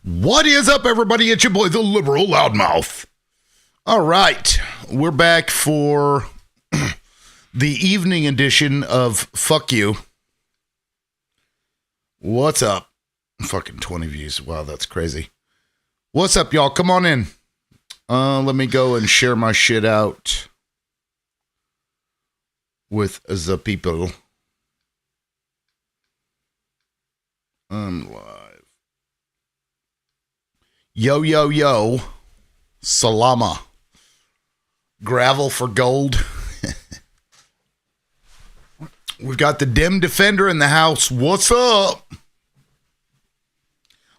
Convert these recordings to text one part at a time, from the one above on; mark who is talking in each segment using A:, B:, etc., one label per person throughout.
A: What is up, everybody? It's your boy, the Liberal Loudmouth. All right, we're back for the evening edition of Fuck You. What's up? Fucking 20 views. Wow, that's crazy. What's up, y'all? Come on in. Let me go and share my shit out with the people. I'm live. Yo, yo, yo. Salama. Gravel for gold. We've got the Dim Defender in the house. What's up?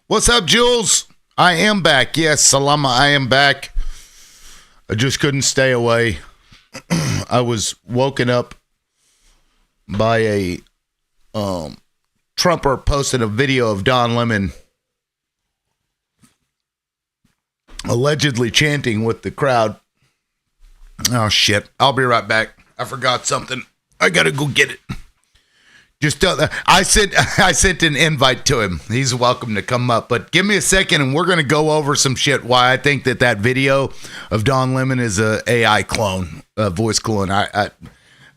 A: What's up, Jules? I am back. Yes, Salama, I am back. I just couldn't stay away. I was woken up by a Trumper posted a video of Don Lemon allegedly chanting with the crowd. Oh, shit. I'll be right back. I forgot something. I gotta go get it. Just I sent an invite to him. He's welcome to come up, but give me a second and we're gonna go over some shit. Why I think that video of Don Lemon is a AI clone, a voice clone. I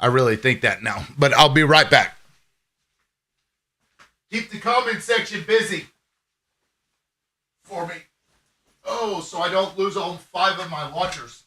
A: really think that now. But I'll be right back. Keep the comment section busy for me. Oh, so I don't lose all 5 of my watchers.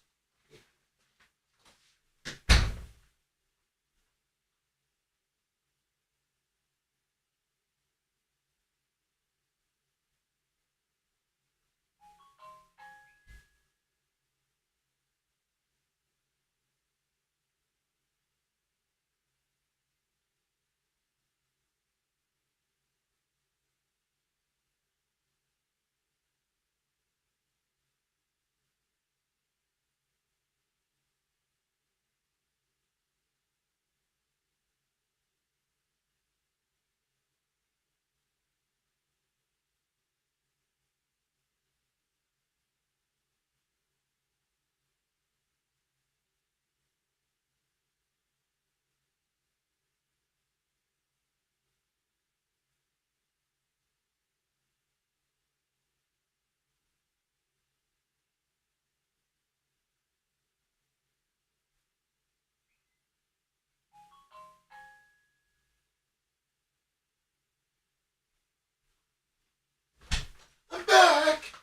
A: I'm back.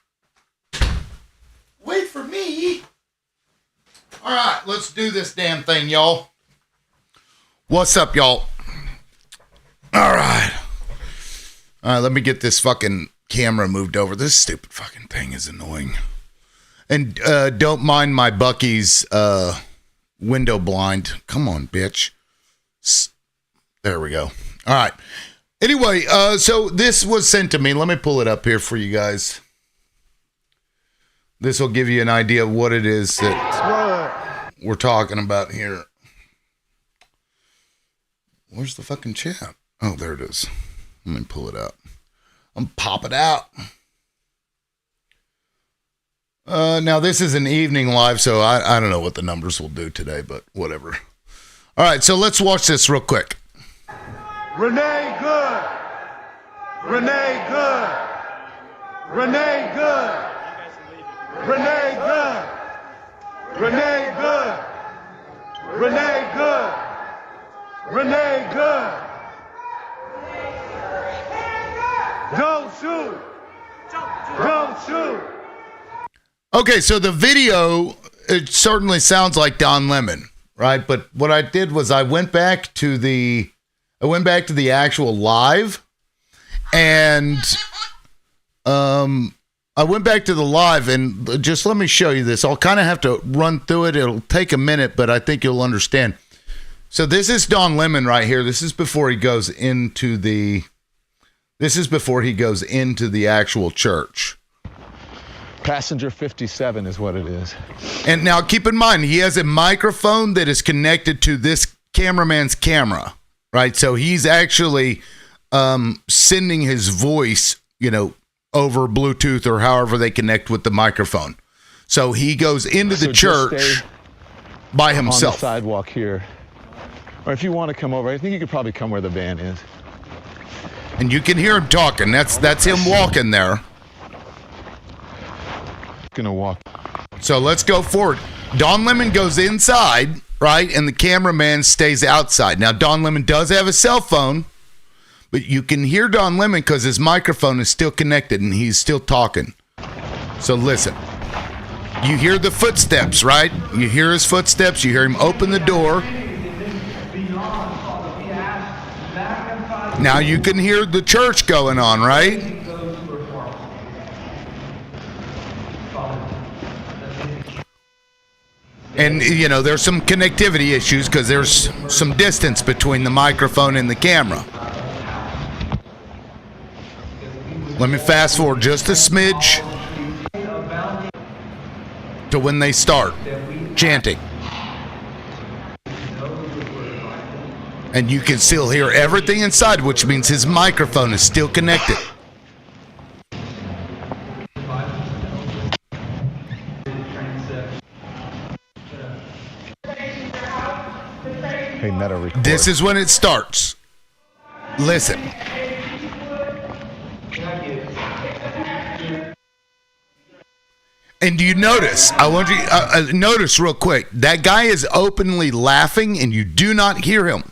A: Wait for me. All right, let's do this damn thing, y'all. What's up, y'all? All right. Let me get this fucking camera moved over. This stupid fucking thing is annoying. And don't mind my Buc-ee's window blind. Come on, bitch. There we go. All right. Anyway, so this was sent to me. Let me pull it up here for you guys. This will give you an idea of what it is that we're talking about here. Where's the fucking chat? Oh, there it is. Let me pull it out. I'm pop it out. Now, this is an evening live, so I don't know what the numbers will do today, but whatever. All right, so let's watch this real quick.
B: Renee Good. Renee Good. Renee Good. Renee Good. Renee Good. Renee Good. Renee Good. Don't shoot. Don't shoot.
A: Okay, so the video, it certainly sounds like Don Lemon, right? But what I did was I went back to the actual live, and I went back to the live, and just let me show you this. I'll kind of have to run through it. It'll take a minute, but I think you'll understand. So this is Don Lemon right here. This is before he goes into the actual church.
C: Passenger 57 is what it is.
A: And now keep in mind, he has a microphone that is connected to this cameraman's camera. Right, so he's actually sending his voice, over Bluetooth or however they connect with the microphone. So he goes into the church by himself.
C: On the sidewalk here. Or if you want to come over, I think you could probably come where the van is.
A: And you can hear him talking. That's him walking there.
C: gonna walk.
A: So let's go forward. Don Lemon goes inside, right? And the cameraman stays outside. Now, Don Lemon does have a cell phone, but you can hear Don Lemon because his microphone is still connected and he's still talking. So listen. You hear the footsteps, right? You hear his footsteps. You hear him open the door. Now you can hear the church going on, right? And, you know, there's some connectivity issues because there's some distance between the microphone and the camera. Let me fast forward just a smidge to when they start chanting. And you can still hear everything inside, which means his microphone is still connected.
C: Hey, Meta, record.
A: This is when it starts. Listen. And do you notice? I want you notice real quick. That guy is openly laughing, and you do not hear him.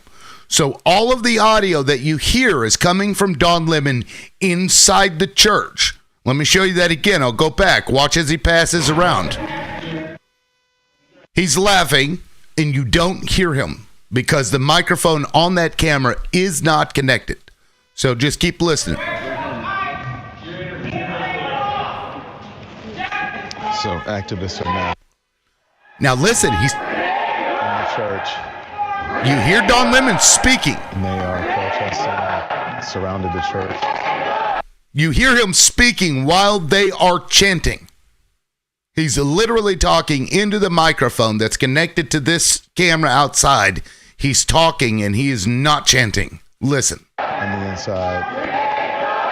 A: So all of the audio that you hear is coming from Don Lemon inside the church. Let me show you that again. I'll go back. Watch as he passes around. He's laughing, and you don't hear him because the microphone on that camera is not connected. So just keep listening.
C: So activists are mad
A: Now listen, he's
C: in the church,
A: you hear Don Lemon speaking.
C: and they are protesting, surrounded the church.
A: You hear him speaking while they are chanting. He's literally talking into the microphone that's connected to this camera outside. He's talking and he is not chanting. Listen.
C: On the inside,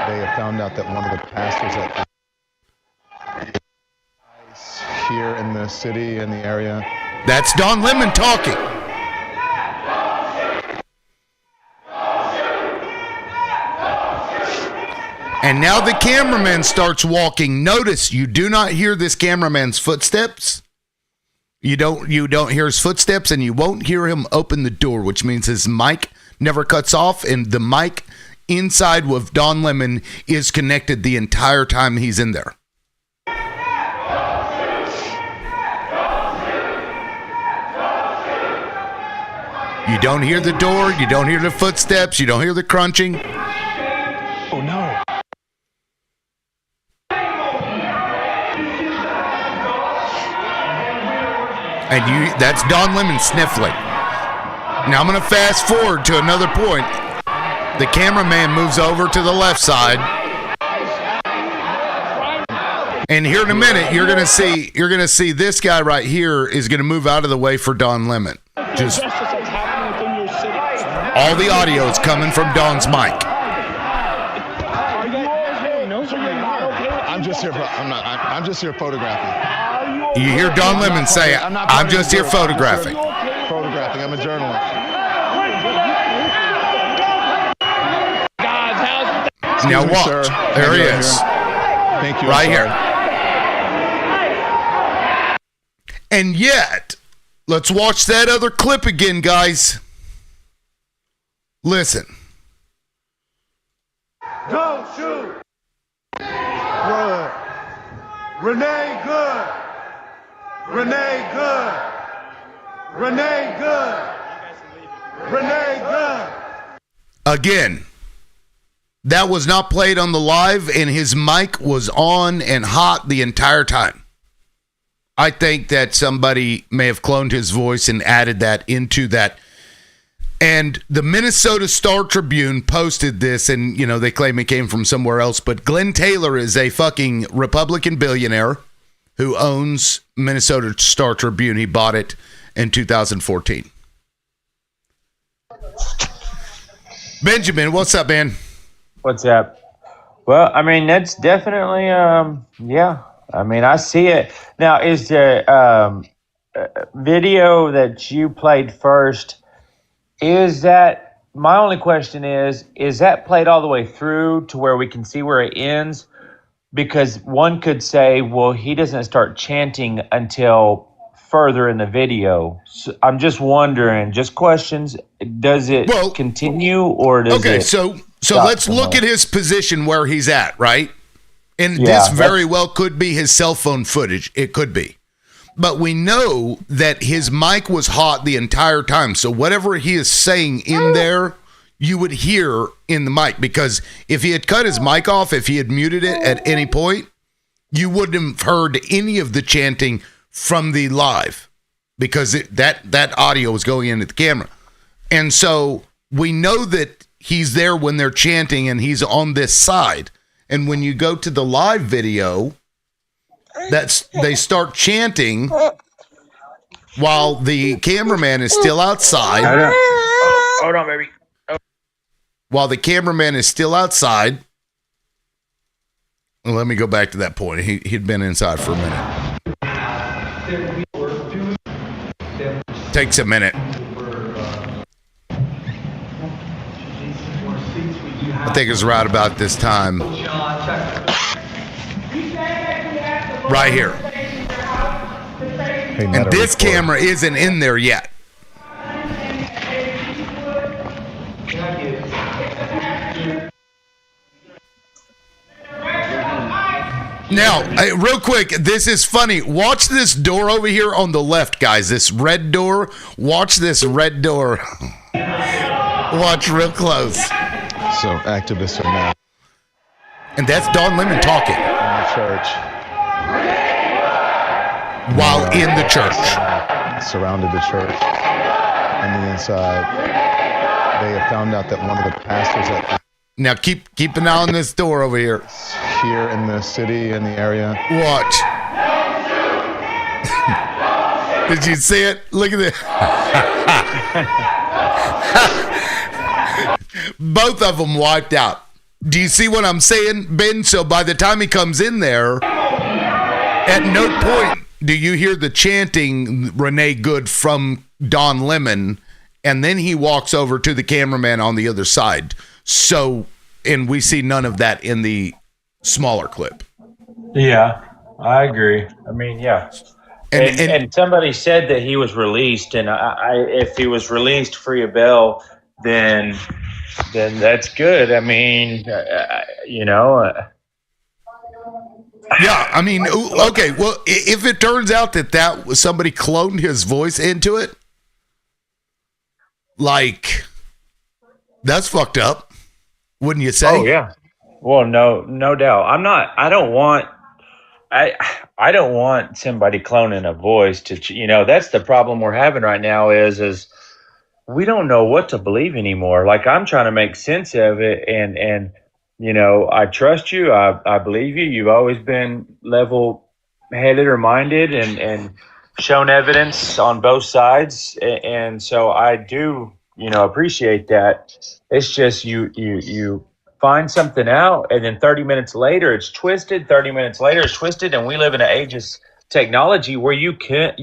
C: they have found out that one of the pastors at here in the city, in the area.
A: That's Don Lemon talking. And now the cameraman starts walking. Notice you do not hear this cameraman's footsteps. You don't hear his footsteps, and you won't hear him open the door, which means his mic never cuts off, and the mic inside with Don Lemon is connected the entire time he's in there. You don't hear the door, you don't hear the footsteps, you don't hear the crunching.
C: Oh no!
A: And that's Don Lemon sniffling. Now I'm going to fast forward to another point. The cameraman moves over to the left side. And here in a minute, you're going to see this guy right here is going to move out of the way for Don Lemon. Just all the audio is coming from Don's mic.
C: I'm just here. I'm just here photographing.
A: You hear Don Lemon say, "I'm just here photographing."
C: Photographing. I'm a journalist.
A: Now
C: Excuse me,
A: watch.
C: sir.
A: There he
C: Right
A: is.
C: here. Thank you.
A: Right
C: I'm
A: here.
C: sorry.
A: And yet, let's watch that other clip again, guys. Listen.
B: Don't shoot. Good. Renee good. Renee good. Renee good. Renee good.
A: Again, that was not played on the live, and his mic was on and hot the entire time. I think that somebody may have cloned his voice and added that into that. And the Minnesota Star Tribune posted this, and, you know, they claim it came from somewhere else, but Glenn Taylor is a fucking Republican billionaire who owns Minnesota Star Tribune. He bought it in 2014. Benjamin, what's up, man?
D: What's up? Well, I mean, that's definitely, yeah. I mean, I see it. Now, is the video that you played first, is that, my only question is that played all the way through to where we can see where it ends? because one could say, well, he doesn't start chanting until further in the video. So I'm just wondering, just questions. Does it
A: Well,
D: continue or does
A: Okay,
D: it?
A: so
D: stop
A: let's look
D: somewhere?
A: at his position where he's at, right? And
D: Yeah,
A: this very
D: that's-
A: well could be his cell phone footage. It could be. But we know that his mic was hot the entire time. So whatever he is saying in there, you would hear in the mic. Because if he had cut his mic off, if he had muted it at any point, you wouldn't have heard any of the chanting from the live because that audio was going into the camera. And so we know that he's there when they're chanting and he's on this side. And when you go to the live video, they start chanting while the cameraman is still outside.
D: Hold on, baby.
A: While the cameraman is still outside. Well, let me go back to that point. He'd been inside for a minute. Takes a minute. I think it's right about this time. Right here.
C: Hey,
A: And
C: Meta
A: this
C: report.
A: camera isn't in there yet. Now, real quick, this is funny. Watch this door over here on the left, guys. This red door. Watch this red door. Watch real close.
C: So activists are now
A: And that's Don Lemon talking
C: in the church,
A: while in the church.
C: surrounded the church on the inside. They have found out that one of the pastors that
A: Now keep an eye on this door over here.
C: here in the city, in the area,
A: Watch. Did you see it? Look at this. Both of them wiped out. Do you see what I'm saying, Ben? So by the time he comes in there, at no point do you hear the chanting Renee Good from Don Lemon, and then he walks over to the cameraman on the other side. So, and we see none of that in the smaller clip.
D: Yeah, I agree. I mean, yeah. And somebody said that he was released, and if he was released free of bail, then that's good. I mean,
A: Yeah, I mean, okay. Well, if it turns out that was somebody cloned his voice into it, like, that's fucked up, wouldn't you say?
D: Oh yeah. Well, no doubt. I don't want somebody cloning a voice to. That's the problem we're having right now. Is we don't know what to believe anymore. Like, I'm trying to make sense of it, and I trust you. I believe you. You've always been level-headed or minded, and shown evidence on both sides, and so I do, appreciate that. It's just you find something out, and then 30 minutes later it's twisted. 30 minutes later it's twisted, and we live in an age of technology where you can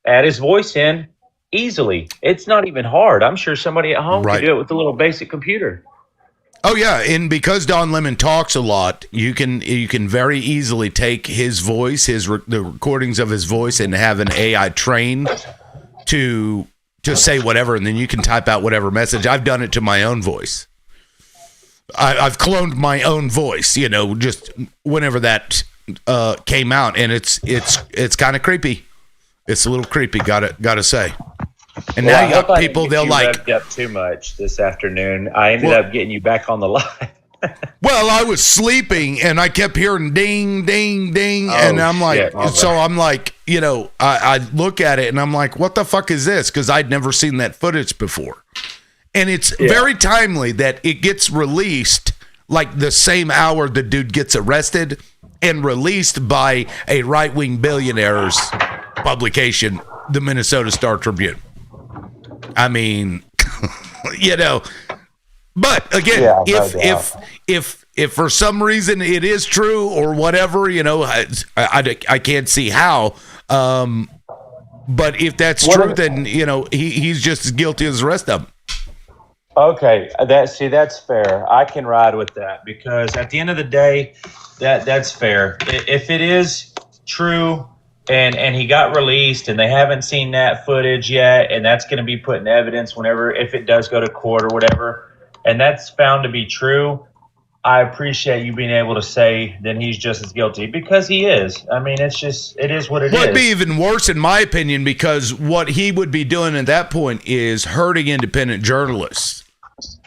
D: add his voice in easily. It's not even hard. I'm sure somebody at home
A: Right.
D: could do it with a little basic computer.
A: Oh yeah, and because Don Lemon talks a lot, you can very easily take his voice, the recordings of his voice, and have an AI train to say whatever, and then you can type out whatever message. I've done it to my own voice. I've cloned my own voice, just whenever that came out, and it's kind of creepy. It's a little creepy, gotta say. And now
D: I
A: you
D: hope
A: got
D: I
A: people,
D: didn't
A: they'll
D: get you
A: like.
D: revved up too much this afternoon. I ended up getting you back on the line.
A: Well, I was sleeping and I kept hearing ding, ding, ding. And I'm
D: shit.
A: like, so I'm like, I look at it and I'm like, what the fuck is this? Because I'd never seen that footage before. And it's very timely that it gets released like the same hour the dude gets arrested and released by a right-wing billionaire's publication, the Minnesota Star Tribune. I mean, but again,
D: Yeah, no doubt.
A: if for some reason it is true or whatever, I can't see how. But if that's true, then he's just as guilty as the rest of them.
D: Okay, that's fair. I can ride with that because at the end of the day, that's fair. If it is true and he got released and they haven't seen that footage yet, and that's going to be put in evidence whenever if it does go to court or whatever, and that's found to be true, I appreciate you being able to say then he's just as guilty because he is. I mean, it is what it is.
A: Well, it'd be even worse, in my opinion, because what he would be doing at that point is hurting independent journalists.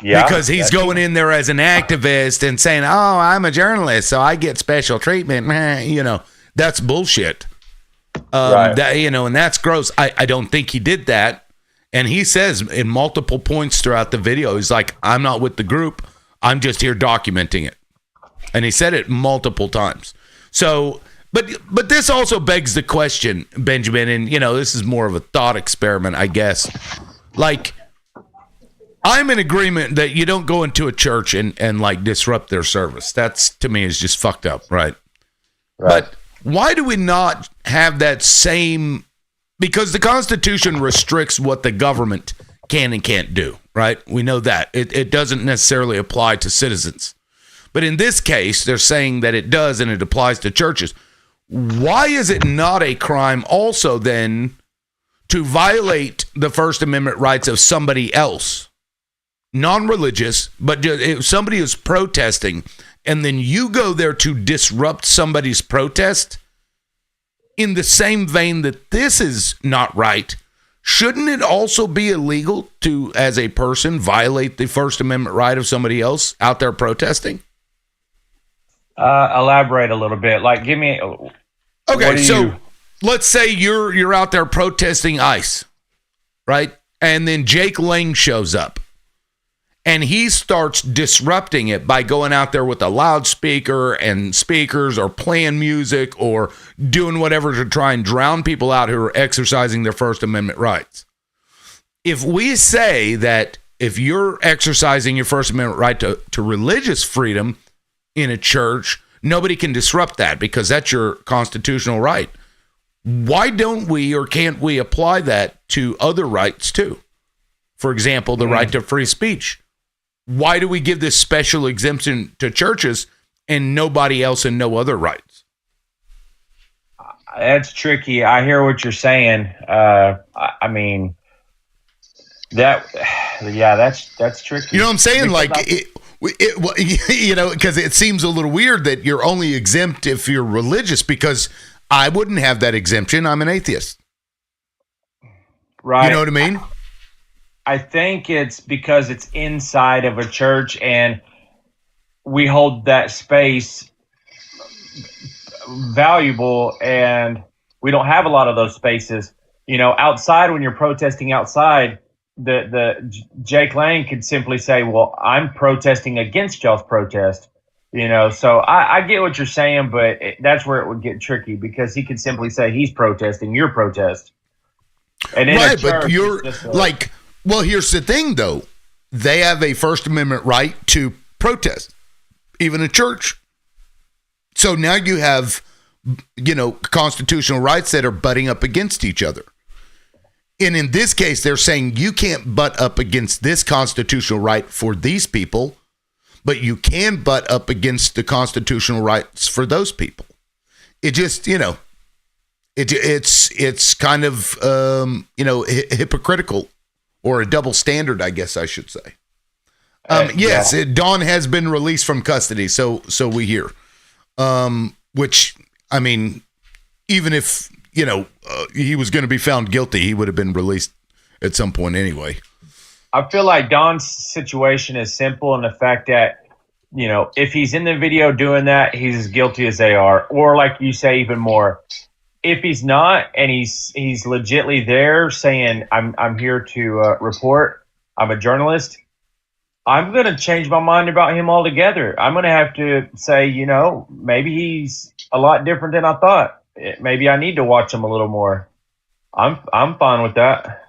D: Yeah,
A: because he's going in there as an activist and saying, "Oh, I'm a journalist, so I get special treatment." That's bullshit.
D: Right.
A: And that's gross. I don't think he did that. And he says in multiple points throughout the video, he's like, "I'm not with the group. I'm just here documenting it." And he said it multiple times. So, but this also begs the question, Benjamin, and this is more of a thought experiment, I guess. Like, I'm in agreement that you don't go into a church and like disrupt their service. That's, to me, is just fucked up, right? But why do we not have that same? Because the Constitution restricts what the government can and can't do, right? We know that. It doesn't necessarily apply to citizens. But in this case, they're saying that it does and it applies to churches. Why is it not a crime also then to violate the First Amendment rights of somebody else? Non-religious, but if somebody is protesting and then you go there to disrupt somebody's protest in the same vein that this is not right, shouldn't it also be illegal to, as a person, violate the First Amendment right of somebody else out there protesting?
D: Elaborate a little bit. Like, give me.
A: Okay, so let's say you're out there protesting ICE, right? And then Jake Lang shows up. And he starts disrupting it by going out there with a loudspeaker and speakers or playing music or doing whatever to try and drown people out who are exercising their First Amendment rights. If we say that if you're exercising your First Amendment right to religious freedom in a church, nobody can disrupt that because that's your constitutional right. Why don't we or can't we apply that to other rights too? For example, the right to free speech. Why do we give this special exemption to churches and nobody else and no other rights?
D: That's tricky. I hear what you're saying. I mean, that's tricky.
A: You know what I'm saying? Like, because it seems a little weird that you're only exempt if you're religious, because I wouldn't have that exemption. I'm an atheist.
D: Right.
A: You know what I mean?
D: I think it's because it's inside of a church and we hold that space valuable, and we don't have a lot of those spaces. Outside, when you're protesting outside, the Jake Lang could simply say, "Well, I'm protesting against y'all's protest." So I get what you're saying, but that's where it would get tricky because he could simply say he's protesting your protest. And in
A: right,
D: a church,
A: but you're like. Well, here's the thing, though. They have a First Amendment right to protest, even a church. So now you have, constitutional rights that are butting up against each other. And in this case, they're saying you can't butt up against this constitutional right for these people, but you can butt up against the constitutional rights for those people. It just, it's kind of, hypocritical. Or a double standard, I guess I should say. Yes, Don has been released from custody, so we hear. Which, I mean, even if, he was going to be found guilty, he would have been released at some point anyway.
D: I feel like Don's situation is simple in the fact that, if he's in the video doing that, he's as guilty as they are. Or like you say, even more. If he's not, and he's legitly there saying, I'm here to report, I'm a journalist, I'm going to change my mind about him altogether. I'm going to have to say, maybe he's a lot different than I thought. Maybe I need to watch him a little more. I'm fine with that.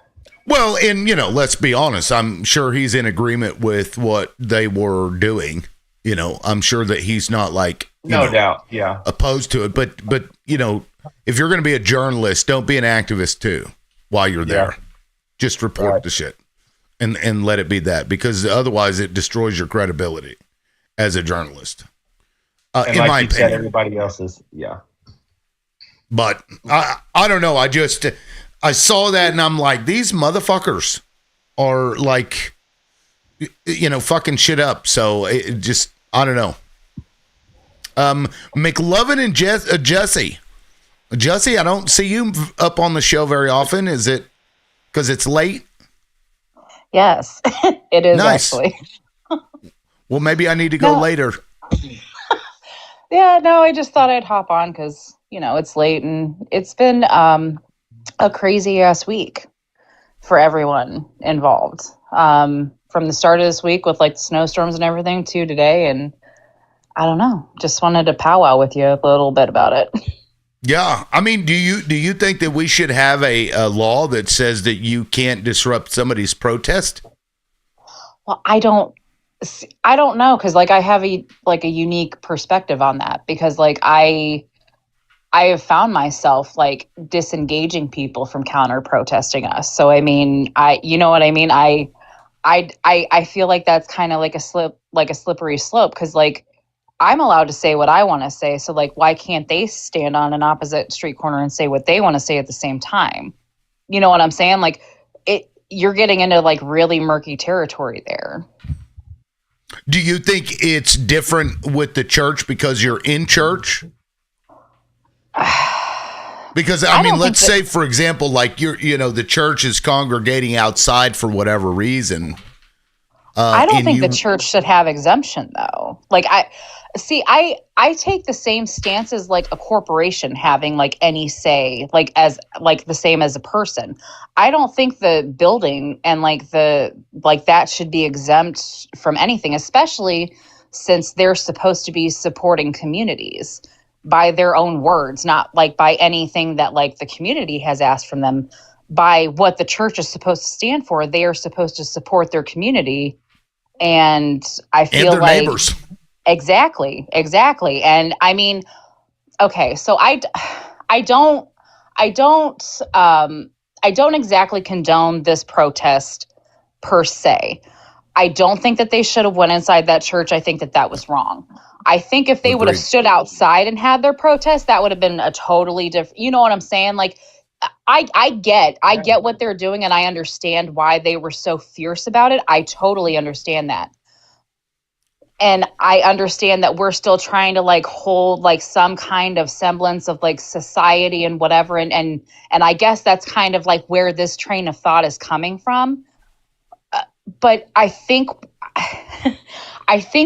A: Well, and, let's be honest. I'm sure he's in agreement with what they were doing. I'm sure that he's not like,
D: no doubt. Yeah.
A: Opposed to it. But, if you're going to be a journalist, don't be an activist too while you're there. Just report the shit. and let it be that, because otherwise it destroys your credibility as a journalist.
D: And
A: in
D: like
A: my
D: you said,
A: opinion.
D: everybody else is, yeah.
A: But I don't know. I saw that and I'm like, these motherfuckers are like, fucking shit up. So it just, I don't know. McLovin and Jesse. Jesse, I don't see you up on the show very often. Is it because it's late?
E: Yes, it is
A: Nice.
E: actually.
A: Well, maybe I need to go
E: No.
A: later.
E: Yeah, no, I just thought I'd hop on because, it's late and it's been a crazy ass week for everyone involved. From the start of this week with like the snowstorms and everything to today. And I don't know, just wanted to powwow with you a little bit about it.
A: Yeah, I mean, do you think that we should have a law that says that you can't disrupt somebody's protest?
E: Well, I don't know because like I have a unique perspective on that because like I have found myself like disengaging people from counter protesting us. So I mean, you know what I mean? I feel like that's kind of like a slippery slope because like I'm allowed to say what I want to say. So like, why can't they stand on an opposite street corner and say what they want to say at the same time? You know what I'm saying? Like you're getting into like really murky territory there.
A: Do you think it's different with the church because you're in church? Because I mean,
E: don't
A: let's
E: think
A: say, for example, like the church is congregating outside for whatever reason.
E: I don't
A: and
E: think the church should have exemption though. Like I take the same stance as like a corporation having like any say, like as like the same as a person. I don't think the building and like that should be exempt from anything, especially since they're supposed to be supporting communities by their own words, not like by anything that like the community has asked from them. By what the church is supposed to stand for, they are supposed to support their community. And I feel
A: their
E: like
A: neighbors.
E: Exactly. And I mean, okay, so I don't exactly condone this protest per se. I don't think that they should have went inside that church. I think that was wrong. I think if they would have
A: Agreed.
E: stood outside and had their protest, that would have been a totally different, you know what I'm saying? Like I get what they're doing and I understand why they were so fierce about it. I totally understand that. And I understand that we're still trying to like hold like some kind of semblance of like society and whatever. And I guess that's kind of like where this train of thought is coming from. But I think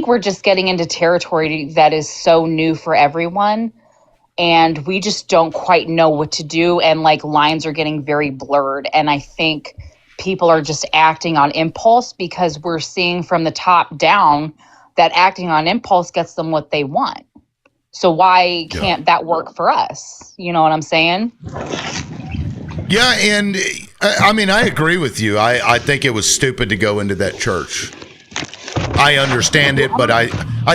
E: we're just getting into territory that is so new for everyone. And we just don't quite know what to do. And like lines are getting very blurred. And I think people are just acting on impulse because we're seeing from the top down that acting on impulse gets them what they want. So why can't that work for us? You know what I'm saying?
A: Yeah, and I mean, I agree with you. I think it was stupid to go into that church. I understand it, but I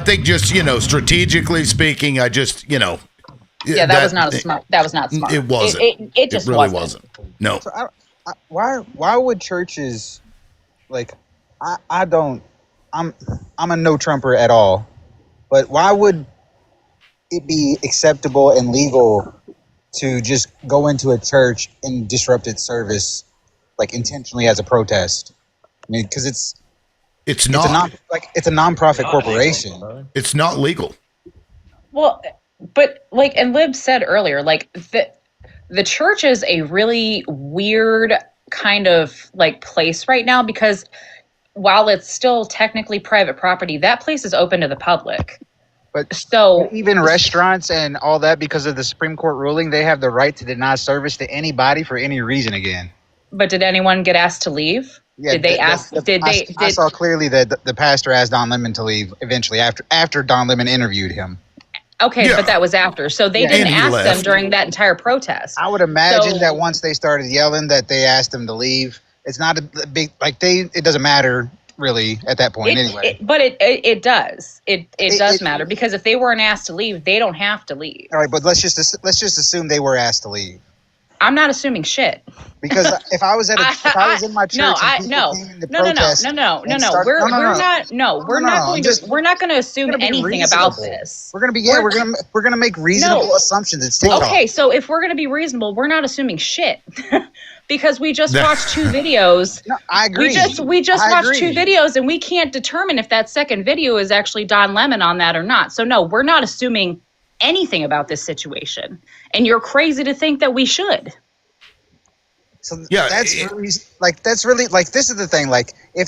A: think just, strategically speaking, I just,
E: Yeah, that was not smart.
A: It wasn't.
E: It just
A: really
E: wasn't.
A: No.
F: So why would churches like I'm a no Trumper at all, but why would it be acceptable and legal to just go into a church and disrupt its service like intentionally as a protest? I mean, because it's
A: not.
F: It's a nonprofit corporation.
A: It's not legal.
E: Well, but like, and Lib said earlier, like the church is a really weird kind of like place right now because while it's still technically private property, that place is open to the public.
F: But
E: so
F: even restaurants and all that, because of the Supreme Court ruling, they have the right to deny service to anybody for any reason again.
E: But did anyone get asked to leave?
F: Yeah,
E: did they ask?
F: I saw clearly that the pastor asked Don Lemon to leave eventually after Don Lemon interviewed him.
E: Okay,
A: Yeah.
E: but that was after. So they didn't
A: And he
E: ask them
A: left.
E: during that entire protest.
F: I would imagine
E: So-
F: that once they started yelling that they asked him to leave. It's not a big it doesn't matter really at that point anyway.
E: But it does. It does
F: it-
E: matter because if they weren't asked to leave, they don't have to leave.
F: All right, but let's just assume they were asked to leave.
E: I'm not assuming shit.
F: Because if I was in my church,
E: No. We're not going to assume anything about this.
F: We're gonna make reasonable assumptions. It's TikTok.
E: Okay, so if we're going to be reasonable, we're not assuming shit. Because we just watched 2 videos.
F: No, I agree.
E: We just watched 2 videos, and we can't determine if that second video is actually Don Lemon on that or not. So no, we're not assuming anything about this situation. And you're crazy to think that we should.
F: So that's really this is the thing. Like if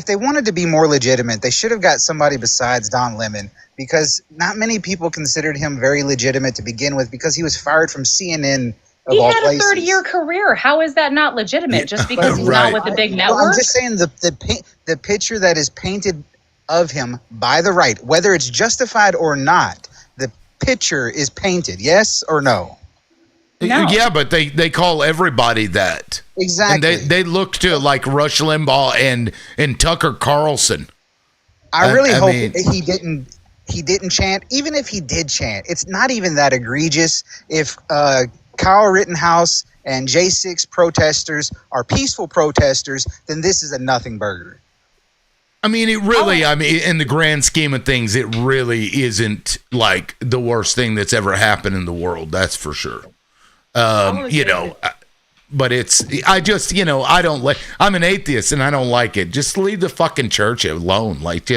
F: they wanted to be more legitimate, they should have got somebody besides Don Lemon, because not many people considered him very legitimate to begin with, because he was fired from CNN.
E: He had a 30-year career. How is that not legitimate? Just because he's not with a big network?
F: I'm just saying the picture that is painted of him by the right, whether it's justified or not, the picture is painted. Yes or no?
E: No.
A: Yeah, but they call everybody that.
F: Exactly.
A: And they look to like Rush Limbaugh and Tucker Carlson.
F: I really hope he didn't chant. Even if he did chant, it's not even that egregious. If Kyle Rittenhouse and J6 protesters are peaceful protesters, then this is a nothing burger.
A: I mean, in the grand scheme of things, it really isn't like the worst thing that's ever happened in the world. That's for sure. But I don't like, I'm an atheist and I don't like it. Just leave the fucking church alone. Like,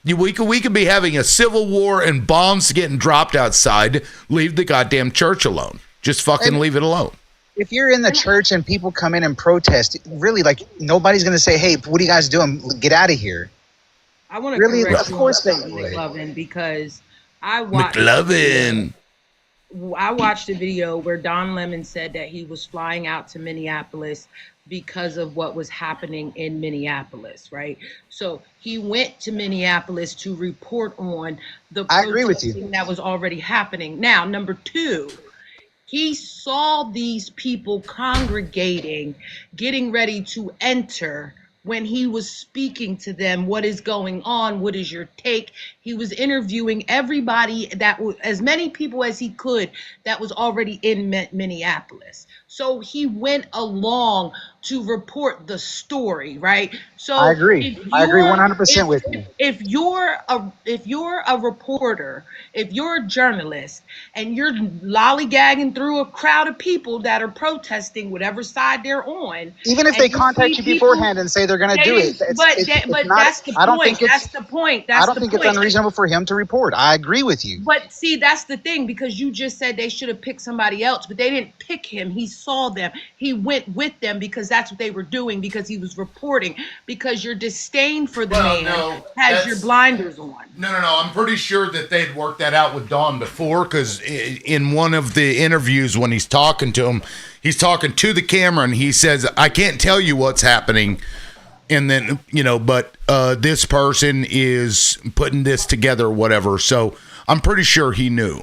A: we could be having a civil war and bombs getting dropped outside. Leave the goddamn church alone. Just fucking leave it alone.
F: If you're in the church and people come in and protest, really, like, nobody's going to say, hey, what are you guys doing? Get out of here.
G: I want to
F: Really?
G: correct
F: Of course they
G: you,
F: would.
G: McLovin, because I watched a video where Don Lemon said that he was flying out to Minneapolis because of what was happening in Minneapolis, right? So he went to Minneapolis to report on the
F: I agree with you.
G: protesting that was already happening. Now, number 2, he saw these people congregating, getting ready to enter, when he was speaking to them. What is going on? What is your take? He was interviewing everybody, as many people as he could that was already in Minneapolis. So he went along to report the story, right? So
F: I agree. I agree 100% with you.
G: If you're a reporter, if you're a journalist, and you're lollygagging through a crowd of people that are protesting whatever side they're on,
F: even if they contact you beforehand and say they're going to do it,
G: that's the point. That's the point.
F: I don't think it's unreasonable for him to report. I agree with you.
G: But see, that's the thing, because you just said they should have picked somebody else, but they didn't pick him. He saw them. He went with them because that's what they were doing, because he was reporting, because your disdain for the man has your blinders on.
A: No. I'm pretty sure that they'd worked that out with Don before, because in one of the interviews when he's talking to him, he's talking to the camera and he says, I can't tell you what's happening. And then, but this person is putting this together or whatever. So I'm pretty sure he knew.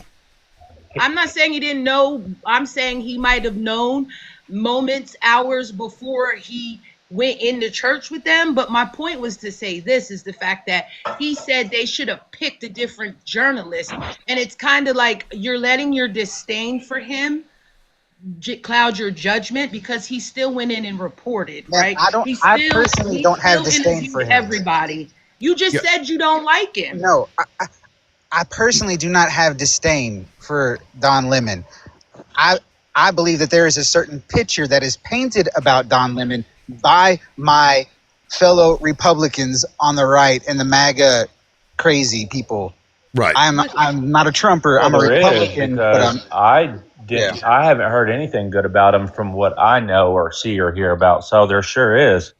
G: I'm not saying he didn't know. I'm saying he might have known moments, hours before he went into church with them. But my point was to say this is the fact that he said they should have picked a different journalist. And it's kind of like you're letting your disdain for him cloud your judgment, because he still went in and reported, right?
F: I personally don't have disdain for him.
G: Everybody. You just said you don't like him.
F: No, I personally do not have disdain for Don Lemon. I believe that there is a certain picture that is painted about Don Lemon by my fellow Republicans on the right and the MAGA crazy people.
A: Right.
F: I'm not a Trumper. I'm a Republican. But
D: I haven't heard anything good about him from what I know or see or hear about. So there sure is.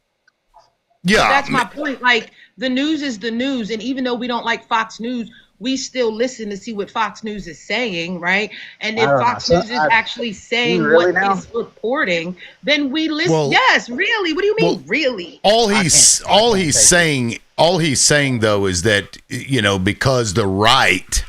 A: Yeah.
G: But that's my point. Like, the news is the news. And even though we don't like Fox News, we still listen to see what Fox News is saying, right? And if Fox News is actually saying what it's reporting, then we listen. Well, yes, really. What do you mean, really?
A: All he's saying though is that, because the right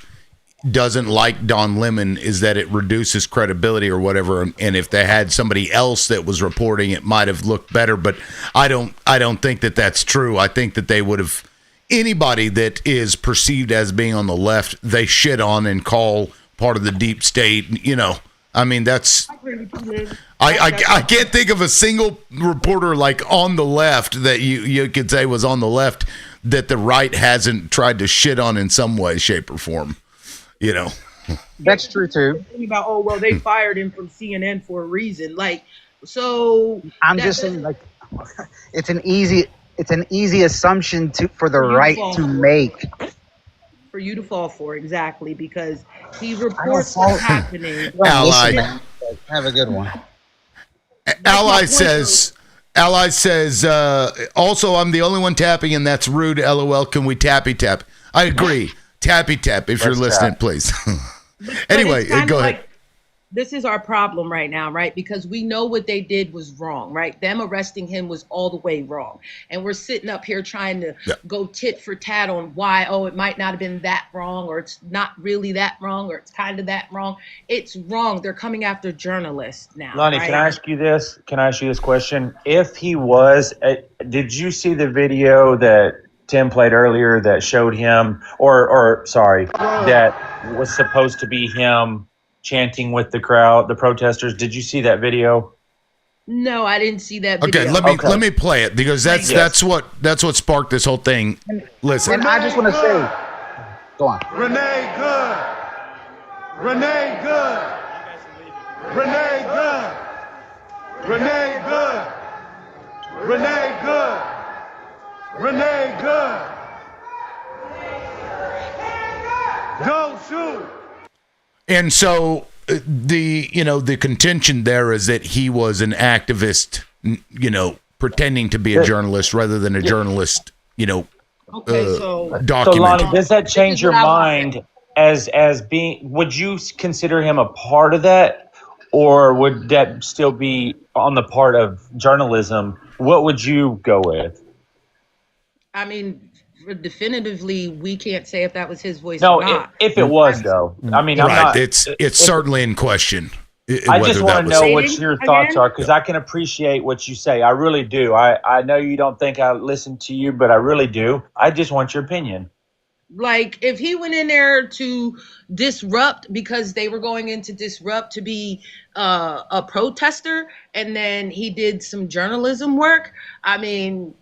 A: doesn't like Don Lemon, is that it reduces credibility or whatever. And if they had somebody else that was reporting, it might have looked better. But I don't think that that's true. I think that they would have. Anybody that is perceived as being on the left, they shit on and call part of the deep state. I mean, that's
G: I agree with you, Liz.
A: I can't think of a single reporter like on the left that you could say was on the left that the right hasn't tried to shit on in some way, shape, or form. You know.
F: That's true too.
G: Thinking about, oh well, they fired him from CNN for a reason. Like, so
F: I'm
G: that
F: just saying,
G: doesn't-
F: like, it's an easy assumption for the
G: For you to
F: right
G: fall
F: to
G: for.
F: make.
G: for you to fall for, exactly, because he
F: I don't
G: reports
F: fall
G: what's happening.
F: Don't
A: Ally.
F: listen, man. Have a good one.
A: Ally
G: point,
A: says. Ally says. Also, I'm the only one tapping, and that's rude. LOL. Can we tappy tap? I agree. Tappy tap. If you're
D: Let's
A: listening,
D: tap.
A: please.
G: But
A: Anyway,
G: it's kinda
A: go ahead.
G: like, this is our problem right now, right? Because we know what they did was wrong, right? Them arresting him was all the way wrong. And we're sitting up here trying to
A: Yeah.
G: go tit for tat on why, oh, it might not have been that wrong, or it's not really that wrong, or it's kind of that wrong. It's wrong. They're coming after journalists now.
D: Lonnie,
G: right?
D: can I ask you this? Can I ask you this question? If he was, did you see the video that Tim played earlier that showed him, or sorry, that was supposed to be him chanting with the crowd, the protesters? Did you see that video?
G: No, I didn't see that video.
A: Okay, let me play it because that's
G: Yes.
A: that's what sparked this whole thing. Listen.
F: And I just want to say, go on.
B: Renee Good. Renee Good. Renee Good. Renee Good. Renee Good. Renee Good. Go shoot.
A: And so the contention there is that he was an activist, pretending to be a journalist rather than a journalist,
G: Okay, so
D: So
A: documenting.
D: Lonnie, does that change your
G: what I was
D: mind as being? Would you consider him a part of that, or would that still be on the part of journalism? What would you go with?
G: I mean, definitively, we can't say if that was his voice
D: No,
G: or not.
D: if it was though, I mean, I'm
A: Right,
D: not.
A: it's certainly in question.
D: I
A: whether
D: just
A: that
D: want to
A: was-
D: know what
G: Stating
D: your thoughts
G: again?
D: are because I can appreciate what you say. I really do. I know you don't think I listen to you, but I really do. I just want your opinion.
G: Like, if he went in there to disrupt because they were going in to disrupt to be a protester, and then he did some journalism work, I mean,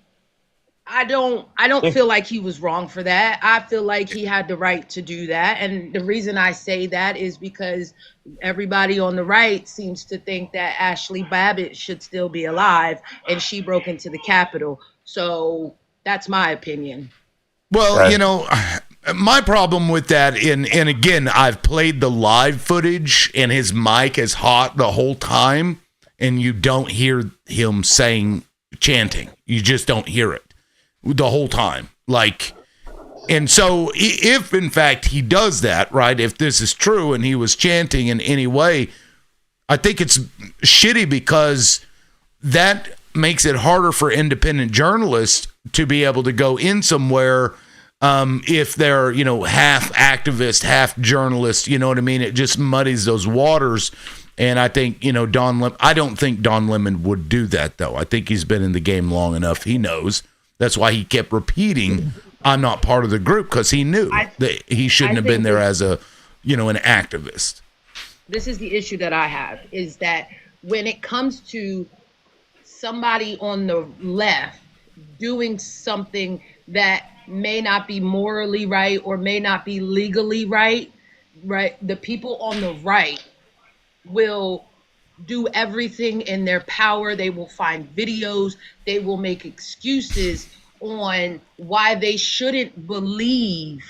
G: I don't
D: If-
G: feel like he was wrong for that. I feel like he had the right to do that. And the reason I say that is because everybody on the right seems to think that Ashley Babbitt should still be alive and she broke into the Capitol. So that's my opinion.
A: Well,
D: Okay.
A: my problem with that, and again, I've played the live footage, and his mic is hot the whole time, and you don't hear him chanting. You just don't hear it the whole time. And so if in fact he does that, right, if this is true and he was chanting in any way, I think it's shitty because that makes it harder for independent journalists to be able to go in somewhere if they're, half activist, half journalist, you know what I mean? It just muddies those waters. And I think, I don't think Don Lemon would do that, though. I think he's been in the game long enough. He knows. That's why he kept repeating, I'm not part of the group, because he knew that he shouldn't have been
G: think
A: there
G: that-
A: as an activist.
G: This is the issue that I have, is that when it comes to somebody on the left doing something that may not be morally right or may not be legally right, the people on the right will do everything in their power. They will find videos, they will make excuses on why they shouldn't believe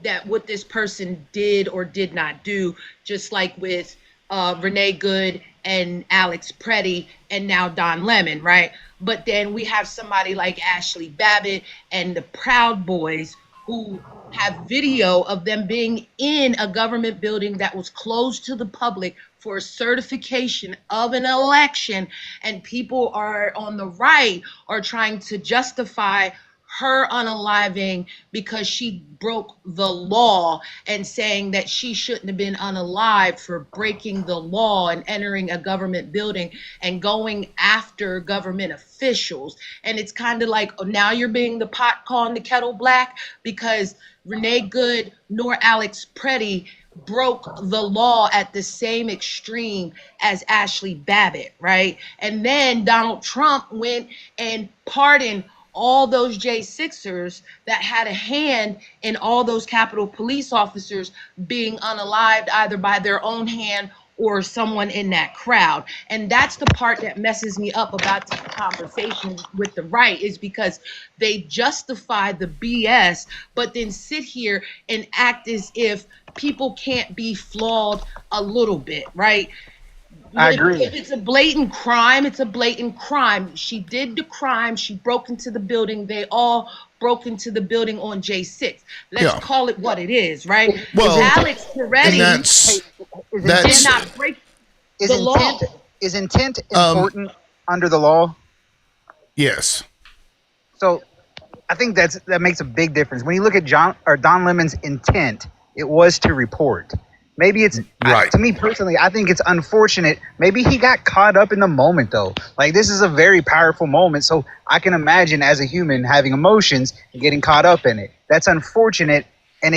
G: that what this person did or did not do, just like with Renee Good and Alex Preddy and now Don Lemon, right? But then we have somebody like Ashley Babbitt and the Proud Boys who have video of them being in a government building that was closed to the public for a certification of an election, and people are on the right are trying to justify her unaliving because she broke the law and saying that she shouldn't have been unalive for breaking the law and entering a government building and going after government officials. And it's kind of like, oh, now you're being the pot calling the kettle black because Renee Good nor Alex Preddy broke the law at the same extreme as Ashley Babbitt, right? And then Donald Trump went and pardoned all those J6ers that had a hand in all those Capitol police officers being unalived either by their own hand or someone in that crowd. And that's the part that messes me up about the conversation with the right, is because they justify the BS, but then sit here and act as if people can't be flawed a little bit, right?
F: I agree.
G: If it's a blatant crime, it's a blatant crime. She did the crime. She broke into the building. They all broke into the building on J6. Let's call it what it is, right?
A: Well,
G: Alex Peretti did not break the law.
F: Is intent important under the law?
A: Yes.
F: So I think that makes a big difference. When you look at Don Lemon's intent, it was to report. Maybe it's
A: right.
F: To me personally, I think it's unfortunate. Maybe he got caught up in the moment, though. Like, this is a very powerful moment, so I can imagine as a human having emotions and getting caught up in it. That's unfortunate, and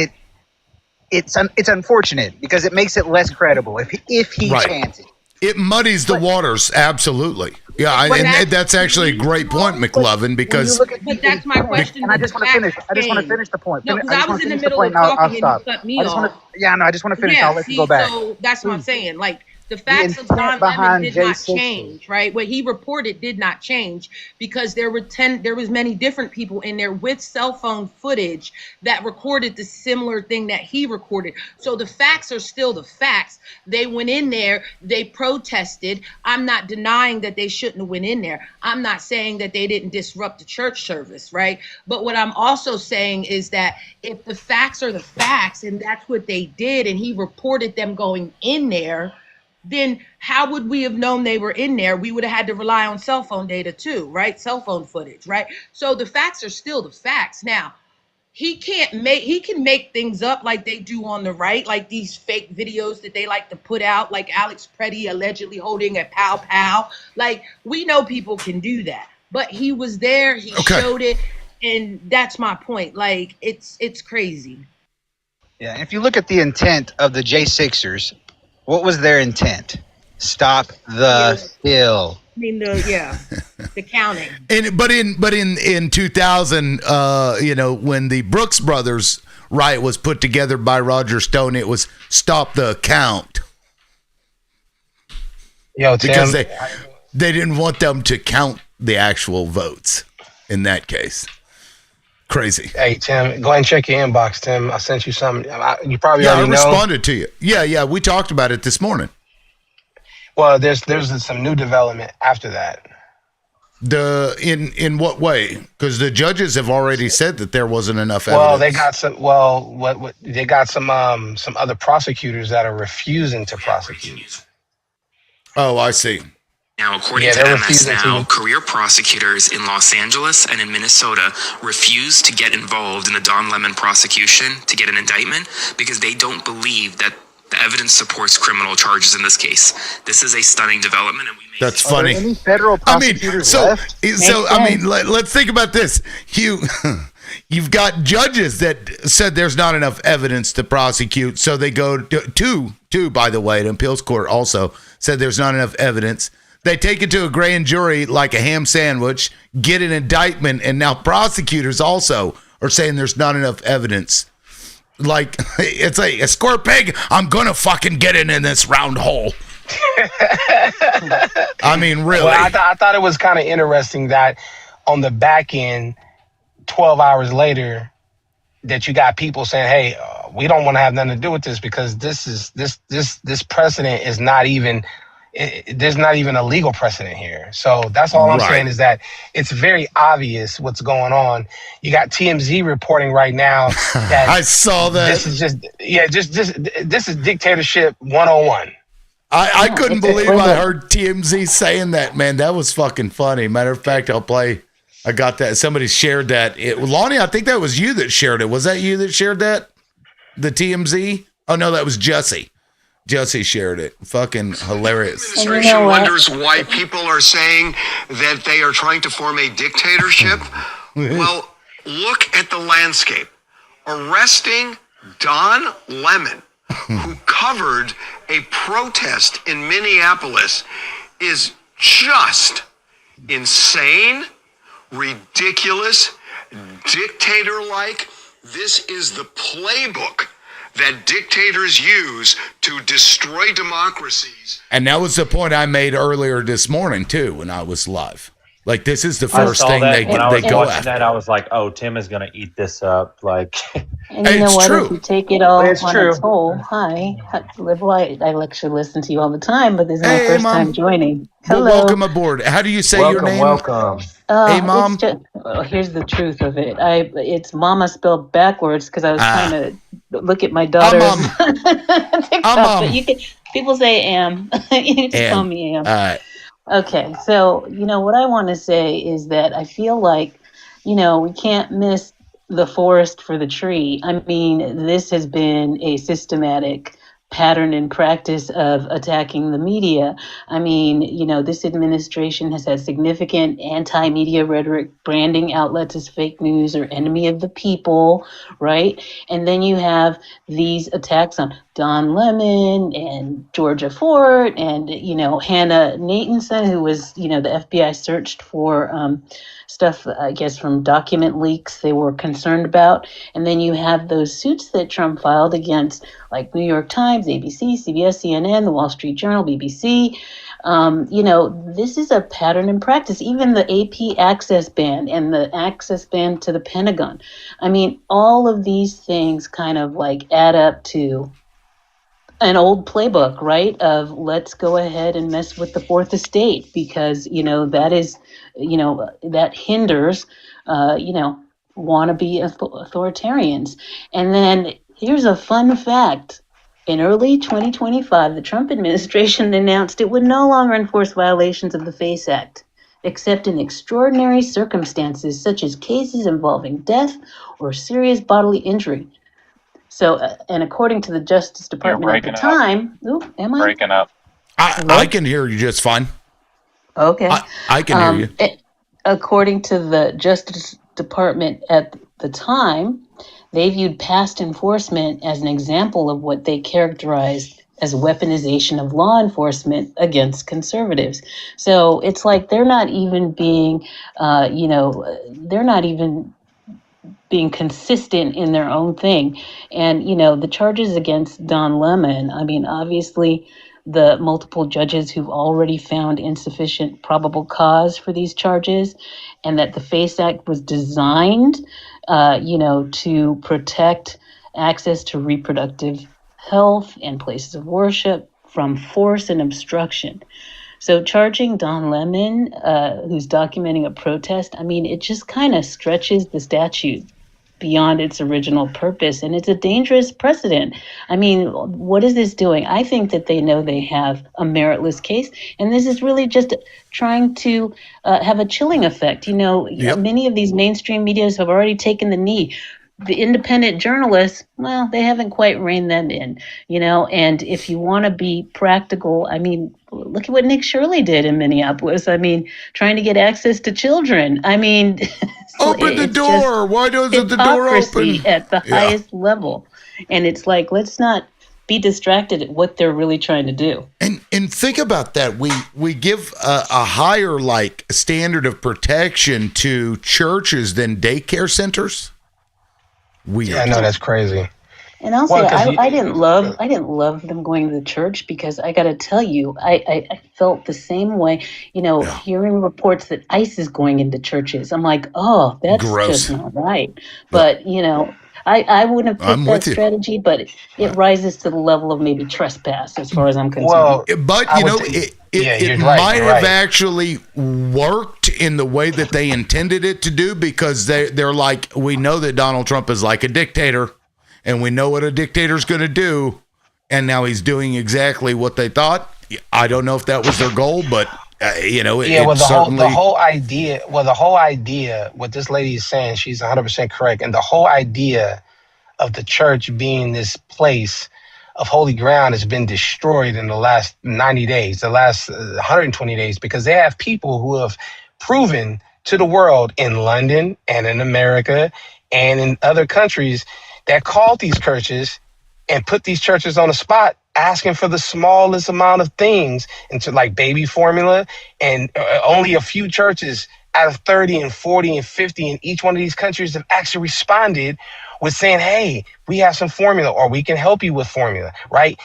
F: it's unfortunate because it makes it less credible if he chants it.
A: It muddies the waters, absolutely. Yeah, and that's actually a great point, McLovin, because...
G: But that's my question.
F: And I just want to finish. I just want to finish the point.
G: No, because I was in the middle of talking and you cut me off.
F: I just want to finish. I'll let you go back.
G: So that's what I'm saying. Like, the facts of Don Lemon did not change, right? What he reported did not change because there was many different people in there with cell phone footage that recorded the similar thing that he recorded. So the facts are still the facts. They went in there, they protested. I'm not denying that they shouldn't have went in there. I'm not saying that they didn't disrupt the church service, right? But what I'm also saying is that if the facts are the facts and that's what they did and he reported them going in there, then how would we have known they were in there? We would have had to rely on cell phone data too, right? Cell phone footage, right? So the facts are still the facts. Now, he can make things up like they do on the right, like these fake videos that they like to put out, like Alex Peretti allegedly holding a pow pow. Like, we know people can do that, but he was there, he showed it, and that's my point. Like, it's crazy.
F: Yeah, and if you look at the intent of the J6ers, what was their intent? Stop the steal.
G: I mean, the counting.
A: But in 2000, when the Brooks Brothers riot was put together by Roger Stone, it was stop the count.
H: Yo, Tim,
A: because they didn't want them to count the actual votes in that case. Crazy.
H: Hey, Tim, go ahead and check your inbox, Tim. I sent you something. You probably already know.
A: I responded to you. Yeah, we talked about it this morning.
H: Well, there's some new development after that.
A: In what way? Because the judges have already said that there wasn't enough evidence.
H: Well, they got some. Well, they got some other prosecutors that are refusing to prosecute.
A: Oh, I see.
I: Now, according to MS Now, career prosecutors in Los Angeles and in Minnesota refuse to get involved in the Don Lemon prosecution to get an indictment because they don't believe that the evidence supports criminal charges in this case. This is a stunning development, and we may.
A: That's funny.
F: Any federal prosecutors left?
A: Let's think about this. You've got judges that said there's not enough evidence to prosecute, so they go to by the way, the appeals court also said there's not enough evidence. They take it to a grand jury like a ham sandwich, get an indictment, and now prosecutors also are saying there's not enough evidence. Like, it's a square peg, I'm going to fucking get in this round hole. I mean, really.
H: Well, I thought it was kind of interesting that on the back end, 12 hours later, that you got people saying, hey, we don't want to have nothing to do with this because this precedent is not even... there's not even a legal precedent here. So that's all I'm saying is that it's very obvious what's going on. You got TMZ reporting right now that
A: I saw that.
H: This is this is dictatorship 101.
A: I couldn't believe I heard TMZ saying that, man. That was fucking funny. Matter of fact, I got that. Somebody shared that. Lonnie, I think that was you that shared it. Was that you that shared that? The TMZ? Oh, no, that was Jesse. Jesse shared it. Fucking hilarious.
J: The administration wonders why people are saying that they are trying to form a dictatorship. Well, look at the landscape. Arresting Don Lemon, who covered a protest in Minneapolis is just insane, ridiculous, dictator-like. This is the playbook that dictators use to destroy democracies.
A: And that was the point I made earlier this morning, too, when I was live. Like, this is the
D: I
A: first
D: saw
A: thing
D: that
A: they
D: when I was
A: go
D: watching
A: after.
D: that. I was like, "Oh, Tim is gonna eat this up." Like,
K: And you know
A: It's
K: what?
A: true.
K: If you take it all
D: It's
K: on
D: true.
K: its whole, hi, Liberal. I actually listen to you all the time, but this is my
A: Hey,
K: first
A: Mom.
K: time joining.
A: Well,
K: Hello.
A: welcome aboard. How do you say your
D: welcome,
A: name?
D: welcome.
A: Hey, Mom.
K: It's just, well, here's the truth of it. It's Mama spelled backwards because I was trying to look at my daughter's TikTok. But you can, people say Am. You can just call me Am. Okay, so what I want to say is that I feel like we can't miss the forest for the tree. I mean, this has been a systematic pattern and practice of attacking the media. I mean, this administration has had significant anti-media rhetoric, branding outlets as fake news or enemy of the people, right? And then you have these attacks on Don Lemon and Georgia Fort and, Hannah Nathanson, who was, the FBI searched for stuff, I guess, from document leaks they were concerned about. And then you have those suits that Trump filed against, like New York Times, ABC, CBS, CNN, the Wall Street Journal, BBC. This is a pattern in practice. Even the AP access ban and the access ban to the Pentagon. I mean, all of these things kind of like add up to an old playbook, right? Of let's go ahead and mess with the fourth estate because, that is, that hinders, wannabe authoritarians. And then here's a fun fact. In early 2025, the Trump administration announced it would no longer enforce violations of the FACE Act, except in extraordinary circumstances, such as cases involving death or serious bodily injury. So, and according to the Justice Department at the time, am I
L: breaking up?
A: I can hear you just fine.
K: Okay.
A: I can hear you.
K: According to the Justice Department at the time, they viewed past enforcement as an example of what they characterized as weaponization of law enforcement against conservatives. So it's like they're not even being, being consistent in their own thing. And, the charges against Don Lemon, I mean, obviously the multiple judges who've already found insufficient probable cause for these charges, and that the FACE Act was designed, to protect access to reproductive health and places of worship from force and obstruction. So charging Don Lemon, who's documenting a protest, I mean, it just kind of stretches the statute beyond its original purpose. And it's a dangerous precedent. I mean, what is this doing? I think that they know they have a meritless case. And this is really just trying to have a chilling effect. Many of these mainstream medias have already taken the knee. The independent journalists, well, they haven't quite reined them in, and if you want to be practical, I mean, look at what Nick Shirley did in Minneapolis. I mean, trying to get access to children. I mean,
A: open the door. Why doesn't the door open?
K: At the highest level. And it's like, let's not be distracted at what they're really trying to do.
A: And think about that. We give a higher standard of protection to churches than daycare centers. Weird.
H: Yeah, I know, that's crazy.
K: And also, I didn't love them going to the church because I got to tell you, I felt the same way. Hearing reports that ICE is going into churches, I'm like, oh, that's
A: gross.
K: just not right. But I wouldn't have picked that strategy, but it rises to the level of maybe trespass as far as I'm concerned.
H: Well,
A: but it might have actually worked in the way that they intended it to do, because they're like, we know that Donald Trump is like a dictator, and we know what a dictator's going to do, and now he's doing exactly what they thought. I don't know if that was their goal, but
H: the whole idea, what this lady is saying, she's 100% correct, and the whole idea of the church being this place of holy ground has been destroyed in the last 90 days, the last 120 days, because they have people who have proven to the world in London and in America and in other countries that called these churches and put these churches on the spot asking for the smallest amount of things into like baby formula. And only a few churches out of 30 and 40 and 50 in each one of these countries have actually responded with saying, hey, we have some formula, or we can help you with formula, right?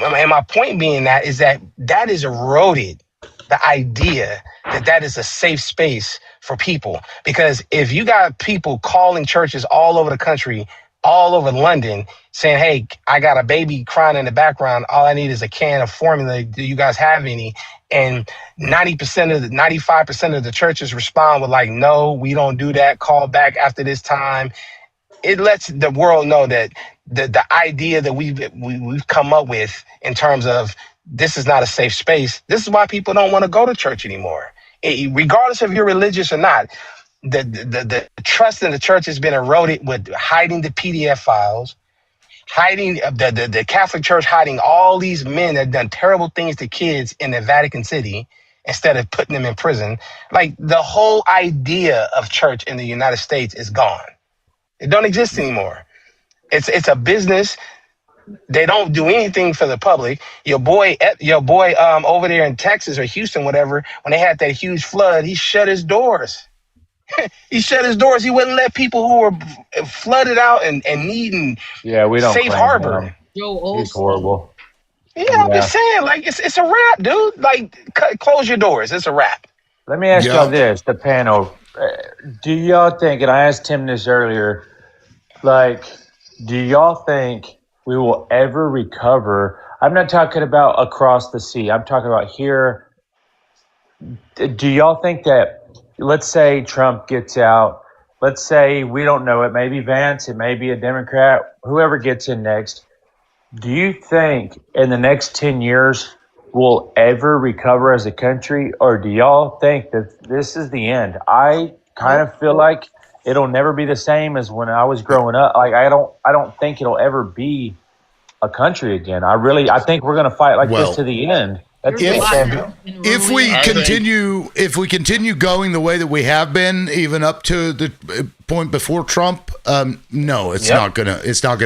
H: And my point being that is that is eroded the idea that is a safe space for people. Because if you got people calling churches all over the country, all over London, saying, hey, I got a baby crying in the background, all I need is a can of formula, do you guys have any? And 95% of the churches respond with like, no, we don't do that, call back after this time. It lets the world know that the idea that we've come up with in terms of this is not a safe space. This is why people don't want to go to church anymore. Regardless if you're religious or not, the trust in the church has been eroded with hiding the PDF files, hiding the Catholic Church, hiding all these men that have done terrible things to kids in the Vatican City instead of putting them in prison. Like, the whole idea of church in the United States is gone. It don't exist anymore. It's a business. They don't do anything for the public. Your boy over there in Texas or Houston, whatever, when they had that huge flood, he shut his doors. He shut his doors. He wouldn't let people who were flooded out and needing
D: we don't
H: safe
D: claim
H: harbor.
D: him.
G: Joe
D: He's
G: Osteen.
D: horrible.
H: Yeah, I'm just saying, like, it's a wrap, dude. Like, close your doors. It's a wrap.
D: Let me ask y'all this, the panel. Do y'all think, and I asked Tim this earlier, like, do y'all think we will ever recover? I'm not talking about across the sea. I'm talking about here. Do y'all think that, let's say Trump gets out, let's say, we don't know it, maybe Vance, it may be a Democrat, whoever gets in next. Do you think in the next 10 years we'll ever recover as a country, or do y'all think that this is the end? I kind of feel like it'll never be the same as when I was growing up. Like, I don't think it'll ever be a country again. I think we're going to fight like this to the end. That's
A: If we continue going the way that we have been, even up to the point before Trump, no, it's not gonna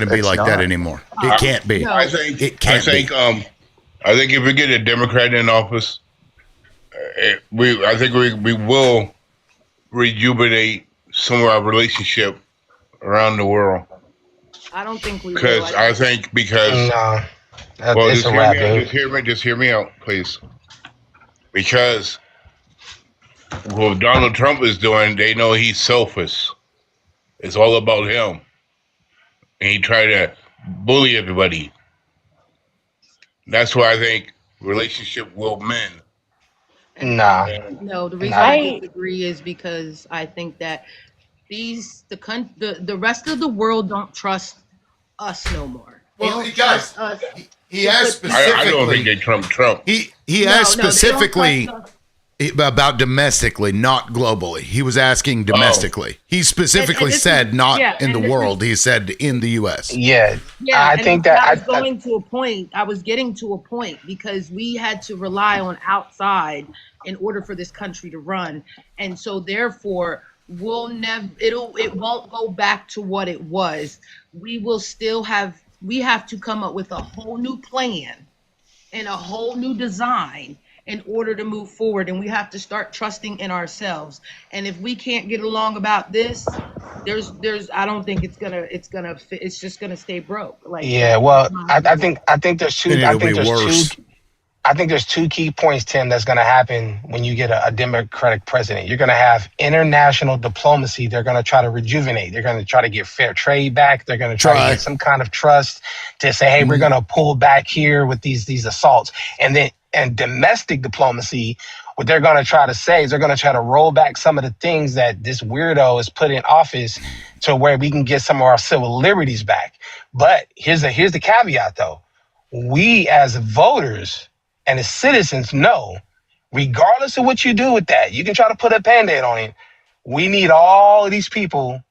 A: be like that anymore. It can't be.
L: I think
A: it can't be.
L: I think if we get a Democrat in office, I think we will rejuvenate some of our relationship around the world.
G: I don't think we will.
L: Because well, just hear me out, please. Because what Donald Trump is doing, they know he's selfish. It's all about him. And he tried to bully everybody. That's why I think relationship will mend.
G: No, the reason I disagree is because I think that the rest of the world don't trust us no more.
A: Well, guys, he has specifically.
L: I don't think they Trump.
A: He asked specifically about domestically, not globally. He was asking domestically. He specifically said not in the world. He said in the U.S.
H: Yeah.
G: I think that I was getting to a point because we had to rely on outside in order for this country to run, and so therefore it won't go back to what it was. We have to come up with a whole new plan and a whole new design in order to move forward, and we have to start trusting in ourselves. And if we can't get along about this, I don't think it's just gonna stay broke. Like,
H: I think there's two key points, Tim, that's going to happen when you get a Democratic president. You're going to have international diplomacy. They're going to try to rejuvenate. They're going to try to get fair trade back. They're going to try to get some kind of trust to say, hey, we're going to pull back here with these assaults. And domestic diplomacy, what they're going to try to say is they're going to try to roll back some of the things that this weirdo is put in office to where we can get some of our civil liberties back. But here's the caveat, though. We as voters and as citizens know, regardless of what you do with that, you can try to put a Band-Aid on it. We need all of these people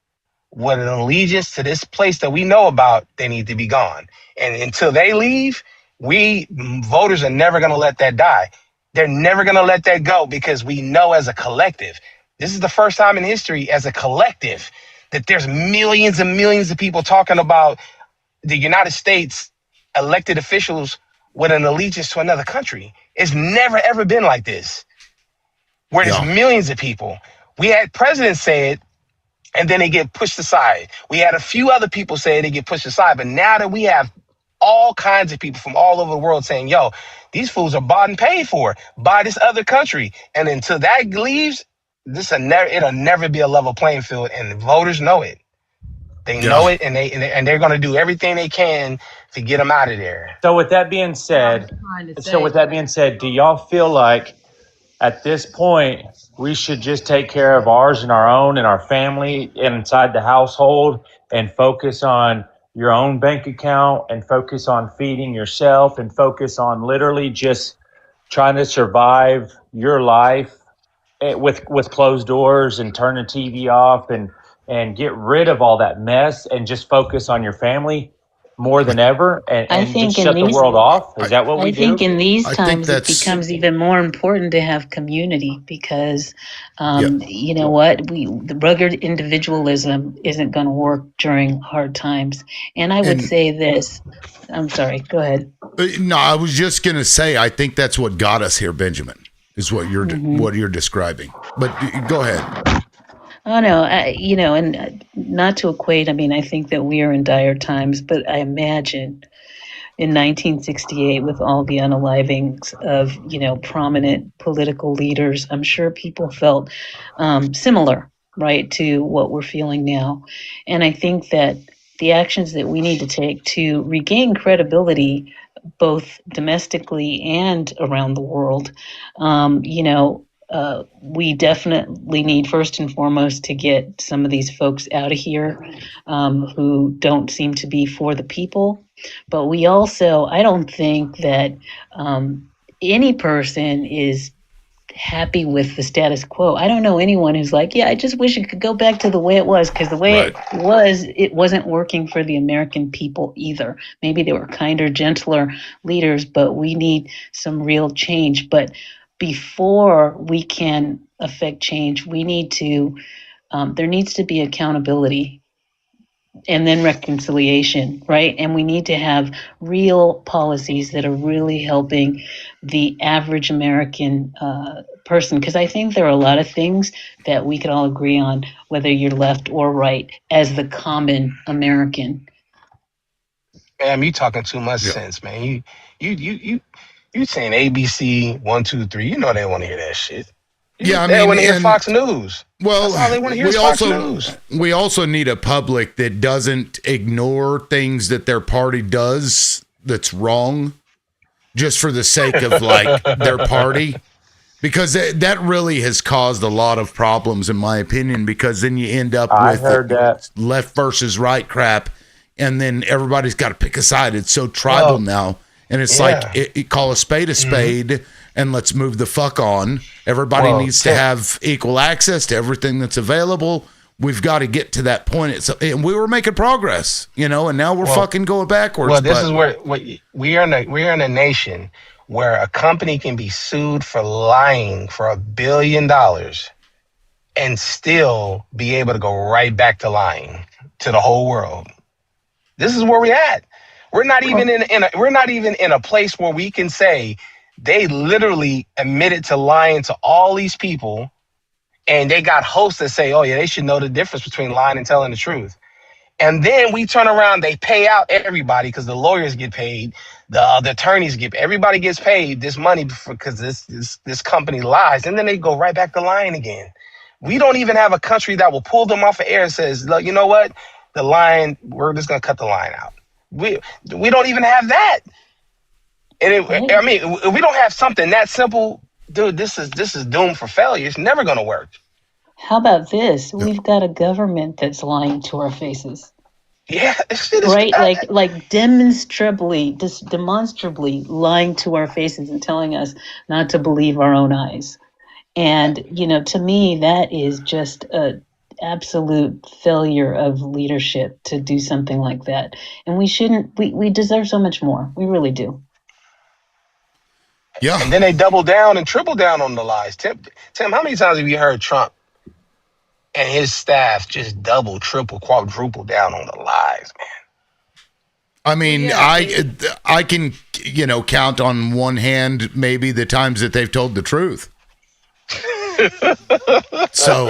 H: with an allegiance to this place that we know about. They need to be gone. And until they leave, we voters are never going to let that die. They're never going to let that go because we know as a collective, this is the first time in history as a collective that there's millions and millions of people talking about the United States elected officials with an allegiance to another country. It's never, ever been like this, where there's millions of people. We had presidents say it, and then they get pushed aside. We had a few other people say they get pushed aside, but now that we have all kinds of people from all over the world saying, yo, these fools are bought and paid for by this other country. And until that leaves, it'll never be a level playing field, and the voters know it. They know it, and they're going to do everything they can to get them out of there.
D: So with that being said, do y'all feel like at this point we should just take care of ours and our own and our family inside the household and focus on your own bank account and focus on feeding yourself and focus on literally just trying to survive your life with closed doors and turn the TV off and get rid of all that mess and just focus on your family more than ever and just shut the world off? Is that what we do?
K: I think in these times it becomes even more important to have community because, you know what, the rugged individualism isn't going to work during hard times. And I would say this. I'm sorry. Go ahead.
A: No, I was just going to say, I think that's what got us here, Benjamin, is what you're describing. But go ahead.
K: Oh, no, and not to equate, I mean, I think that we are in dire times, but I imagine in 1968 with all the unalivings of, prominent political leaders, I'm sure people felt similar, right, to what we're feeling now. And I think that the actions that we need to take to regain credibility, both domestically and around the world, we definitely need first and foremost to get some of these folks out of here who don't seem to be for the people. But we also, I don't think that any person is happy with the status quo. I don't know anyone who's like, yeah, I just wish it could go back to the way it was, because the way it wasn't working for the American people either. Maybe they were kinder, gentler leaders, but we need some real change. But before we can affect change, we need to, there needs to be accountability and then reconciliation, right? And we need to have real policies that are really helping the average American person. Because I think there are a lot of things that we could all agree on, whether you're left or right, as the common American.
H: Man, you talking too much sense, man. You saying ABC 1, 2, 3? You know they want to hear that shit. They want to hear Fox News.
A: Well,
H: that's all they want to hear is Fox News.
A: We also need a public that doesn't ignore things that their party does that's wrong, just for the sake of like their party, because that really has caused a lot of problems, in my opinion. Because then you end up with left versus right crap, and then everybody's got to pick a side. It's so tribal now. And it's like, call a spade, and let's move the fuck on. Everybody needs to have equal access to everything that's available. We've got to get to that point. And we were making progress, and now we're fucking going backwards.
H: Well, this is where we are in a nation where a company can be sued for lying for $1 billion and still be able to go right back to lying to the whole world. This is where we're at. We're not even in a place where we can say they literally admitted to lying to all these people, and they got hosts that say, oh yeah, they should know the difference between lying and telling the truth. And then we turn around, they pay out everybody because the lawyers get paid, the attorneys everybody gets paid this money because this company lies, and then they go right back to lying again. We don't even have a country that will pull them off of air and says, look, you know what, the line, we're just gonna cut the line out. We don't even have that. And we don't have something that simple, dude. This is doomed for failure. It's never going to work.
K: How about this? We've got a government that's lying to our faces.
H: Yeah,
K: right. Like demonstrably lying to our faces and telling us not to believe our own eyes. And to me, that is just a absolute failure of leadership to do something like that. And we deserve so much more. We really do.
A: Yeah.
H: And then they double down and triple down on the lies. Tim, how many times have you heard Trump and his staff just double, triple, quadruple down on the lies, man?
A: I mean, I can, count on one hand maybe the times that they've told the truth. So,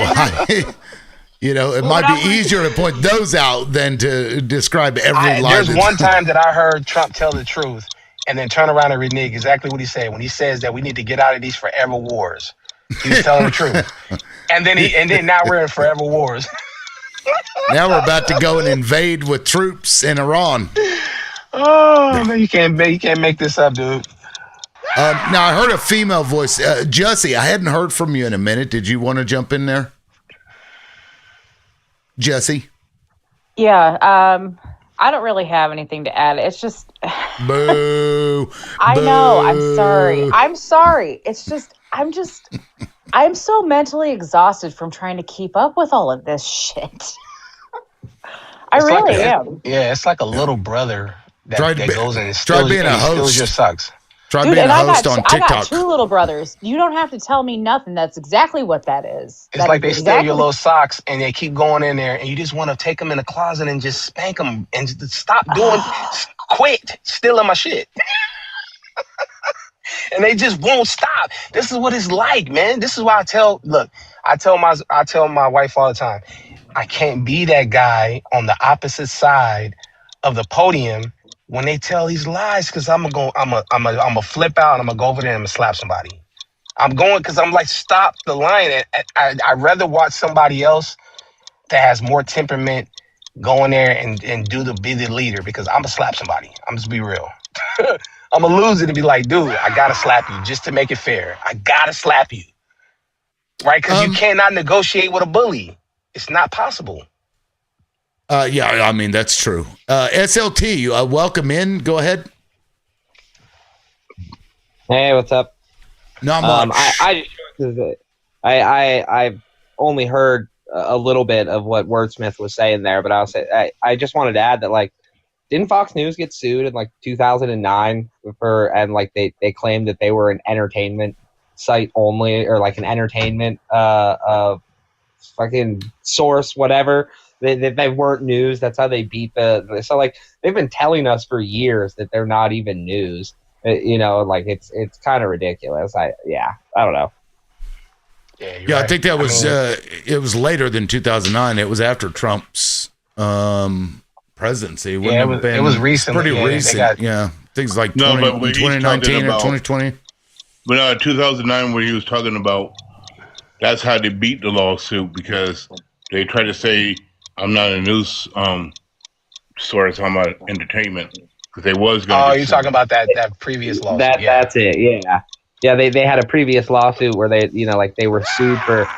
A: it might be easier to point those out than to describe every lie.
H: There's one time that I heard Trump tell the truth and then turn around and renege exactly what he said when he says that we need to get out of these forever wars. He's telling the truth. And then now we're in forever wars.
A: Now we're about to go and invade with troops in Iran.
H: Oh, man, you can't make this up, dude.
A: Now, I heard a female voice. Jesse, I hadn't heard from you in a minute. Did you want to jump in there? Jesse?
E: Yeah, I don't really have anything to add. It's just...
A: Boo.
E: I know. I'm sorry. It's just... I'm so mentally exhausted from trying to keep up with all of this shit. I really am.
H: Yeah, it's like a little brother that goes and
A: steals
H: your socks.
A: Try being a host on TikTok.
E: I got two little brothers. You don't have to tell me nothing. That's exactly what that is.
H: It's like they steal your little socks and they keep going in there and you just want to take them in the closet and just spank them and stop doing, quit stealing my shit. And they just won't stop. This is what it's like, man. This is why I tell my wife all the time, I can't be that guy on the opposite side of the podium when they tell these lies, because I'm gonna flip out and I'm gonna go over there and I'm gonna slap somebody. I'm going because I'm like, stop the lying. I'd rather watch somebody else that has more temperament go in there and be the leader, because I'm gonna slap somebody. I'm just be real. I'm gonna lose it and be like, dude, I gotta slap you just to make it fair. I gotta slap you, right? Because you cannot negotiate with a bully. It's not possible.
A: Yeah, I mean, that's true. SLT, welcome in. Go ahead.
M: Hey, what's up?
A: Not much.
M: I've only heard a little bit of what Wordsmith was saying there, but I just wanted to add that, like, didn't Fox News get sued in like 2009 and like they claimed that they were an entertainment site only, or like an entertainment fucking source, whatever. They weren't news. That's how they beat so like they've been telling us for years that they're not even news. Like it's kind of ridiculous. I don't know.
A: Yeah, right. I think that was it was later than 2009. It was after Trump's presidency.
H: It was recent.
A: Pretty recent. Things like 2019 or 2020.
L: But 2009, when he was talking about, that's how they beat the lawsuit, because they tried to say I'm not a news source, I'm an entertainment, because they was going.
H: Oh, you're talking about that previous lawsuit.
M: That's it. Yeah. They had a previous lawsuit where they were sued for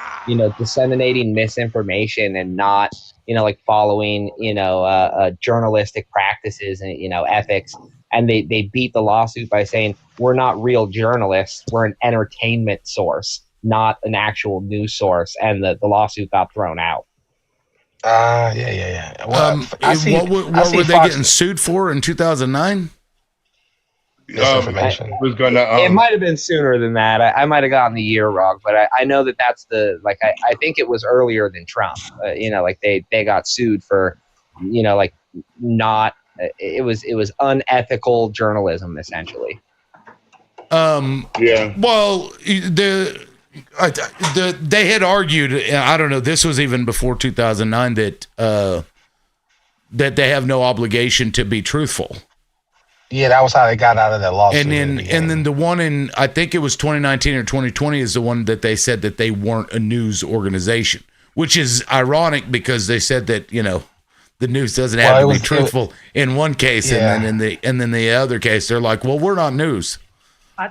M: disseminating misinformation and not following journalistic practices and ethics, and they beat the lawsuit by saying we're not real journalists, we're an entertainment source, not an actual news source, and the lawsuit got thrown out.
H: Yeah. Well,
A: what were they getting sued for in 2009?
H: Misinformation.
M: It might have been sooner than that. I might have gotten the year wrong, but I know that's I think it was earlier than Trump. They got sued for, not. It was unethical journalism, essentially.
L: Yeah.
A: Well, they had argued. I don't know. This was even before 2009 that they have no obligation to be truthful.
H: Yeah, that was how they got out of that lawsuit.
A: And then the one in, I think it was 2019 or 2020, is the one that they said that they weren't a news organization, which is ironic because they said that the news doesn't have to be truthful in one case, and then the other case they're like, well, we're not news.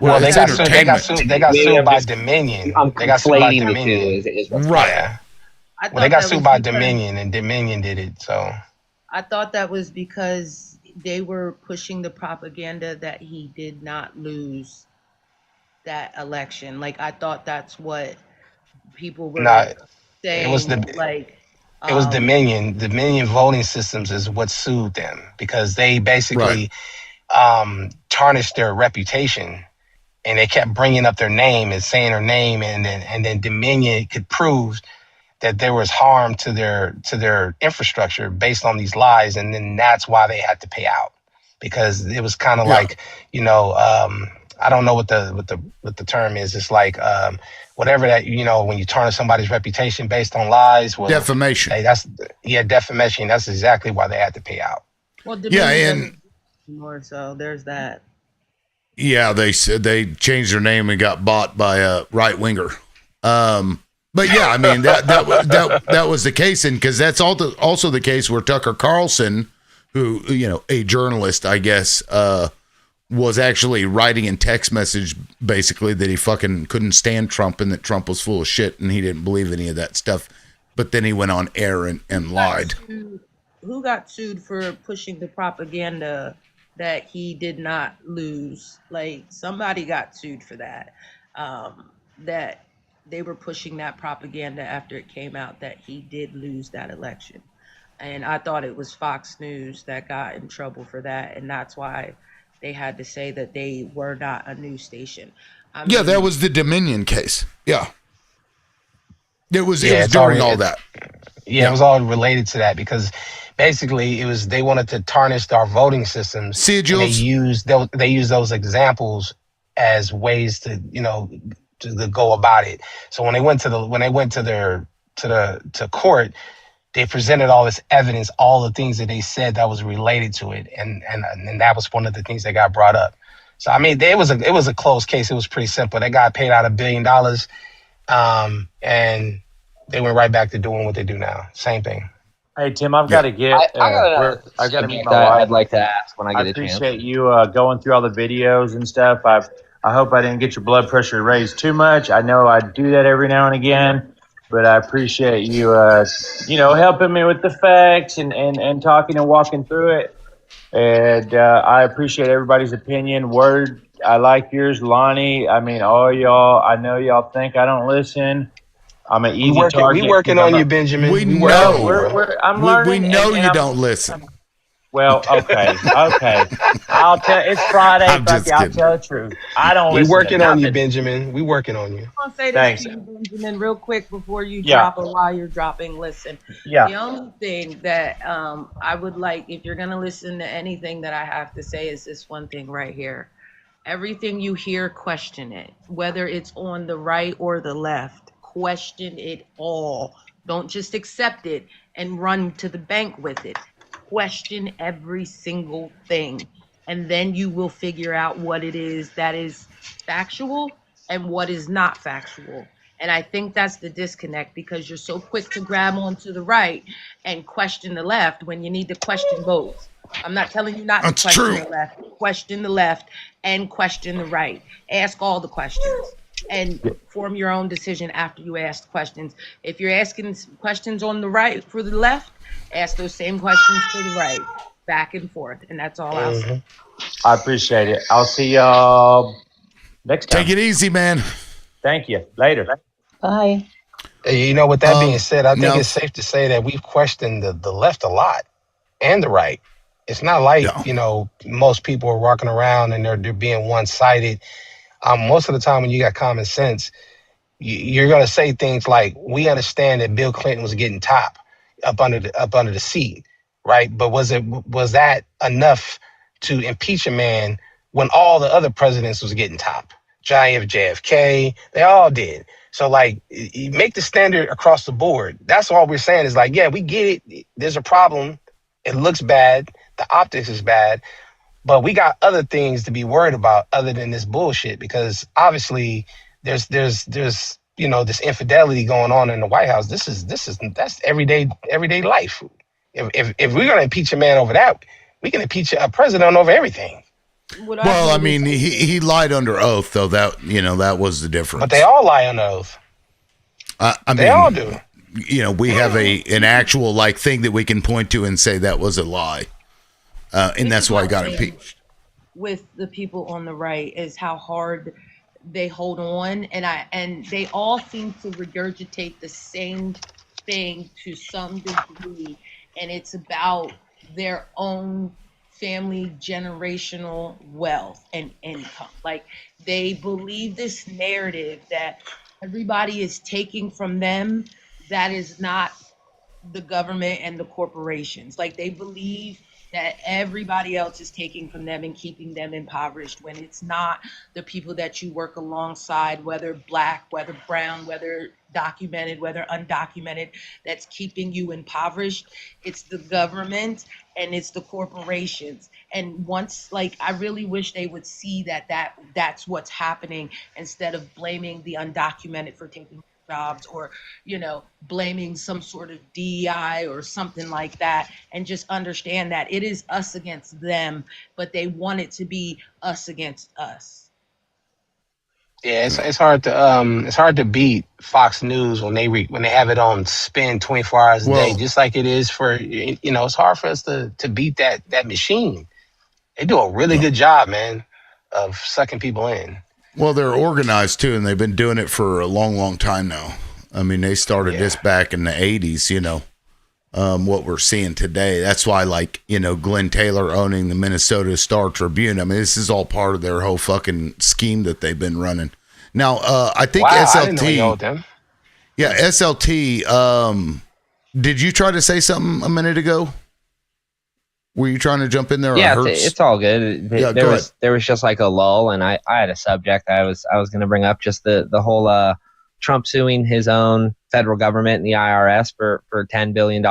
H: Well, they got sued by Dominion. They got sued by Dominion.
A: Right.
H: Well, they got sued by Dominion, and Dominion did it. So
G: I thought that was because they were pushing the propaganda that he did not lose that election. Like, I thought that's what people were saying.
H: It was it was Dominion. Dominion voting systems is what sued them, because they basically tarnished their reputation, and they kept bringing up their name and saying her name, and then Dominion could prove that there was harm to their infrastructure based on these lies, and then that's why they had to pay out. because it was kind of like, I don't know what the term is. It's like whatever that, when you tarnish somebody's reputation based on lies. Well,
A: defamation.
H: Hey, defamation. That's exactly why they had to pay out.
G: Well,
A: and
G: more so there's that.
A: Yeah, they said they changed their name and got bought by a right winger. But yeah, I mean that was the case, and because that's also the case where Tucker Carlson, who a journalist, I guess, was actually writing in text message basically that he fucking couldn't stand Trump and that Trump was full of shit and he didn't believe any of that stuff. But then he went on air and lied.
G: Who got sued for pushing the propaganda that he did not lose? Like somebody got sued for that. That they were pushing that propaganda after it came out that he did lose that election. And I thought it was Fox News that got in trouble for that. And that's why they had to say that they were not a news station.
A: That was the Dominion case. Yeah. It was during all that.
H: Yeah, it was all related to that because basically they wanted to tarnish our voting systems.
A: See, Jules?
H: They use those examples as ways to, to go about it. So when they went to court, they presented all this evidence, all the things that they said that was related to it, and that was one of the things that got brought up. So I mean, it was a closed case. It was pretty simple. They got paid out $1 billion, and they went right back to doing what they do now. Same thing.
D: Hey Tim, I've got to get. I got to meet my wife.
M: I'd like to ask when I get a chance.
D: I appreciate you going through all the videos and stuff. I hope I didn't get your blood pressure raised too much. I know I do that every now and again, but I appreciate you, helping me with the facts and talking and walking through it. And I appreciate everybody's opinion. Word, I like yours, Lonnie. I mean, all y'all. I know y'all think I don't listen. I'm an easy target.
H: We working on you, Benjamin.
A: We know.
D: I'm learning.
A: We know you don't listen.
D: Well, okay. I'll tell. It's Friday.
A: I'm just
D: I'll
A: kidding.
D: tell the truth. I don't.
H: We working on you, Benjamin. We working on you.
G: I want to say
D: Thanks.
G: this to you, Benjamin, real quick before you
D: Yeah.
G: drop or while you're dropping. Listen.
D: Yeah.
G: The only thing that I would like, if you're gonna listen to anything that I have to say, is this one thing right here. Everything you hear, question it. Whether it's on the right or the left, question it all. Don't just accept it and run to the bank with it. Question every single thing, and then you will figure out what it is that is factual and what is not factual. And I think that's the disconnect, because you're so quick to grab onto the right and question the left when you need to question both. I'm not telling you not to
A: That's
G: question
A: true.
G: the left. Question the left and question the right. Ask all the questions and form your own decision after you ask questions. If you're asking questions on the right for the left, ask those same questions for the right, back and forth. And that's all I'll say.
D: I appreciate it. I'll see y'all next time.
A: Take it easy, man.
D: Thank you. Later.
K: Bye.
H: Hey, with that being said, I think
A: no.
H: it's safe to say that we've questioned the left a lot and the right. It's not like, most people are walking around and they're being one-sided. Most of the time when you got common sense, you're going to say things like, we understand that Bill Clinton was getting top up under the seat, right? But was that enough to impeach a man when all the other presidents was getting top? John F. JFK, they all did. So you make the standard across the board. That's all we're saying is yeah, we get it. There's a problem. It looks bad. The optics is bad. But we got other things to be worried about other than this bullshit, because obviously there's this infidelity going on in the White House. That's everyday life. If we're gonna impeach a man over that, we can impeach a president over everything.
A: Well, I mean, he lied under oath, though. That was the difference.
H: But they all lie under oath. They all do.
A: We have an actual thing that we can point to and say that was a lie, and that's why he got impeached.
G: With the people on the right is how hard they hold on, and they all seem to regurgitate the same thing to some degree, and it's about their own family generational wealth and income. They believe this narrative that everybody is taking from them. That is not the government and the corporations. They believe that everybody else is taking from them and keeping them impoverished, when it's not the people that you work alongside, whether black, whether brown, whether documented, whether undocumented, that's keeping you impoverished. It's the government and it's the corporations. And once, like, I really wish they would see that's what's happening, instead of blaming the undocumented for taking jobs, or blaming some sort of DEI or something like that, and just understand that it is us against them, but they want it to be us against us.
H: Yeah, it's hard to beat Fox News when they have it on spin 24 hours a day, just like it is for it's hard for us to beat that machine. They do a really good job, man, of sucking people in.
A: Well, they're organized too, and they've been doing it for a long, long time now. I mean, they started this back in the 80s, what we're seeing today. That's why, Glenn Taylor owning the Minnesota Star Tribune, I mean, this is all part of their whole fucking scheme that they've been running. Now, I think SLT.
H: I didn't know you owned them.
A: Yeah, SLT. Did you try to say something a minute ago? Were you trying to jump in there?
M: Yeah, it's all good. There was just like a lull, and I had a subject I was going to bring up, just the whole Trump suing his own federal government and the IRS for $10 billion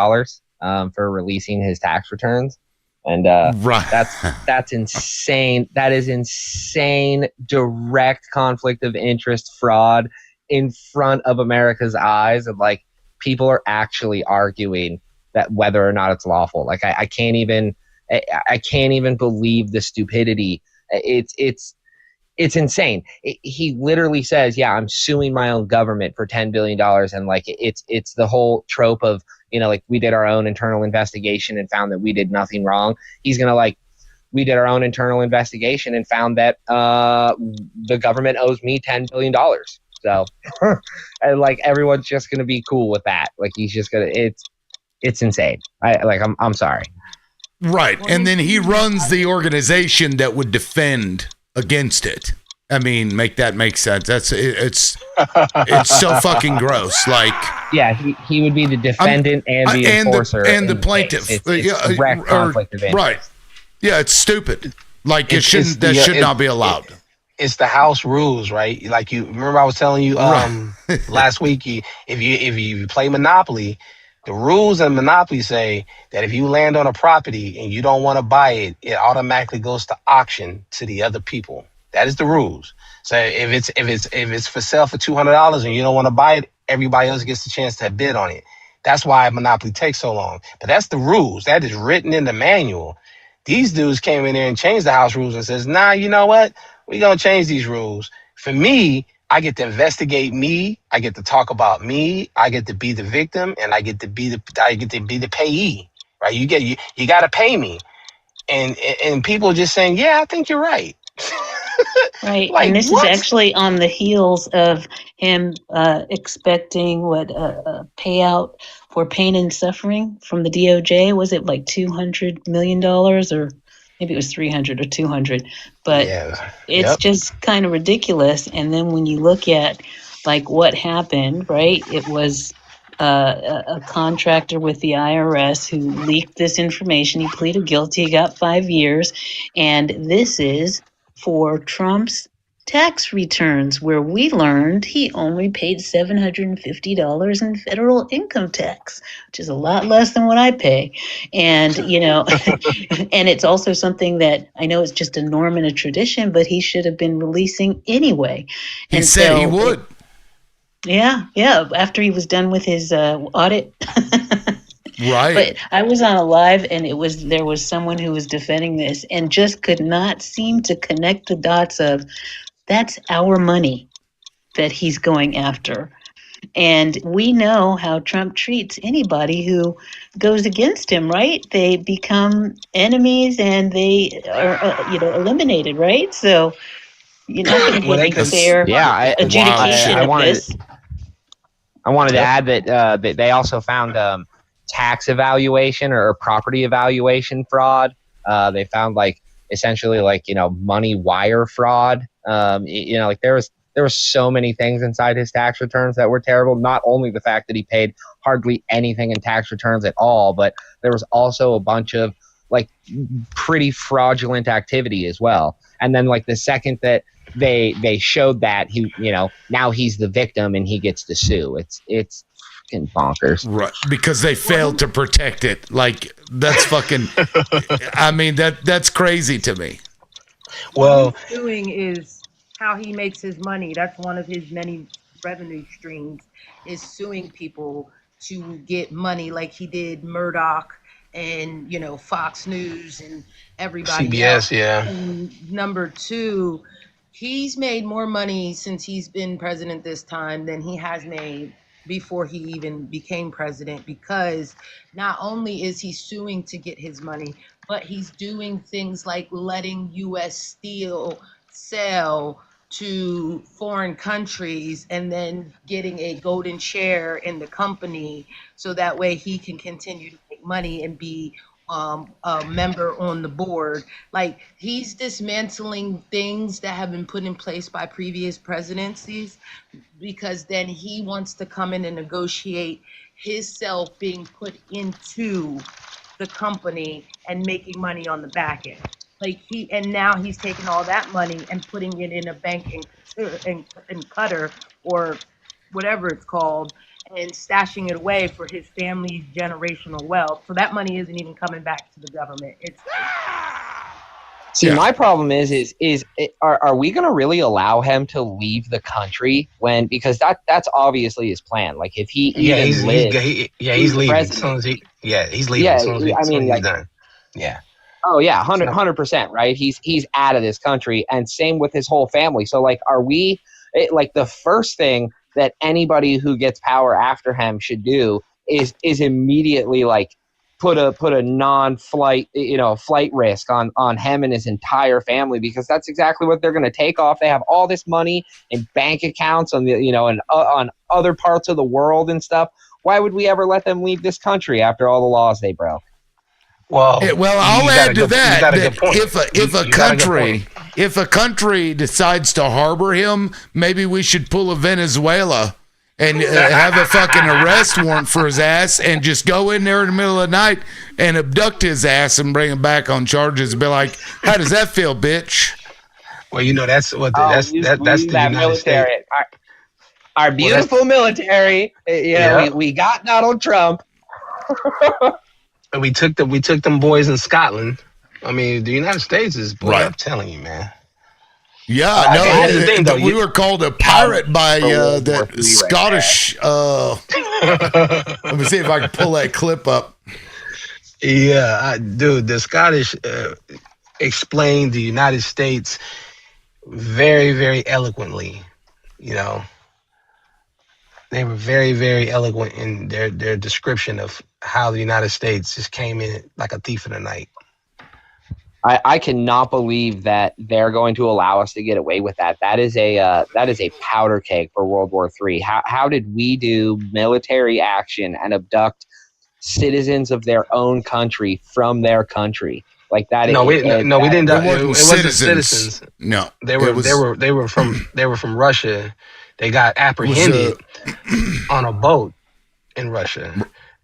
M: for releasing his tax returns, and that's insane. That is insane. Direct conflict of interest fraud in front of America's eyes, and people are actually arguing that whether or not it's lawful. I can't even believe the stupidity. It's insane. He literally says, yeah, I'm suing my own government for $10 billion. And it's the whole trope of, we did our own internal investigation and found that we did nothing wrong. He's going to we did our own internal investigation and found that the government owes me $10 billion. So and everyone's just going to be cool with that. He's just going to, it's insane. I'm sorry.
A: Right. And then he runs the organization that would defend against it. I mean, make that make sense. It's so fucking gross.
M: Yeah, he would be the defendant and the enforcer
A: and the plaintiff.
M: It's direct conflict of interest.
A: Right. Yeah, it's stupid. That should not be allowed.
H: It's the house rules, right? You remember I was telling you last week, if you play Monopoly, the rules in Monopoly say that if you land on a property and you don't want to buy it, it automatically goes to auction to the other people. That is the rules. So if it's for sale for $200 and you don't want to buy it, everybody else gets the chance to bid on it. That's why Monopoly takes so long. But that's the rules. That is written in the manual. These dudes came in there and changed the house rules and says, nah, you know what? We're going to change these rules. For me, I get to investigate me. I get to talk about me. I get to be the victim, and I get to be the payee. Right? You got to pay me, and people just saying, yeah, I think you're right.
K: Right, and this is actually on the heels of him expecting a payout for pain and suffering from the DOJ. Was it $200 million, or maybe it was 300 or 200? But it's just kind of ridiculous. And then when you look at what happened, right? It was a contractor with the IRS who leaked this information. He pleaded guilty, got 5 years, and this is for Trump's tax returns, where we learned he only paid $750 in federal income tax, which is a lot less than what I pay. And, and it's also something that I know it's just a norm and a tradition, but he should have been releasing anyway.
A: He said he would.
K: Yeah. After he was done with his audit.
A: Right.
K: But I was on a live, and there was someone who was defending this and just could not seem to connect the dots of that's our money that he's going after. And we know how Trump treats anybody who goes against him, right? They become enemies and they are eliminated, right? So you're not going to get a fair adjudication of this.
M: I wanted to add that they also found tax evaluation or property evaluation fraud. They found essentially money wire fraud. There was so many things inside his tax returns that were terrible. Not only the fact that he paid hardly anything in tax returns at all, but there was also a bunch of like pretty fraudulent activity as well. And then like the second that they showed that, he, you know, now he's the victim and he gets to sue. It's fucking bonkers.
A: Right, because they failed to protect it. Like, that's fucking I mean, that's crazy to me.
H: Well,
G: what he's doing is how he makes his money. That's one of his many revenue streams, is suing people to get money, like he did Murdoch and, you know, Fox News and everybody
H: CBS,
G: else.
H: yeah.
G: And number two, he's made more money since he's been president this time than he has made before he even became president, because not only is he suing to get his money, but he's doing things like letting U.S. Steel sell to foreign countries and then getting a golden share in the company, so that way he can continue to make money and be a member on the board. Like, he's dismantling things that have been put in place by previous presidencies, because then he wants to come in and negotiate his self being put into the company and making money on the back end. Like, now he's taking all that money and putting it in a bank in Qatar or whatever it's called, and stashing it away for his family's generational wealth. So that money isn't even coming back to the government.
M: See, my problem is are we going to really allow him to leave the country when, because that's obviously his plan. Like, if he he's leaving.
H: He's leaving as soon as he's done. Yeah.
M: Oh yeah, 100%, right? He's out of this country, and same with his whole family. So like, are we like, the first thing that anybody who gets power after him should do is immediately like put a non-flight, you know, flight risk on him and his entire family, because that's exactly what they're going to take off. They have all this money in bank accounts on the, you know, and on other parts of the world and stuff. Why would we ever let them leave this country after all the laws they broke?
H: Well,
A: I'll add to that if a country decides to harbor him, maybe we should pull a Venezuela and have a fucking arrest warrant for his ass and just go in there in the middle of the night and abduct his ass and bring him back on charges and be like, how does that feel, bitch?
H: Well, you know, that's the United
M: military.
H: States.
M: Our beautiful military. We got Donald Trump.
H: And we took them boys in Scotland. I mean, the United States is, boy,
A: right.
H: I'm telling you, man.
A: Yeah, we were called a pirate by the Scottish. Let me see if I can pull that clip up.
H: Yeah, dude, the Scottish explained the United States very, very eloquently. You know, they were very, very eloquent in their description of how the United States just came in like a thief in the night.
M: I cannot believe that they're going to allow us to get away with that. That is a powder keg for World War III. How did we do military action and abduct citizens of their own country from their country like that?
H: No, we didn't. It wasn't citizens.
A: No,
H: they were from Russia. They got apprehended on a boat in Russia.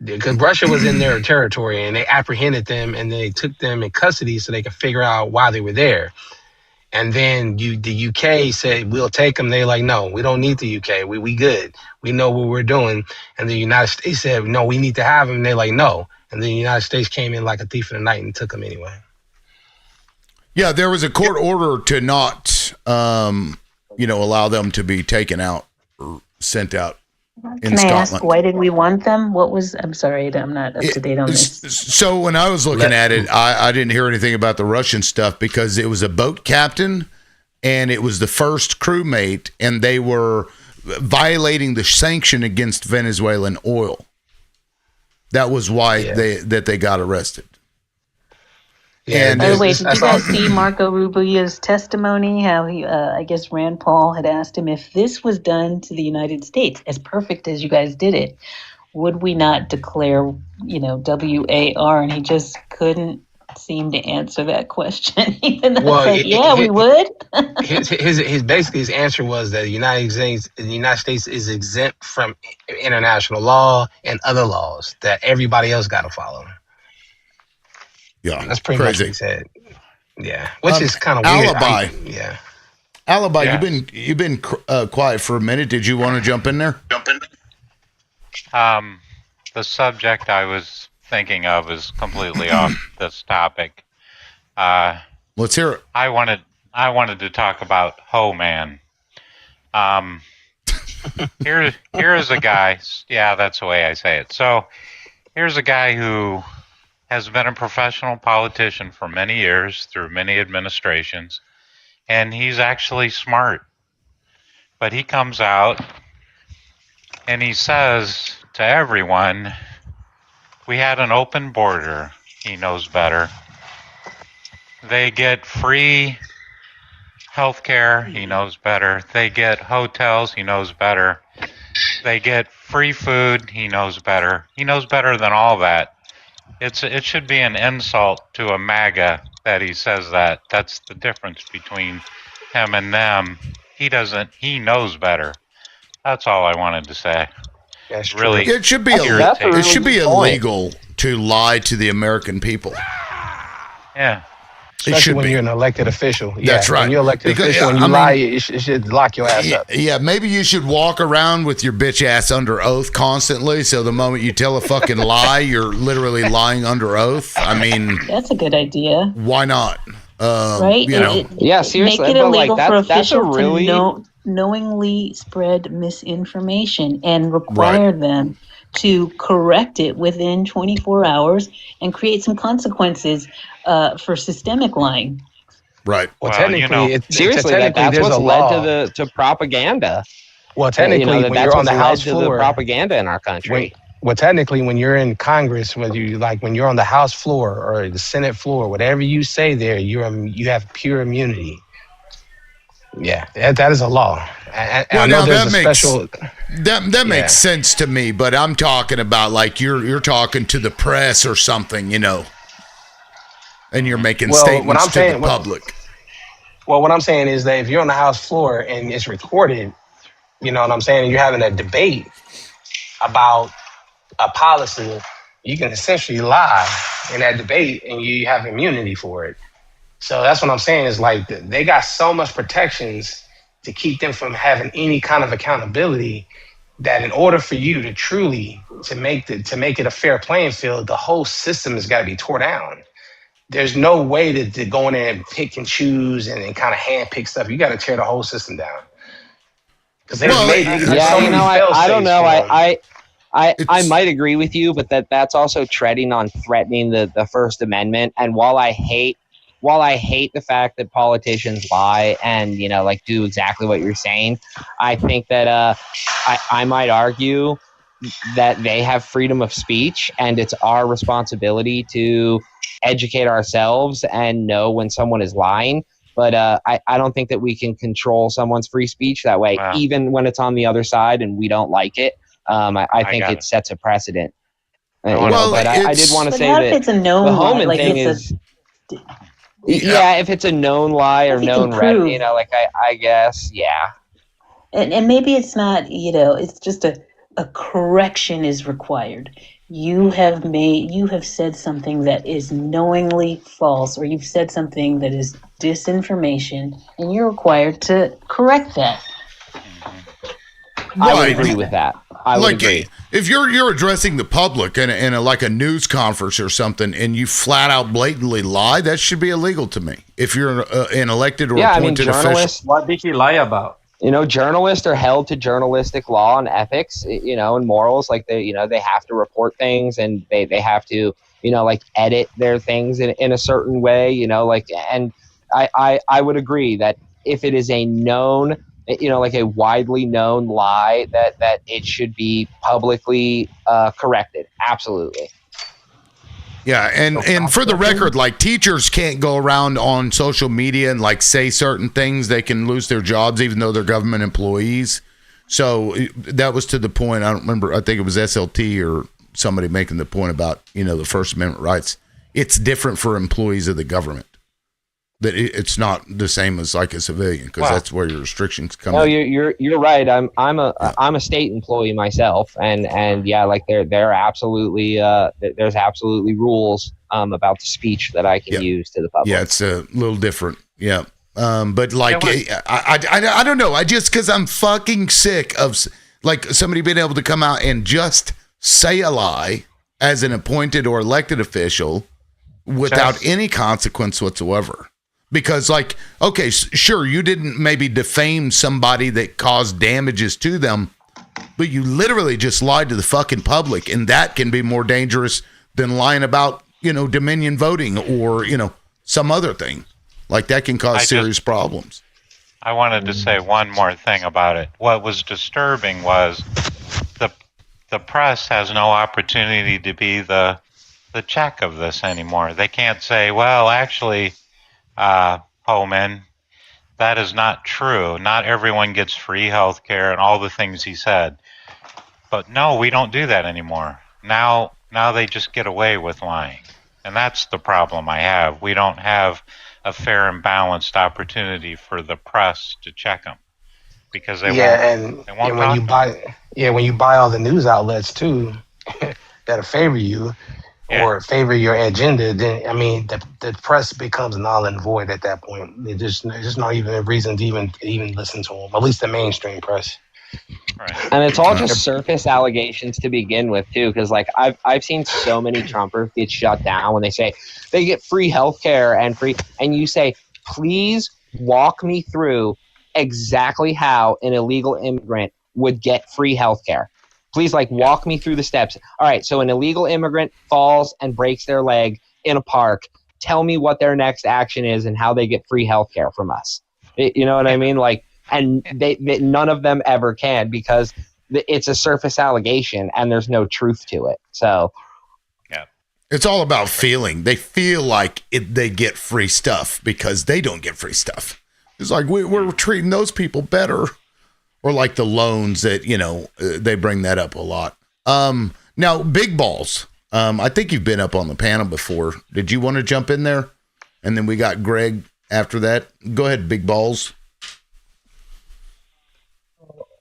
H: Because Russia was in their territory, and they apprehended them, and they took them in custody so they could figure out why they were there. And then the UK said, we'll take them. They're like, no, we don't need the UK. We good. We know what we're doing. And the United States said, no, we need to have them. And they're like, no. And then the United States came in like a thief in the night and took them anyway.
A: Yeah, there was a court order to not, allow them to be taken out or sent out.
K: Can I ask, why did we want them? I'm sorry, I'm not up to date on this.
A: So when I was looking at it, I didn't hear anything about the Russian stuff because it was a boat captain and it was the first crewmate, and they were violating the sanction against Venezuelan oil. That was why they got arrested.
K: Yeah, by the way, did you guys see Marco Rubia's testimony? How he, I guess Rand Paul had asked him, if this was done to the United States, as perfect as you guys did it, would we not declare, WAR? And he just couldn't seem to answer that question. Even though we would.
H: his answer was that the United States is exempt from international law and other laws that everybody else got to follow.
A: Yeah,
H: That's pretty much what he said. Yeah, which is kind of weird.
A: Alibi. Alibi.
H: Yeah.
A: You've been quiet for a minute. Did you want to jump in there?
N: The subject I was thinking of is completely off this topic.
A: Let's hear it.
N: I wanted to talk about Ho Man. Here's a guy. Yeah, that's the way I say it. So here's a guy who has been a professional politician for many years through many administrations, and he's actually smart. But he comes out and he says to everyone, we had an open border. He knows better. They get free health care. He knows better. They get hotels. He knows better. They get free food. He knows better. He knows better than all that. It should be an insult to a MAGA that he says that. That's the difference between him and them. He doesn't. He knows better. That's all I wanted to say.
H: That's
N: really.
A: It should be
N: irritating.
A: it should be illegal to lie to the American people.
N: Yeah.
H: Especially when you're an elected official. Yeah,
A: That's right.
H: When you're elected official and you lie, it should lock your ass up.
A: Yeah, maybe you should walk around with your bitch ass under oath constantly. So the moment you tell a fucking lie, you're literally lying under oath. I mean,
K: That's a good idea.
A: why not?
K: Right?
A: You know,
M: Yeah, seriously,
K: Make it
M: but, like,
K: illegal
M: that-
K: for
M: that's a
K: officials
M: really-
K: to knowingly spread misinformation and require them to correct it within 24 hours and create some consequences for systemic lying.
A: Right.
H: Well, technically,
M: seriously, that's
H: there's
M: what's
H: a
M: led
H: law.
M: to propaganda.
H: Well, technically, when
M: that's
H: you're on
M: what's
H: the
M: led
H: House
M: to
H: floor,
M: the propaganda in our country.
H: Well, technically, when you're in Congress, whether you when you're on the House floor or the Senate floor, whatever you say there, you have pure immunity. Yeah, that is a law. I know there's a special.
A: That makes sense to me, but I'm talking about like you're talking to the press or something, you know, and you're making statements to the public.
H: Well, what I'm saying is that if you're on the House floor and it's recorded, you know what I'm saying, and you're having a debate about a policy, you can essentially lie in that debate and you have immunity for it. So that's what I'm saying is like they got so much protections to keep them from having any kind of accountability that in order for you to truly to make it a fair playing field, the whole system has got to be tore down. There's no way to go in there and pick and choose and kind of hand pick stuff. You got to tear the whole system down. Because there's
M: I don't know. I might agree with you, but that's also treading on threatening the First Amendment. And while I hate the fact that politicians lie and, you know, like do exactly what you're saying, I think that I might argue that they have freedom of speech and it's our responsibility to educate ourselves and know when someone is lying. But I don't think that we can control someone's free speech that way, even when it's on the other side and we don't like it. I think it sets a precedent. I did want to say that
K: it's a known
M: the
K: lie,
M: Homan
K: like
M: thing
K: it's
M: is... Yeah, if it's a known lie or known red, you know, like I guess, yeah.
K: And maybe it's not, you know, it's just a correction is required. You have said something that is knowingly false, or you've said something that is disinformation, and you're required to correct that.
M: I would agree with that. I would agree.
A: If you're addressing the public in a like a news conference or something, and you flat out blatantly lie, that should be illegal to me. If you're an elected or appointed official,
O: what did he lie about?
M: You know, journalists are held to journalistic law and ethics, you know, and morals. Like they have to report things and they have to, you know, like edit their things in a certain way, you know, like, and I would agree that if it is a known, you know, like a widely known lie, that it should be publicly corrected. Absolutely.
A: yeah, and for the record, like teachers can't go around on social media and like say certain things. They can lose their jobs even though they're government employees. So that was to the point. I don't remember. I think it was SLT or somebody making the point about, you know, the First Amendment rights. It's different for employees of the government. that it's not the same as like a civilian, because
M: Wow.
A: that's where your restrictions come
M: No,
A: in.
M: you're right. I'm a state employee myself, and yeah, like there absolutely there's absolutely rules about the speech that I can use to the public.
A: Yeah, it's a little different. Yeah. But like, I don't know. I just, cause I'm fucking sick of like somebody being able to come out and just say a lie as an appointed or elected official without any consequence whatsoever. Because like, okay, sure, you didn't maybe defame somebody that caused damages to them, but you literally just lied to the fucking public. And that can be more dangerous than lying about, Dominion voting or, some other thing. Like that can cause serious problems.
N: I wanted to say one more thing about it. What was disturbing was the press has no opportunity to be the check of this anymore. They can't say, well, actually, Homan, that is not true. Not everyone gets free health care and all the things he said. But no, we don't do that anymore. Now they just get away with lying. And that's the problem I have. We don't have a fair and balanced opportunity for the press to check them because they won't. They won't
H: when you buy all the news outlets too that'll favor you or favor your agenda, then I mean the press becomes null and void at that point. There's just not even a reason to even listen to them. At least the mainstream press.
M: And it's all just surface allegations to begin with too, because like I've seen so many Trumpers get shut down when they say they get free healthcare and you say, please walk me through exactly how an illegal immigrant would get free healthcare. Please walk me through the steps. All right, so an illegal immigrant falls and breaks their leg in a park. Tell me what their next action is and how they get free healthcare from us. You know what I mean? And they none of them ever can because it's a surface allegation and there's no truth to it. So,
A: it's all about feeling. They feel like they get free stuff because they don't get free stuff. It's like we're treating those people better, or like the loans that they bring that up a lot. Now, Big Balls. I think you've been up on the panel before. Did you want to jump in there? And then we got Greg after that. Go ahead, Big Balls.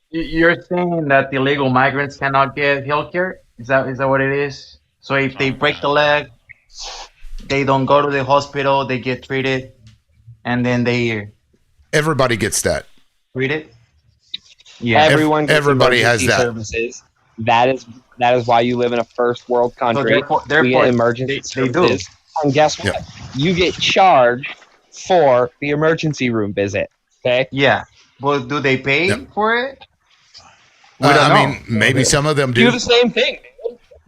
O: You're saying that the illegal migrants cannot get health care? Is that what it is? So if they break the leg, they don't go to the hospital, they get treated, and then
A: everybody gets that.
O: Treated?
M: Yeah,
A: everybody has that.
M: Services. That is why you live in a first world country.
O: So therefore
M: we get emergency
O: they
M: services.
O: do.
M: And guess what? You get charged for the emergency room visit. Okay?
O: Yeah. But do they pay for it? We don't know.
A: I mean, maybe some of them do.
M: The same thing.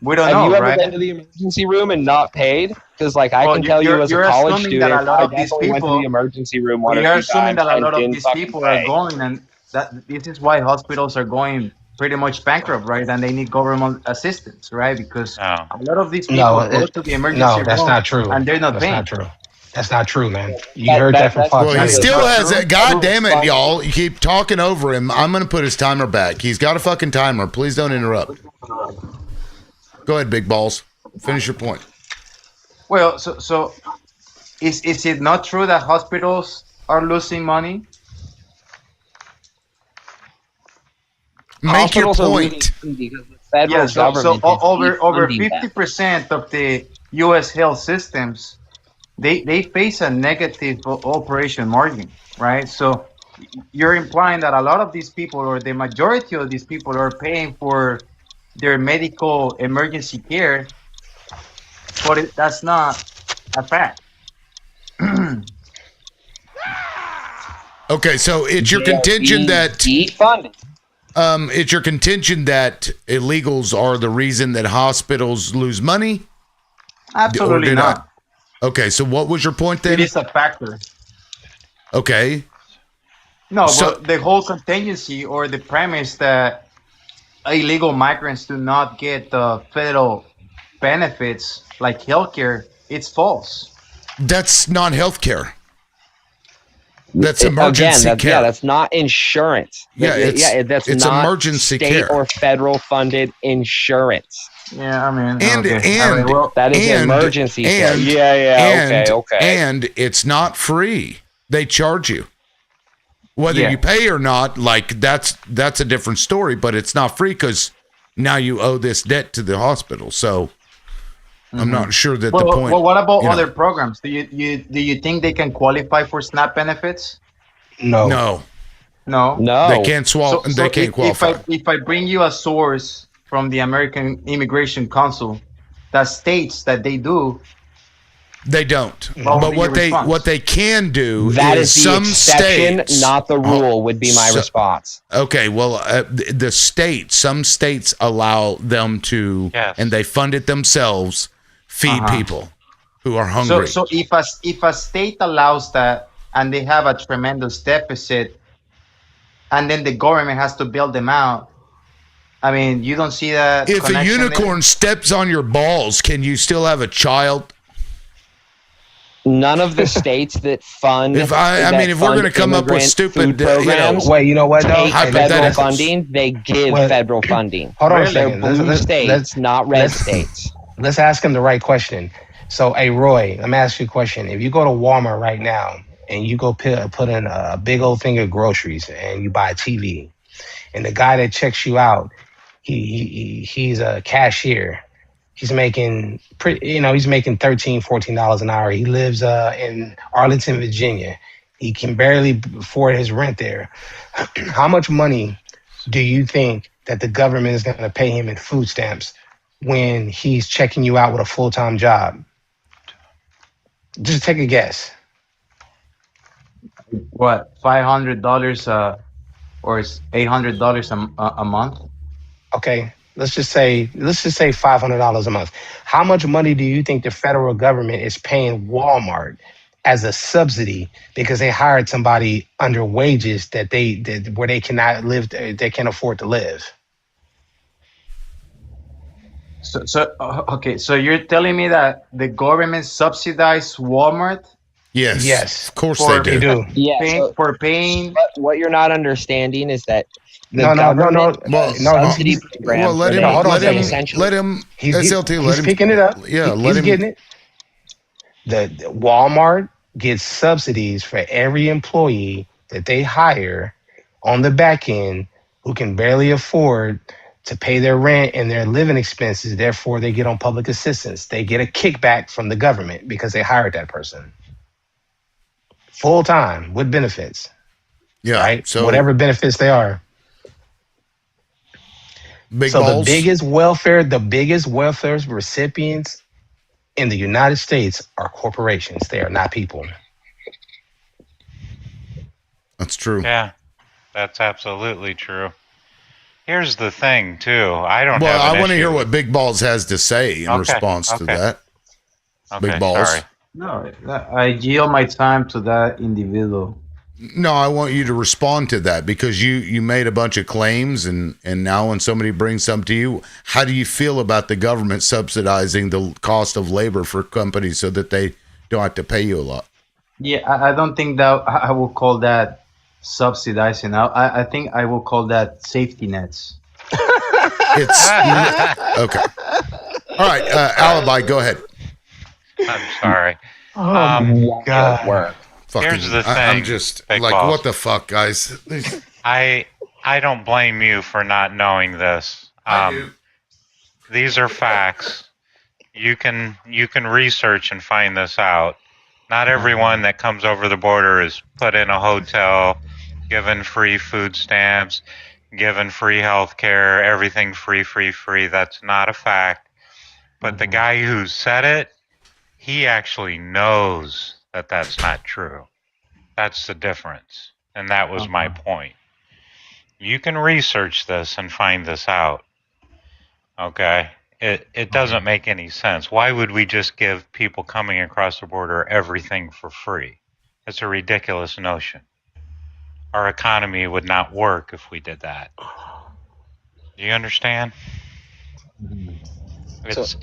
O: We don't
M: Have
O: know,
M: you ever
O: right?
M: been to the emergency room and not paid? Because I can tell you as a college student,
O: that a lot
M: I
O: of these
M: definitely went to
O: people,
M: the emergency room one or
O: you're
M: two
O: assuming
M: times
O: that a
M: and
O: lot of
M: didn't
O: these
M: fucking
O: people
M: pay.
O: are going, and that this is why hospitals are going pretty much bankrupt, right? And they need government assistance, right? Because a lot of these people go to the emergency room.
H: No, that's not true.
O: And they're not
H: That's
O: paying.
H: not true. That's not true, man. You heard that from Fox.
A: Well, he still has it. God damn it,
M: Fine.
A: y'all. You keep talking over him. I'm going to put his timer back. He's got a fucking timer. Please don't interrupt. Go ahead, Big Balls. Finish your point.
O: Well, so is it not true that hospitals are losing money?
A: Make your
M: Hospitals are
A: point.
M: losing because the federal government
O: so
M: is
O: over
M: defunding them.
O: 50% of the U.S. health systems, they face a negative operation margin, right? So you're implying that a lot of these people, or the majority of these people, are paying for their medical emergency care, but that's not a fact.
A: Okay, so it's your contention that it's your contention that illegals are the reason that hospitals lose money?
O: Absolutely not.
A: Okay, so what was your point then?
O: It is a factor.
A: Okay.
O: No, but the whole contingency or the premise that illegal migrants do not get the federal benefits like healthcare, it's false.
A: That's not healthcare. That's emergency care.
M: Yeah, that's not insurance.
A: Yeah,
M: that's
A: it's
M: not
A: emergency
M: state
A: care
M: or federal funded insurance.
O: Yeah, I mean,
A: And
O: okay. I mean, well,
M: That is
A: and-
M: emergency.
A: and-
M: Okay.
A: And it's not free. They charge you. Whether
O: Yeah.
A: you pay or not, like that's a different story, but it's not free because now you owe this debt to the hospital. So I'm not sure that the point.
O: Well, what about
A: you know,
O: other programs? Do you think they can qualify for SNAP benefits?
L: No.
A: No,
O: No.
A: they can't swallow.
O: So
A: they can't qualify.
O: If I bring you a source from the American Immigration Council that states that they do,
A: They don't.
O: What would
A: But
O: be
A: what
O: your
A: they
O: response?
A: what they can do
M: That
A: is
M: is the
A: some
M: exception,
A: states,
M: not the rule, would be my response.
A: Okay, well, the states, some states allow them to, and they fund it themselves, feed people who are hungry.
O: So if a state allows that and they have a tremendous deficit, and then the government has to bail them out, I mean, you don't see that.
A: If a
O: connection
A: unicorn steps on your balls, can you still have a child?
M: None of the states that fund.
A: If we're going to come up with stupid
M: programs,
L: Wait, you know what, though?
M: take federal funding. They give federal funding.
L: Hold on a
M: They're
L: second.
M: blue states, not red states.
L: Let's ask him the right question. So, hey, Roy, let me ask you a question. If you go to Walmart right now and you go put in a big old thing of groceries and you buy a TV, and the guy that checks you out, he's a cashier. He's making he's making $13, $14 an hour. He lives in Arlington, Virginia. He can barely afford his rent there. How much money do you think that the government is going to pay him in food stamps when he's checking you out with a full-time job? Just take a guess.
O: What, $500 or $800 a month?
L: Okay, let's just say $500 a month. How much money do you think the federal government is paying Walmart as a subsidy because they hired somebody under wages that where they cannot live, they can't afford to live?
O: So you're telling me that the government subsidizes Walmart?
A: Yes, of course
O: For-
A: they do.
M: Yeah,
O: for paying.
M: What you're not understanding is that the
L: No.
M: government
L: Well,
M: subsidy program.
A: Well, let him.
L: Hold on a second.
A: Let him.
L: He's
A: SLT. Let
L: he's
A: him.
L: picking it up.
A: Yeah,
L: He's
A: let him.
L: getting it. The Walmart gets subsidies for every employee that they hire on the back end who can barely afford to pay their rent and their living expenses. Therefore, they get on public assistance. They get a kickback from the government because they hired that person full time with benefits.
A: Yeah.
L: Right.
A: So
L: whatever benefits they are.
A: Big
L: So
A: balls.
L: the biggest welfare recipients in the United States are corporations. They are not people.
A: That's true.
N: Yeah, that's absolutely true. Here's the thing, too. I don't
A: Well,
N: have an
A: I want to
N: issue
A: hear
N: with-
A: what Big Balls has to say in response to that.
N: Okay,
A: Big Balls.
N: sorry.
O: No, I yield my time to that individual.
A: No, I want you to respond to that because you made a bunch of claims and now when somebody brings something to you, how do you feel about the government subsidizing the cost of labor for companies so that they don't have to pay you a lot?
O: Yeah, I don't think that I will call that subsidizing. I think I will call that safety nets.
A: It's okay. All right, Alibi, go ahead.
N: I'm sorry.
L: Oh, God.
N: Here's the thing.
A: I'm just
N: Big
A: like,
N: Balls.
A: what the fuck, guys?
N: I don't blame you for not knowing this.
A: I do.
N: These are facts. You can research and find this out. Not everyone that comes over the border is put in a hotel, given free food stamps, given free health care, everything free. That's not a fact. But the guy who said it, he actually knows that that's not true. That's the difference. And that was my point. You can research this and find this out. Okay? It doesn't make any sense. Why would we just give people coming across the border everything for free? It's a ridiculous notion. Our economy would not work if we did that. Do you understand? It's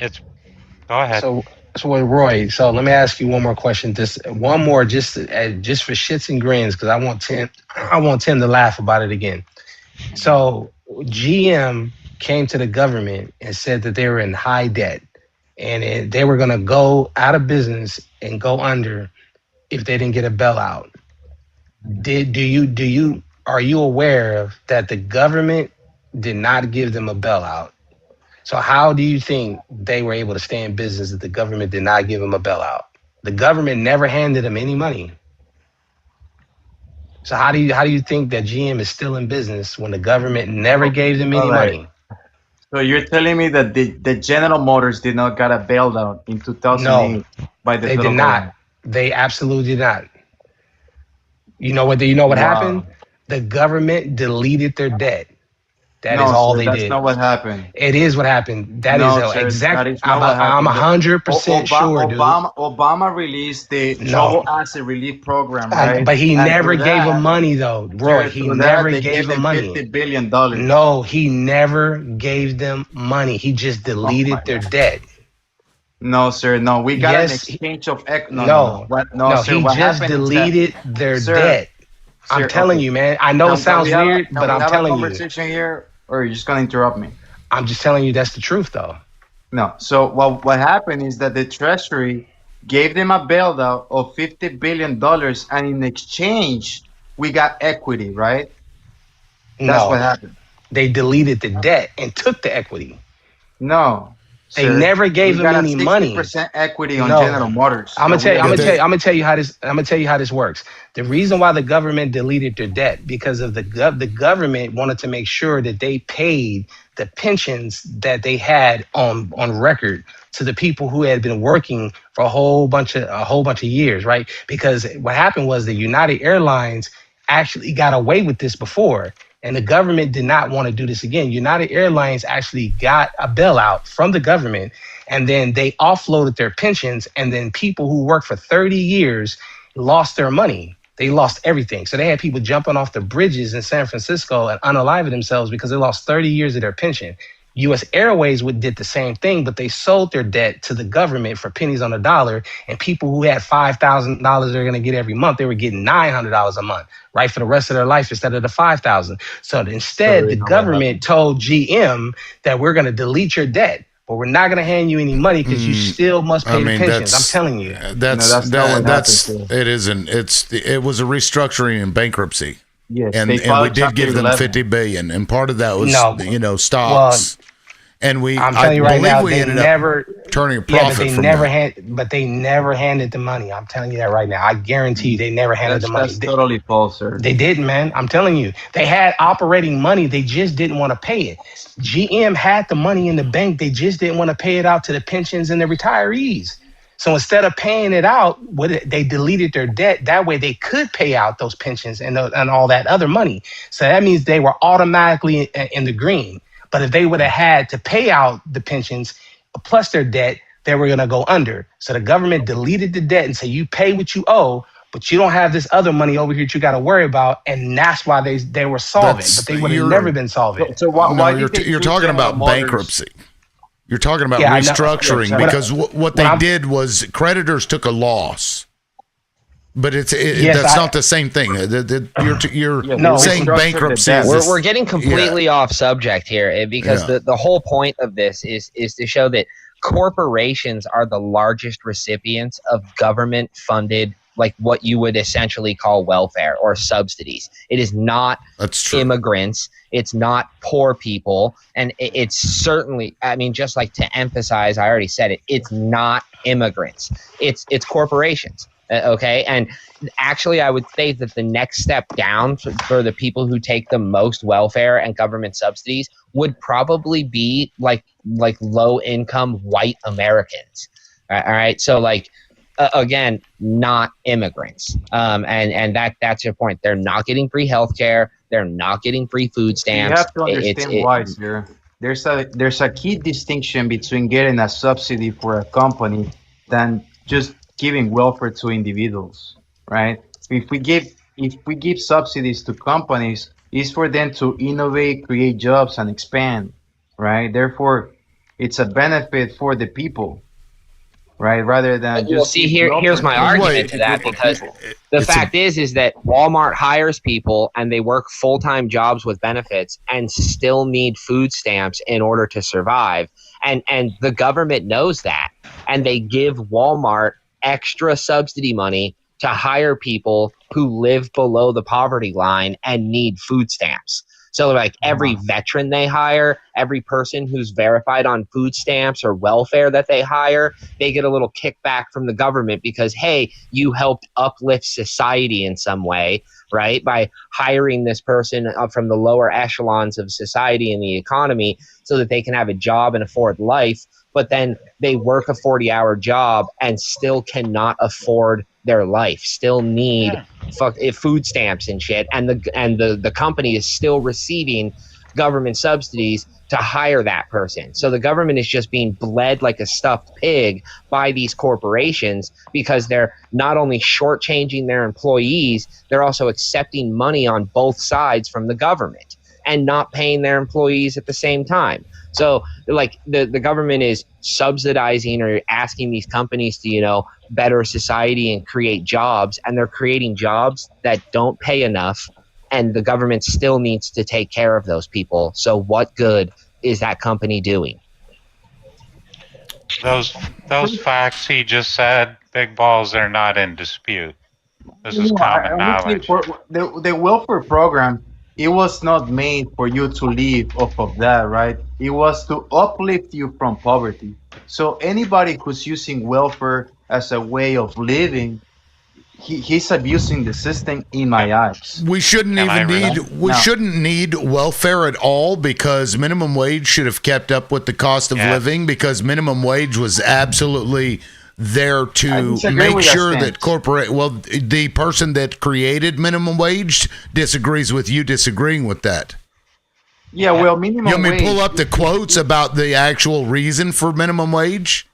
N: go ahead.
L: So Roy, so let me ask you one more question. Just one more, just for shits and grins, because I want Tim to laugh about it again. So GM
H: came to the government and said that they were in high debt and they were going to go out of business and go under if they didn't get a bailout. Are you aware of that the government did not give them a bailout? So how do you think they were able to stay in business if the government did not give them a bailout? The government never handed them any money. So how do you think that GM is still in business when the government never gave them any money?
O: So you're telling me that the General Motors did not get a bailout in 2008 by the
H: they
O: federal
H: did not.
O: government?
H: They absolutely did not. You know what happened? The government deleted their debt. That is all they did.
O: That's not what happened.
H: It is what happened. That
O: No,
H: is
O: sir,
H: exactly.
O: that is not what
H: I'm
O: happened.
H: 100% sure, dude.
O: Obama released the Trouble Asset Relief Program, right?
H: But he
O: And
H: never
O: through
H: gave
O: that-
H: him money, though, Roy.
O: sir,
H: He
O: through that,
H: never
O: they
H: gave
O: them
H: him money.
O: $50 billion.
H: No, he never gave them money. He just deleted their debt.
O: No, sir. No, we got
H: Yes,
O: an exchange of no,
H: No,
O: sir.
H: he
O: What
H: just
O: happened is
H: deleted
O: that,
H: their
O: sir,
H: debt. I'm
O: sir,
H: telling
O: okay.
H: you, man. I know it sounds weird, but I'm telling
O: a
H: you.
O: conversation here, or are you just gonna interrupt me?
H: I'm just telling you that's the truth, though.
O: No. So what happened is that the Treasury gave them a bailout of $50 billion, and in exchange, we got equity, right? That's
H: No.
O: what happened.
H: They deleted the debt and took the equity.
O: No.
H: They
O: sir.
H: never gave
O: We
H: him
O: got
H: any
O: a
H: money.
O: 60% equity on
H: No.
O: General Motors.
H: I'm gonna tell you how this works. The reason why the government deleted their debt because of the government wanted to make sure that they paid the pensions that they had on record to the people who had been working for a whole bunch of years, right? Because what happened was the United Airlines actually got away with this before. And the government did not want to do this again. United Airlines actually got a bailout from the government, and then they offloaded their pensions, and then people who worked for 30 years lost their money. They lost everything. So they had people jumping off the bridges in San Francisco and unaliving themselves because they lost 30 years of their pension. U.S. Airways did the same thing, but they sold their debt to the government for pennies on the dollar. And people who had $5,000 they're going to get every month, they were getting $900 a month, right, for the rest of their life instead of the $5,000. So instead, the government told GM that we're going to delete your debt, but we're not going to hand you any money because you still must pay the pensions. I'm telling you.
A: It isn't. It was a restructuring and bankruptcy.
O: Yes,
A: and we did give them 50 billion, and part of that was stocks. And I'm
H: telling you right now, they
A: ended
H: never
A: up turning a profit from that.
H: But they never handed the money. I'm telling you that right now. I guarantee you, they never handed the money.
O: That's totally false, sir.
H: They didn't, man. I'm telling you, they had operating money. They just didn't want to pay it. GM had the money in the bank. They just didn't want to pay it out to the pensions and the retirees. So instead of paying it out, they deleted their debt. That way they could pay out those pensions and all that other money. So that means they were automatically in the green. But if they would have had to pay out the pensions plus their debt, they were going to go under. So the government deleted the debt and said, you pay what you owe, but you don't have this other money over here that you got to worry about. And that's why they were solvent, but they would have never been solvent.
O: So why
A: you're talking about bankruptcy. You're talking about restructuring because what they did was creditors took a loss. But that's not the same thing. You're saying bankruptcy.
M: We're getting completely off subject here because the whole point of this is to show that corporations are the largest recipients of government-funded, like what you would essentially call welfare or subsidies. It is not immigrants. It's not poor people. And it's certainly, I mean, just like to emphasize, I already said it, it's not immigrants. It's corporations. Okay. And actually, I would say that the next step down for the people who take the most welfare and government subsidies would probably be like low income white Americans. All right. So again, not immigrants. And that's your point. They're not getting free healthcare. They're not getting free food stamps.
O: You have to understand why, sir. There's a key distinction between getting a subsidy for a company than just giving welfare to individuals, right? If we give subsidies to companies, it's for them to innovate, create jobs, and expand, right? Therefore, it's a benefit for the people. right? Rather than
M: Well,
O: just
M: see,
O: giving
M: here's my
O: opportunity
M: argument to that,
O: for
M: because
O: people.
M: the fact is that Walmart hires people and they work full-time jobs with benefits and still need food stamps in order to survive. And the government knows that. And they give Walmart extra subsidy money to hire people who live below the poverty line and need food stamps. So like every veteran they hire, every person who's verified on food stamps or welfare that they hire, they get a little kickback from the government because, hey, you helped uplift society in some way, right? By hiring this person up from the lower echelons of society and the economy so that they can have a job and afford life. But then they work a 40-hour job and still cannot afford their life, still need food stamps and shit, and the company is still receiving government subsidies to hire that person. So the government is just being bled like a stuffed pig by these corporations because they're not only shortchanging their employees, they're also accepting money on both sides from the government and not paying their employees at the same time. So like the government is subsidizing or asking these companies to, you know, better society and create jobs, and they're creating jobs that don't pay enough, and the government still needs to take care of those people. So what good is that company doing?
N: Those facts he just said, big balls, they're not in dispute. This is common knowledge.
O: The welfare program, it was not made for you to live off of that, right? It was to uplift you from poverty. So anybody who's using welfare as a way of living, he's abusing the system in my eyes.
A: We shouldn't need welfare at all, because minimum wage should have kept up with the cost of living, because minimum wage was absolutely there to make sure that the person that created minimum wage disagrees with you disagreeing with that.
O: Yeah, well, minimum
A: You want me
O: wage.
A: to pull up the quotes about the actual reason for minimum wage?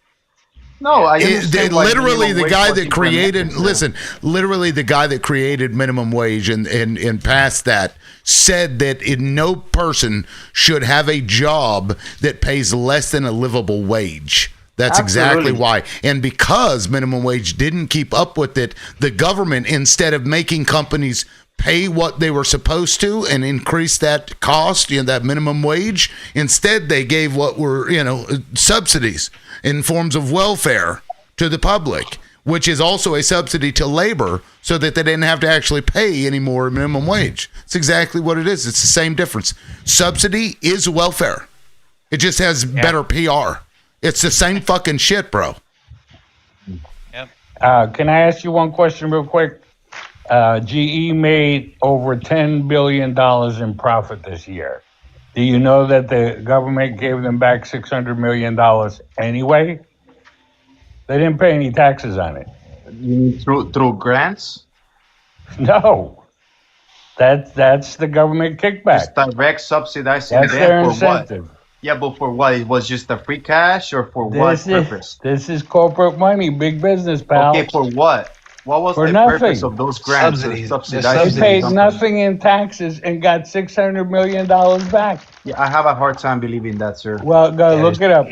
O: No, I understand why
A: literally
O: minimum
A: the
O: wage
A: guy
O: was
A: that created
O: implemented,
A: listen, literally the guy that created minimum wage and passed that said that no person should have a job that pays less than a livable wage. That's exactly why. And because minimum wage didn't keep up with it, the government, instead of making companies pay what they were supposed to and increase that cost, that minimum wage, instead they gave what were, subsidies in forms of welfare to the public, which is also a subsidy to labor, so that they didn't have to actually pay any more minimum wage. It's exactly what it is. It's the same difference. Subsidy is welfare. It just has better PR. It's the same fucking shit, bro.
P: Can I ask you one question real quick? GE made over $10 billion in profit this year. Do you know that the government gave them back $600 million anyway? They didn't pay any taxes on it.
O: You mean through grants?
P: No. That's the government kickback.
O: Just direct subsidizing
P: That's
O: them
P: their
O: for
P: incentive.
O: what? Yeah, but for what? It was just a free cash, or for what purpose?
P: This is corporate money, big business, pal.
O: Okay, for what? What was
P: For
O: the
P: nothing.
O: purpose of those grants?
P: They paid nothing in taxes and got $600 million back.
O: Yeah, I have a hard time believing that, sir.
P: Well, go look it up.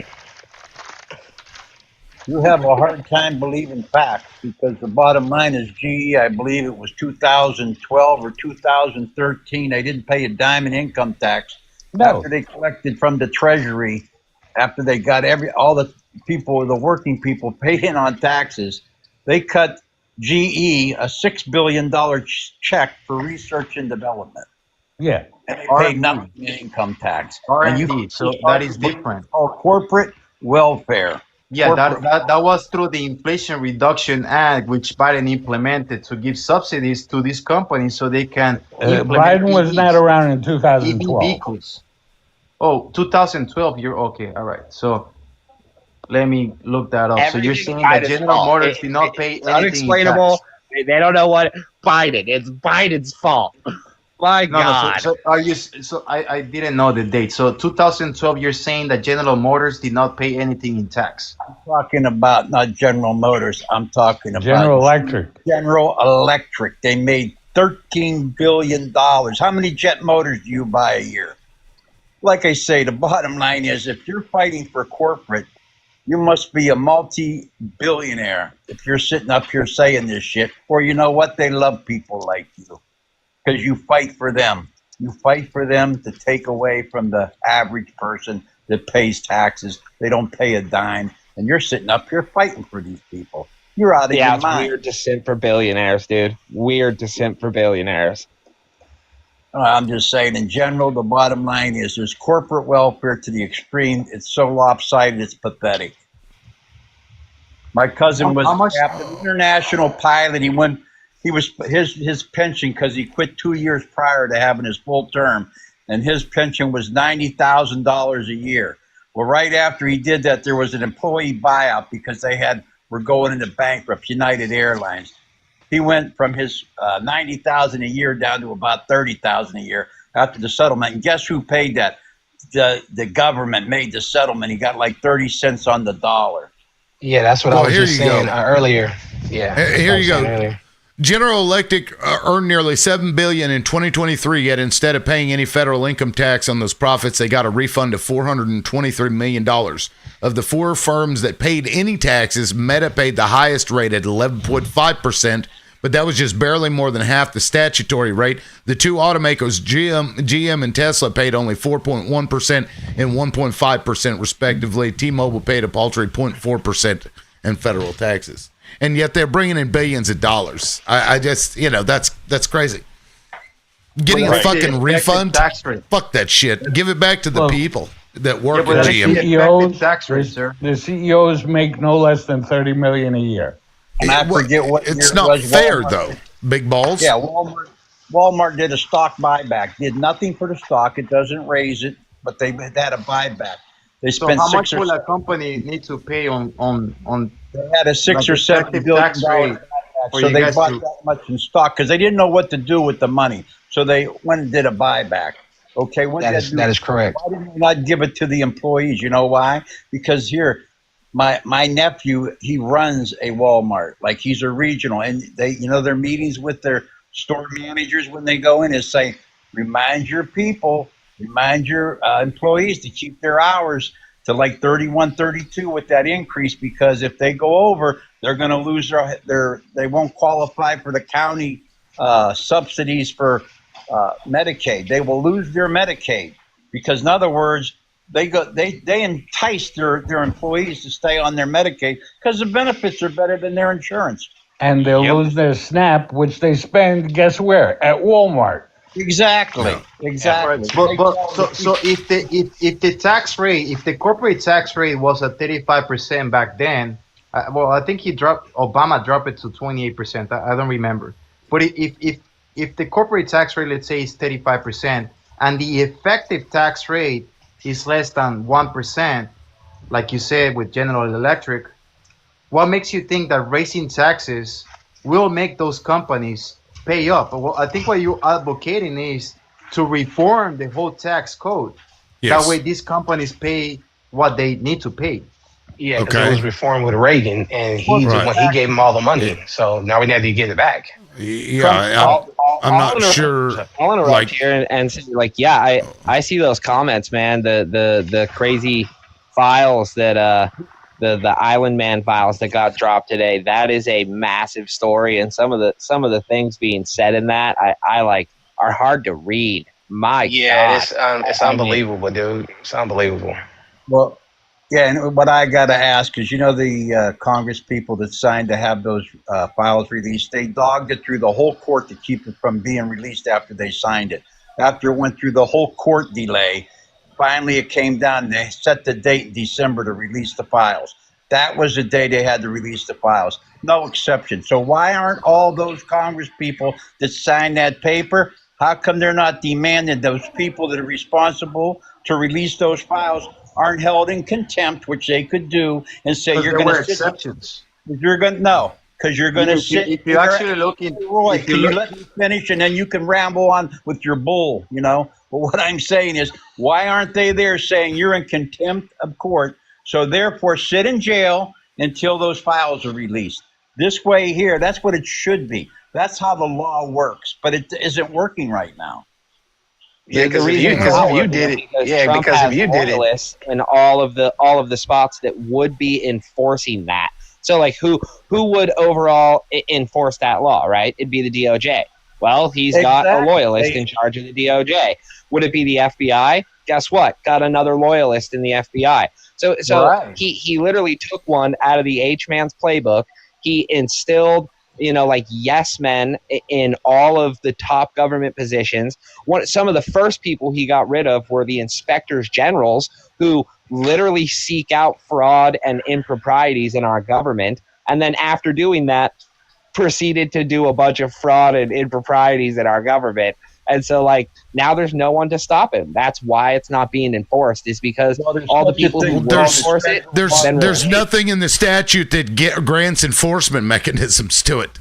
Q: You have a hard time believing facts, because the bottom line is GE, I believe it was 2012 or 2013, they didn't pay a dime in income tax.
P: No.
Q: After they collected from the Treasury, after they got all the people, the working people paid in on taxes, they cut GE a $6 billion check for research and development.
P: Yeah.
Q: And they paid nothing in income tax.
O: R&D, so that is different.
Q: Called corporate welfare.
O: Yeah, that was through the Inflation Reduction Act, which Biden implemented to give subsidies to these companies so they can implement
P: Biden was not around in 2012.
O: EV vehicles. Oh, 2012, you're okay. All right. So let me look that up. So you're saying that General Motors did not pay anything
M: unexplainable.
O: in tax.
M: They don't know what Biden. It's Biden's fault. My God.
O: So are you? So I didn't know the date. So 2012, you're saying that General Motors did not pay anything in tax.
Q: I'm talking about not General Motors. I'm talking about
P: General Electric.
Q: General Electric. They made $13 billion. How many jet motors do you buy a year? Like I say, the bottom line is, if you're fighting for corporate, You must be a multi-billionaire if you're sitting up here saying this shit. Or you know what? They love people like you because you fight for them. You fight for them to take away from the average person that pays taxes. They don't pay a dime. And you're sitting up here fighting for these people. You're out of
M: Yeah,
Q: your
M: it's
Q: mind.
M: weird to simp for billionaires, dude. Weird to simp for billionaires.
Q: I'm just saying, in general, the bottom line is there's corporate welfare to the extreme. It's so lopsided, it's pathetic. My cousin was captain, international pilot. He was his pension, because he quit 2 years prior to having his full term, and his pension was $90,000 a year. Well, right after he did that, there was an employee buyout because were going into bankruptcy, United Airlines. He went from his $90,000 a year down to about $30,000 a year after the settlement. And guess who paid that? The government made the settlement. He got like 30 cents on the dollar.
H: Yeah, that's what I was just saying earlier. Yeah.
A: Here you go. General Electric earned nearly $7 billion in 2023, yet instead of paying any federal income tax on those profits, they got a refund of $423 million. Of the four firms that paid any taxes, Meta paid the highest rate at 11.5%, but that was just barely more than half the statutory rate. The two automakers, GM and Tesla, paid only 4.1% and 1.5% respectively. T-Mobile paid a paltry 0.4% in federal taxes. And yet they're bringing in billions of dollars. I just, that's crazy. Getting a fucking refund? Fuck that shit. Give it back to the people that work at GM.
P: The CEOs make no less than $30 million a year.
Q: And I forget what
A: it's
Q: year
A: not
Q: it was.
A: fair,
Q: Walmart.
A: though. Big balls.
Q: Yeah, Walmart did a stock buyback. Did nothing for the stock. It doesn't raise it, but they had a buyback. They
O: So
Q: spent
O: how much will a company need to pay on
Q: They had a $6 or $7 billion
O: tax rate
Q: buyback,
O: for
Q: so
O: you
Q: they
O: guys
Q: bought
O: to-
Q: that much in stock because they didn't know what to do with the money. So they went and did a buyback. Okay, what did
H: That is correct.
Q: Why didn't they not give it to the employees? You know why? Because here, my nephew, he runs a Walmart, like he's a regional, and they, their meetings with their store managers when they go in is say, remind your people, remind your employees to keep their hours to like 31, 32 with that increase, because if they go over, they're going to lose they won't qualify for the county subsidies for Medicaid. They will lose their Medicaid because, in other words, they entice their employees to stay on their Medicaid because the benefits are better than their insurance.
P: And they'll lose their SNAP, which they spend, guess where? At Walmart.
Q: Exactly. Exactly.
O: So if the tax rate, if the corporate tax rate was at 35% back then, I think Obama dropped it to 28%. I don't remember. But if the corporate tax rate, let's say, is 35%, and the effective tax rate is less than 1%, like you said with General Electric, what makes you think that raising taxes will make those companies pay up? Well, I think what you're advocating is to reform the whole tax code.
A: Yes.
O: That way these companies pay what they need to pay.
H: Yeah, because it was reformed with Reagan, and he gave them all the money. So now we need to get it back.
A: Yeah, I'm not sure.
M: I'll interrupt here and say, I see those comments, man. The crazy files that the Island Man files that got dropped today. That is a massive story, and some of the things being said in that I are hard to read. My God,
H: it's unbelievable, dude. It's unbelievable.
Q: Well, yeah, and what I got to ask is, the Congress people that signed to have those files released, they dogged it through the whole court to keep it from being released after they signed it. After it went through the whole court delay, finally it came down and they set the date in December to release the files. That was the day they had to release the files. No exception. So why aren't all those Congress people that signed that paper, how come they're not demanding those people that are responsible to release those files aren't held in contempt, which they could do, and say you're going to
O: exceptions.
Q: You're going to no, because you're going to sit.
O: If you actually look in,
Q: Roy, can you let me finish, and then you can ramble on with your bull, But what I'm saying is, why aren't they there saying you're in contempt of court? So therefore, sit in jail until those files are released. This way here, that's what it should be. That's how the law works, but it isn't working right now.
H: Yeah,
M: The
H: because if
M: reason
H: you because
M: why
H: if you
M: is
H: did it,
M: because
H: yeah,
M: Trump
H: because
M: has
H: if you did it,
M: loyalists in all of the spots that would be enforcing that. So, like, who would overall enforce that law? Right? It'd be the DOJ. Well, he's got a loyalist in charge of the DOJ. Would it be the FBI? Guess what? Got another loyalist in the FBI. So
H: right?
M: he literally took one out of the H man's playbook. He instilled, like yes men in all of the top government positions. Some of the first people he got rid of were the inspectors generals, who literally seek out fraud and improprieties in our government. And then after doing that, proceeded to do a bunch of fraud and improprieties in our government. And so, like, now there's no one to stop him. That's why it's not being enforced, is because all the people who will enforce it.
A: There's nothing in the statute that grants enforcement mechanisms to it.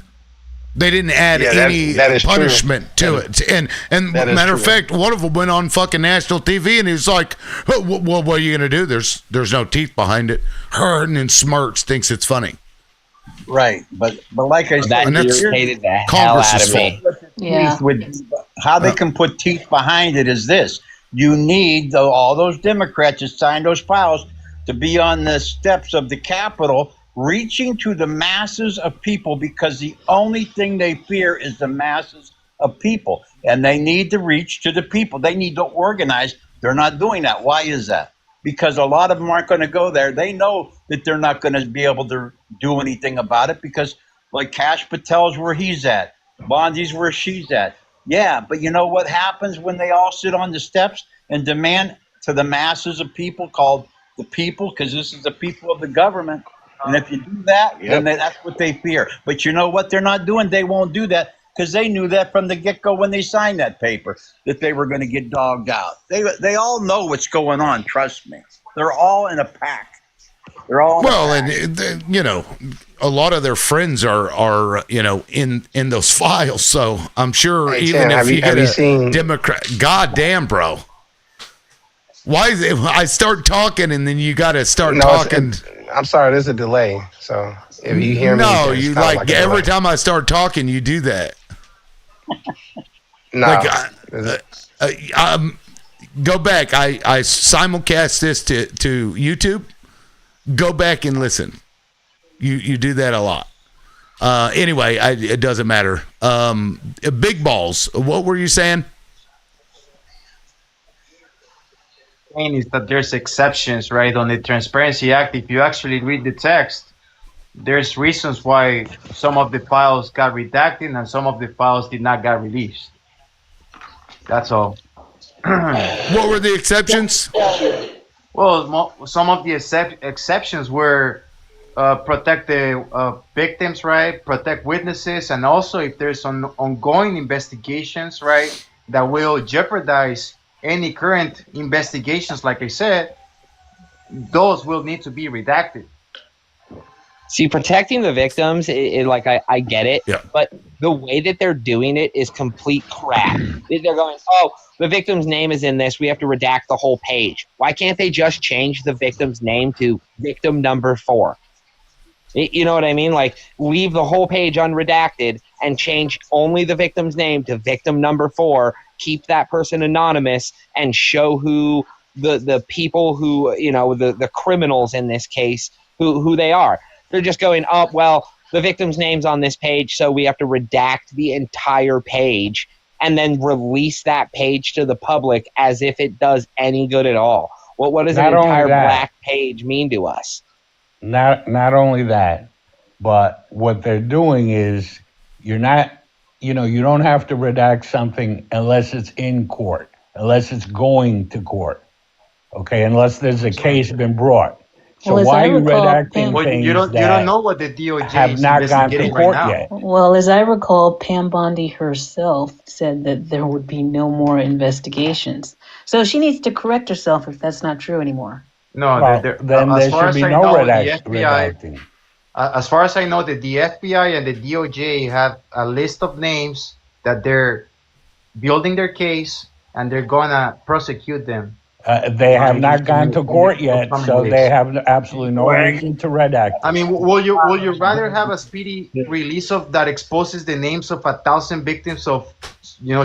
A: They didn't add any
H: that is
A: punishment to it. And matter of fact, one of them went on fucking national TV and he was like, well, what are you going to do? There's no teeth behind it. Hurting and smirks, thinks it's funny.
Q: Right, but like I said,
M: that irritated the hell out of me.
K: Yeah.
Q: How they can put teeth behind it is this: you need all those Democrats that signed those files to be on the steps of the Capitol, reaching to the masses of people, because the only thing they fear is the masses of people, and they need to reach to the people. They need to organize. They're not doing that. Why is that? Because a lot of them aren't going to go there. They know that they're not going to be able to do anything about it, because like Kash Patel's where he's at, Bondi's where she's at. Yeah, but you know what happens when they all sit on the steps and demand to the masses of people, called the people, because this is the people of the government. And if you do that, then that's what they fear. But you know what they're not doing? They won't do that, because they knew that from the get-go when they signed that paper, that they were going to get dogged out. They all know what's going on, trust me. They're all in a pack. They're all
A: and a lot of their friends are in those files. So I'm sure even if you get a Democrat, goddamn, bro. Why is it? I start talking and then you got to start talking.
H: I'm sorry, there's a delay. So if you hear me,
A: no, you like every time I start talking, you do that.
H: No,
A: go back. I simulcast this to YouTube. Go back and listen. You do that a lot. Anyway, it doesn't matter. Big balls. What were you saying?
O: Is that there's exceptions, right, on the Transparency Act. If you actually read the text, there's reasons why some of the files got redacted and some of the files did not get released. That's all.
A: What were the exceptions?
O: Well, some of the exceptions were protect the victims, right? Protect witnesses, and also if there's ongoing investigations, right, that will jeopardize any current investigations, like I said, those will need to be redacted.
M: See, protecting the victims, I get it, but the way that they're doing it is complete crap. They're going, oh, the victim's name is in this, we have to redact the whole page. Why can't they just change the victim's name to victim number 4? You know what I mean? Like, leave the whole page unredacted and change only the victim's name to victim number 4, keep that person anonymous, and show who the people who, the criminals in this case, who they are. They're just going, oh, well, the victim's name's on this page, so we have to redact the entire page and then release that page to the public as if it does any good at all. What does an entire black page mean to us?
P: Not only that, but what they're doing is you don't have to redact something unless it's in court, unless it's going to court, okay, unless there's a case been brought. So why are you redacting things
O: you don't know what the DOJ
P: have not gone to court yet?
K: Well, as I recall, Pam Bondi herself said that there would be no more investigations. So she needs to correct herself if that's not true anymore.
O: No,
P: then there should be no redacting.
O: As far as I know, the FBI and the DOJ have a list of names that they're building their case and they're gonna prosecute them.
P: They have not gone to court yet, so they have absolutely no reason to redact.
O: I mean, will you rather have a speedy release of that exposes the names of 1,000 victims of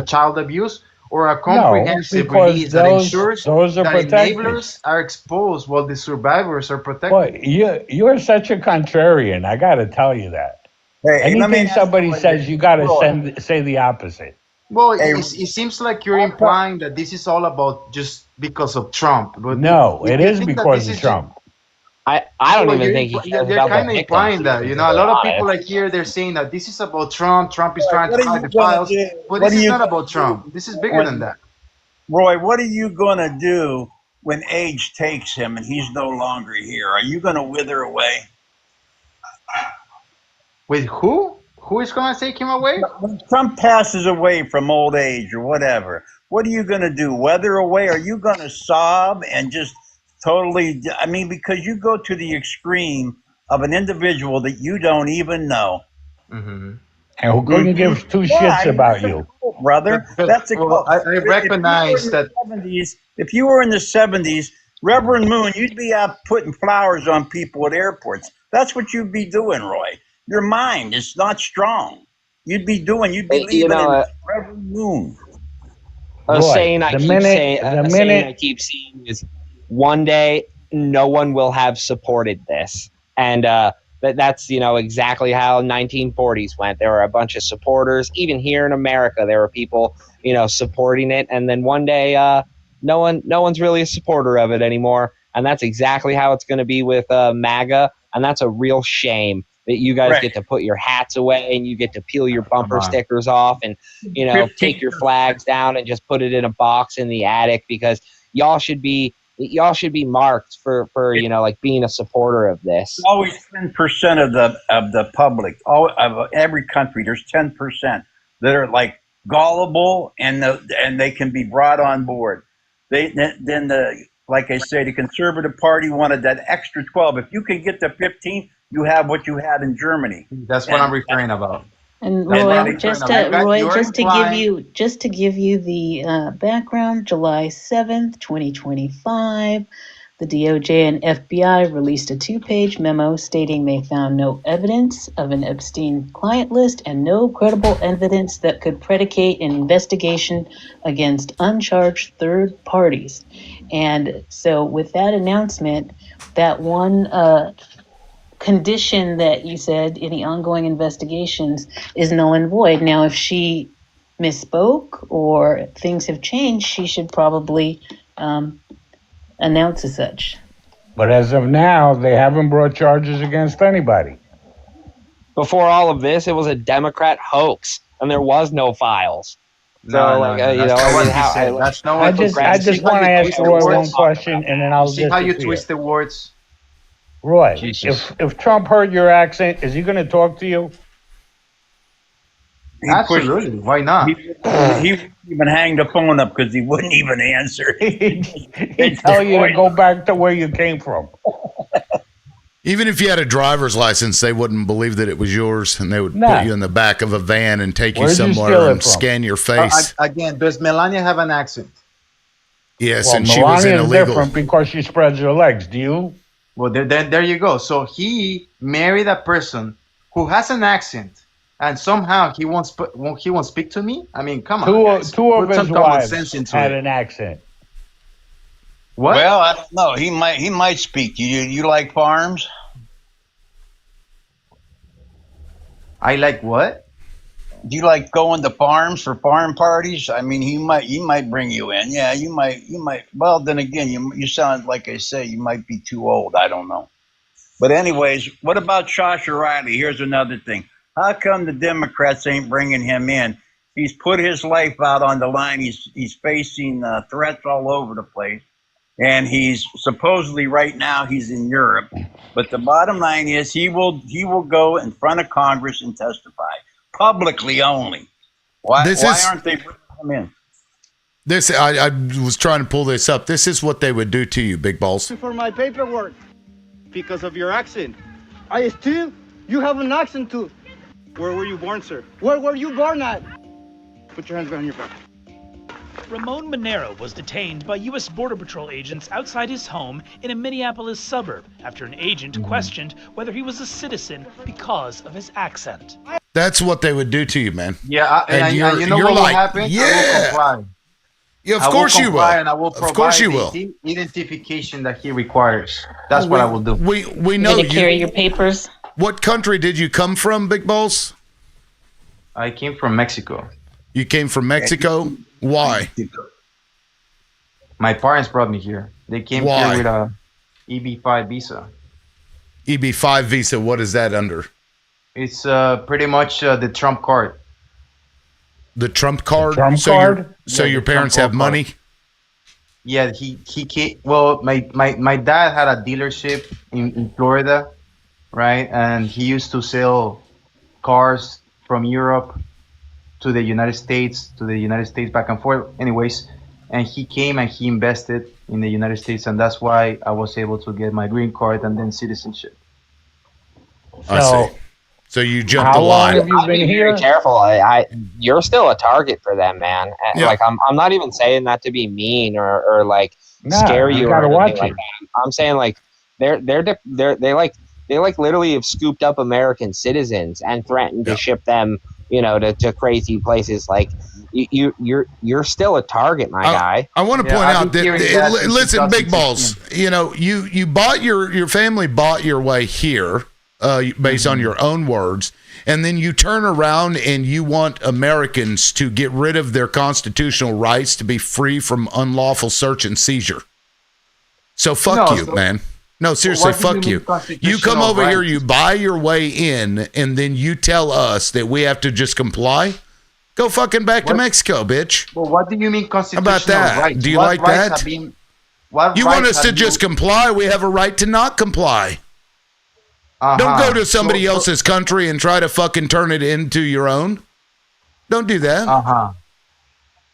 O: child abuse, or a comprehensive
P: because
O: release that ensures
P: those are
O: that
P: protected.
O: enablers are exposed while the survivors are protected?
P: Boy, you're such a contrarian. I got to tell you that.
Q: Hey, let me
P: Anything
Q: ask
P: somebody
Q: you like
P: says,
Q: this.
P: you got
Q: Roy,
P: to say the opposite.
O: Well,
Q: hey,
O: it seems like you're implying that this is all about just because of Trump. But
P: No,
O: if
P: it
O: you
P: is
O: think that
P: because
O: this
P: of
O: is
P: Trump.
M: I don't
O: well,
M: even think he cares
O: they're
M: about the
O: kind of
M: victims.
O: implying
M: To
O: that.
M: be
O: You know, a lot of people
M: honest.
O: like here, they're saying that this is about Trump. Trump is
Q: Roy,
O: trying
Q: what
O: to
Q: are
O: hide
Q: you
O: the
Q: gonna
O: files.
Q: do?
O: But
Q: What
O: this
Q: are
O: is
Q: you
O: not
Q: gonna
O: about Trump.
Q: do
O: This is bigger
Q: when
O: than that.
Q: Roy? What are you gonna do when age takes him and he's no longer here? Are you gonna wither away?
O: With who? Who is going to take him away?
Q: When Trump passes away from old age or whatever, what are you going to do? Wither away? Are you going to sob and just totally? I mean, because you go to the extreme of an individual that you don't even know.
O: Mm-hmm.
P: And who couldn't give two shits about you.
Q: Brother. That's a
O: well, I recognize that.
Q: If you were in the 70s, Reverend Moon, you'd be out putting flowers on people at airports. That's what you'd be doing, Roy. Your mind is not strong. You'd be
M: You
Q: leaving
M: know,
Q: in Reverend Moon.
M: a
P: Roy,
M: saying I keep seeing is one day no one will have supported this, and that's exactly how 1940s went. There were a bunch of supporters. Even here in America, there were people supporting it, and then one day no one's really a supporter of it anymore, and that's exactly how it's going to be with MAGA, and that's a real shame. That you guys get to put your hats away and you get to peel your bumper stickers off and take your flags down and just put it in a box in the attic, because y'all should be marked for like being a supporter of this.
Q: Always 10% of the public, of every country, there's 10% that are like gullible and they can be brought on board. Like I say, the Conservative Party wanted that extra 12. If you can get to 15, you have what you had in Germany.
O: That's what I'm referring about.
K: And Roy, just to give you the background, July 7th, 2025, the DOJ and FBI released a 2-page memo stating they found no evidence of an Epstein client list and no credible evidence that could predicate an investigation against uncharged third parties. And so with that announcement, that one condition that you said, any ongoing investigations, is null and void. Now, if she misspoke or things have changed, she should probably announce as such.
P: But as of now, they haven't brought charges against anybody.
M: Before all of this, it was a Democrat hoax, and there was no files.
P: I just want to ask Roy one question, and then I'll
O: see how you
P: disappear.
O: twist the words.
P: Roy,
O: Jesus.
P: if Trump heard your accent, is he going to talk to you?
O: Absolutely. Why not?
Q: He wouldn't even hang the phone up because he wouldn't even answer.
P: He'd tell you to go back to where you came from.
A: Even if you had a driver's license, they wouldn't believe that it was yours, and they would put you in the back of a van and take you somewhere and scan your face.
O: Again, does Melania have an accent?
A: Yes,
P: well,
A: and she was
P: Melania is
A: illegal.
P: different because she spreads her legs. Do you?
O: Well, there you go. So he married a person who has an accent, and somehow he won't speak to me. I mean, come on, guys.
P: Two of
O: Put
P: his
O: some common
P: wives
O: sense into
P: had
O: it.
P: an accent.
O: What?
Q: Well, I don't know. He might speak. You like farms?
O: I like what?
Q: Do you like going to farms for farm parties? I mean, he might bring you in. Yeah, you might. Well, then again, you sound like I say you might be too old. I don't know. But anyways, what about Josh Riley? Here's another thing. How come the Democrats ain't bringing him in? He's put his life out on the line. He's facing threats all over the place. And he's supposedly right now he's in Europe. But the bottom line is he will go in front of Congress and testify publicly only. Why aren't they bringing him in?
A: I was trying to pull this up. This is what they would do to you, Big Balls.
B: For my paperwork, because of your accent. You have an accent too. Where were you born, sir? Where were you born at? Put your hands behind your back.
R: Ramon Monero was detained by U.S. Border Patrol agents outside his home in a Minneapolis suburb after an agent questioned whether he was a citizen because of his accent.
A: That's what they would do to you, man.
O: Yeah, and you know
A: you're
O: what will
A: like,
O: happen?
A: yeah.
O: I will comply.
A: Yeah, of
O: I
A: course you will.
O: And I will provide
A: Of course you
O: the
A: will.
O: identification that he requires. That's what I will do.
A: We
K: You
A: know
K: gonna carry your papers?
A: What country did you come from, Big Balls?
O: I came from Mexico.
A: You came from Mexico? Why?
O: My parents brought me here. They came
A: Why?
O: here with a EB5 visa.
A: EB5 visa, what is that under?
O: It's pretty much the Trump card.
A: The Trump card?
P: Trump
A: so
P: card?
A: So
O: Yeah,
A: your
O: the
A: parents
O: Trump
A: have
O: card.
A: money?
O: Yeah, he came. Well, my dad had a dealership in Florida, right? And he used to sell cars from Europe to the United States, back and forth. Anyways, and he came and he invested in the United States, and that's why I was able to get my green card and then citizenship.
A: I see. So you jumped the
P: How long
A: line.
P: have you
M: I'd
P: been
M: be
P: here?
M: very careful. You're still a target for them, man. And,
A: Yeah.
M: Like I'm not even saying that to be mean or like
P: Nah,
M: scare
P: you
M: you or
P: gotta
M: anything
P: watch
M: like
P: it.
M: that. I'm saying like they literally have scooped up American citizens and threatened to ship them, to crazy places. Like you're still a target, my guy.
A: I want to
O: Yeah,
A: point
O: I've
A: out
O: been
A: that,
O: hearing that since
A: listen, Big
O: 2016.
A: Balls, you bought your family bought your way here based on your own words, and then you turn around and you want Americans to get rid of their constitutional rights to be free from unlawful search and seizure. So fuck
O: No,
A: you,
O: so-
A: man. No, seriously,
O: What do you
A: fuck
O: mean
A: you.
O: constitutional
A: You come over here,
O: rights?
A: you buy your way in, and then you tell us that we have to just comply. Go fucking back to
O: What?
A: Mexico, bitch.
O: Well, what do you mean
A: How
O: constitutional
A: about that?
O: rights?
A: Do you
O: What
A: like
O: rights
A: that?
O: have been- what
A: You want
O: rights
A: us to
O: have
A: just
O: you-
A: comply? We have a right to not comply. Don't
O: Uh-huh.
A: go to somebody else's country and try to fucking turn it into your own. Don't do that.
O: Uh-huh.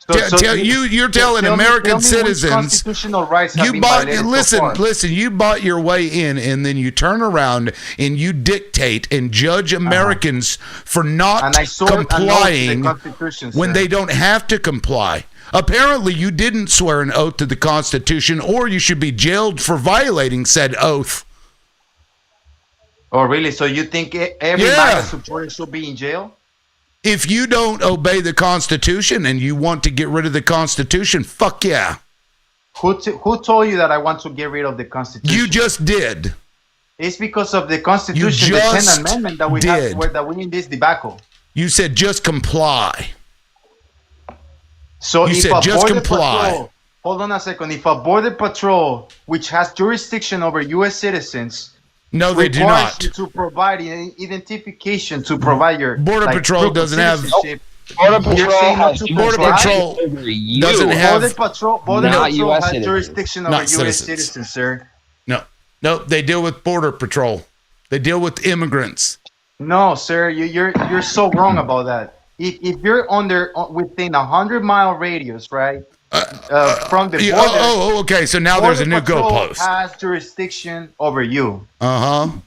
A: You're telling
O: tell me
A: American
O: which
A: citizens
O: constitutional rights have
A: you
O: been
A: bought.
O: violated
A: Listen,
O: so far.
A: listen. You bought your way in, and then you turn around and you dictate and judge Americans for not
O: And I swore an oath to the
A: complying
O: Constitution,
A: when
O: sir.
A: they don't have to comply. Apparently, you didn't swear an oath to the Constitution, or you should be jailed for violating said oath.
O: Oh, really? So you think every
A: Yeah.
O: MAGA supporter should be in jail?
A: If you don't obey the Constitution and you want to get rid of the Constitution, fuck yeah.
O: Who told you that I want to get rid of the Constitution?
A: You just did.
O: It's because of the Constitution, the
A: just
O: 10th Amendment that we
A: did.
O: have, that we in this debacle.
A: You said just comply.
O: So
A: You
O: if
A: said
O: a
A: just
O: border
A: comply.
O: patrol, hold on a second. If a border patrol, which has jurisdiction over U.S. citizens,
A: No, they do
O: requires
A: not.
O: you to provide identification to provide your
A: Border Patrol
O: proof of
A: doesn't have-
O: citizenship,
M: Border
O: you're
M: Patrol
O: saying not
M: has
O: to
A: Border
O: comply?
A: Patrol
M: You.
A: doesn't have.
O: Border Patrol
M: Not
O: Patrol
M: US
O: has
M: citizens.
O: jurisdiction over
A: Not
O: U.S.
A: citizens.
O: citizens, sir.
A: No, they deal with Border Patrol. They deal with immigrants.
O: No, sir, you're so wrong about that. If you're within 100-mile radius, right, from the
A: Yeah,
O: border,
A: okay. So now there's a new
O: Border Patrol
A: goalpost.
O: has jurisdiction over you.
A: Uh huh.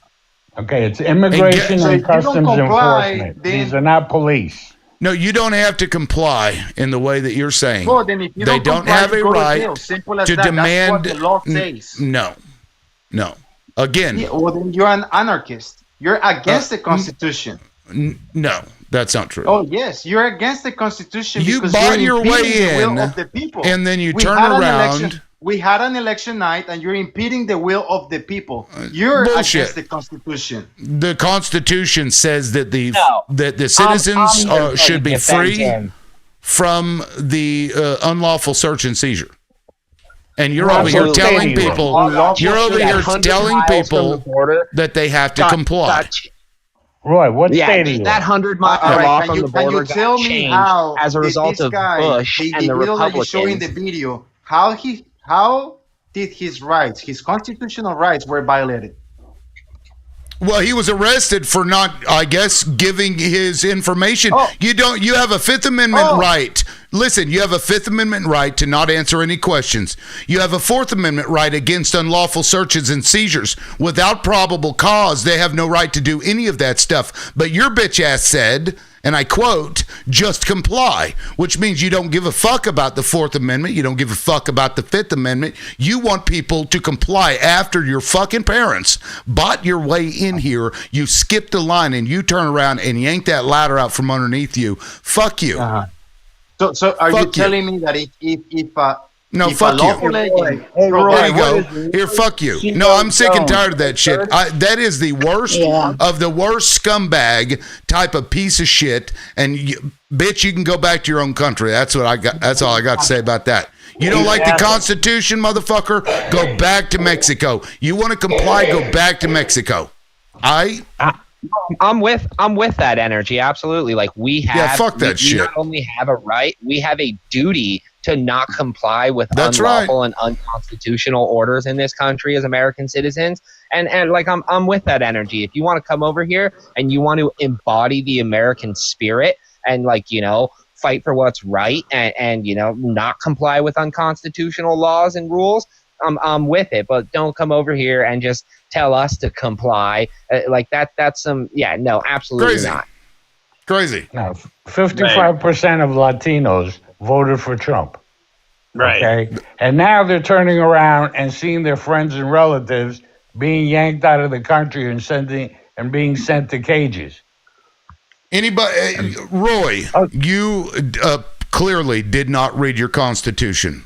P: Okay, it's immigration
O: So if
P: and
O: you don't
P: customs
O: comply,
P: enforcement.
O: then-
P: These are not police.
A: No, you don't have to comply in the way that you're saying.
O: Well, then if you
A: They
O: don't
A: don't
O: comply,
A: have
O: you
A: a
O: go to
A: right
O: jail. Simple as
A: to
O: that.
A: demand.
O: That's what the law says.
A: No. Again,
O: Yeah, well, then you're an anarchist. You're against the Constitution.
A: no, that's not true.
O: Oh yes, you're against the Constitution.
A: You
O: because
A: bought
O: you're
A: your way
O: impeding the will
A: in,
O: of the people.
A: and then you
O: We
A: turn
O: had an
A: around.
O: election- We had an election night, and you're impeding the will of the people. You're
A: bullshit.
O: against the Constitution.
A: The Constitution says that the
M: No.
A: citizens
M: I'm here
A: should be
M: to defend
A: free
M: him.
A: from the unlawful search and seizure. And you're
P: Well,
A: over here
P: absolutely.
A: telling people, you're over here telling people
M: border
A: that they have to comply.
P: Roy, what
M: Yeah,
P: state are you
M: that
P: in?
M: 100-mile
O: All right,
M: law
O: can
M: from
O: you,
M: the
O: can
M: border
O: you tell
M: got
O: me
M: changed
O: how
M: as a
O: did
M: result
O: this
M: of
O: guy,
M: Bush
O: the
M: and the
O: video that you show in
M: Republicans.
O: the video, how did his rights, his constitutional rights, were violated?
A: Well, he was arrested for not, I guess, giving his information.
O: Oh.
A: You have a Fifth Amendment right. Listen, you have a Fifth Amendment right to not answer any questions. You have a Fourth Amendment right against unlawful searches and seizures. Without probable cause, they have no right to do any of that stuff. But your bitch ass said, and I quote, just comply, which means you don't give a fuck about the Fourth Amendment. You don't give a fuck about the Fifth Amendment. You want people to comply after your fucking parents bought your way in here. You skipped the line and you turn around and yank that ladder out from underneath you. Fuck you.
O: Uh-huh. So are you
A: Fuck you.
O: telling me that
A: No,
O: if
A: fuck
O: a lawful
A: you.
O: agent,
Q: Hey, Roy,
A: There you
Q: what
A: go.
Q: is
A: Here, fuck you.
Q: Gene
A: No, I'm sick and
Q: Jones?
A: tired of that shit. That is the worst of the worst scumbag type of piece of shit. And bitch, you can go back to your own country. That's what I got. That's all I got to say about that. You don't like the Constitution, motherfucker? Go back to Mexico. You want to comply? Go back to Mexico.
M: I'm with that energy. Absolutely. Like we have,
A: fuck that
M: we
A: shit.
M: not only have a right, we have a duty to not comply with
A: That's
M: unlawful and unconstitutional orders in this country as American citizens. And like I'm with that energy. If you want to come over here and you want to embody the American spirit and like, you know, fight for what's right and you know, not comply with unconstitutional laws and rules, I'm with it. But don't come over here and just tell us to comply like that. That's some no, absolutely not.
A: Crazy.
P: Now, 55% of Latinos voted for Trump.
Q: Right.
P: Okay. And now they're turning around and seeing their friends and relatives being yanked out of the country and being sent to cages.
A: Anybody, Roy, you clearly did not read your Constitution.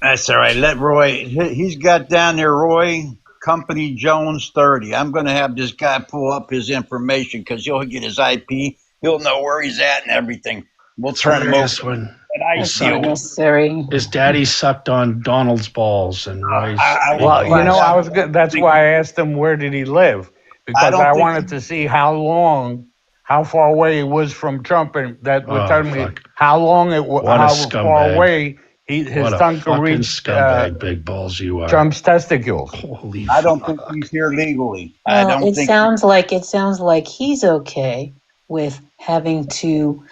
Q: That's all right. Let Roy. He's got down there, Roy Company Jones 30. I'm going to have this guy pull up his information because he'll get his IP. He'll know where he's at and everything. We'll turn him
S: This
Q: over.
S: one.
E: That's not necessary.
S: His daddy sucked on Donald's balls and Roy's.
P: Well, you know, I was good. That's why I asked him where did he live, because I wanted to see how far away it was from Trump, and that would tell me how long it was,
S: What a
P: how
S: scumbag.
P: far away his
S: What a
P: tongue could
S: fucking
P: reach
S: scumbag, big balls you are.
P: Trump's testicles.
S: Holy
Q: I don't think he's here legally.
K: Well, it sounds like he's okay with having to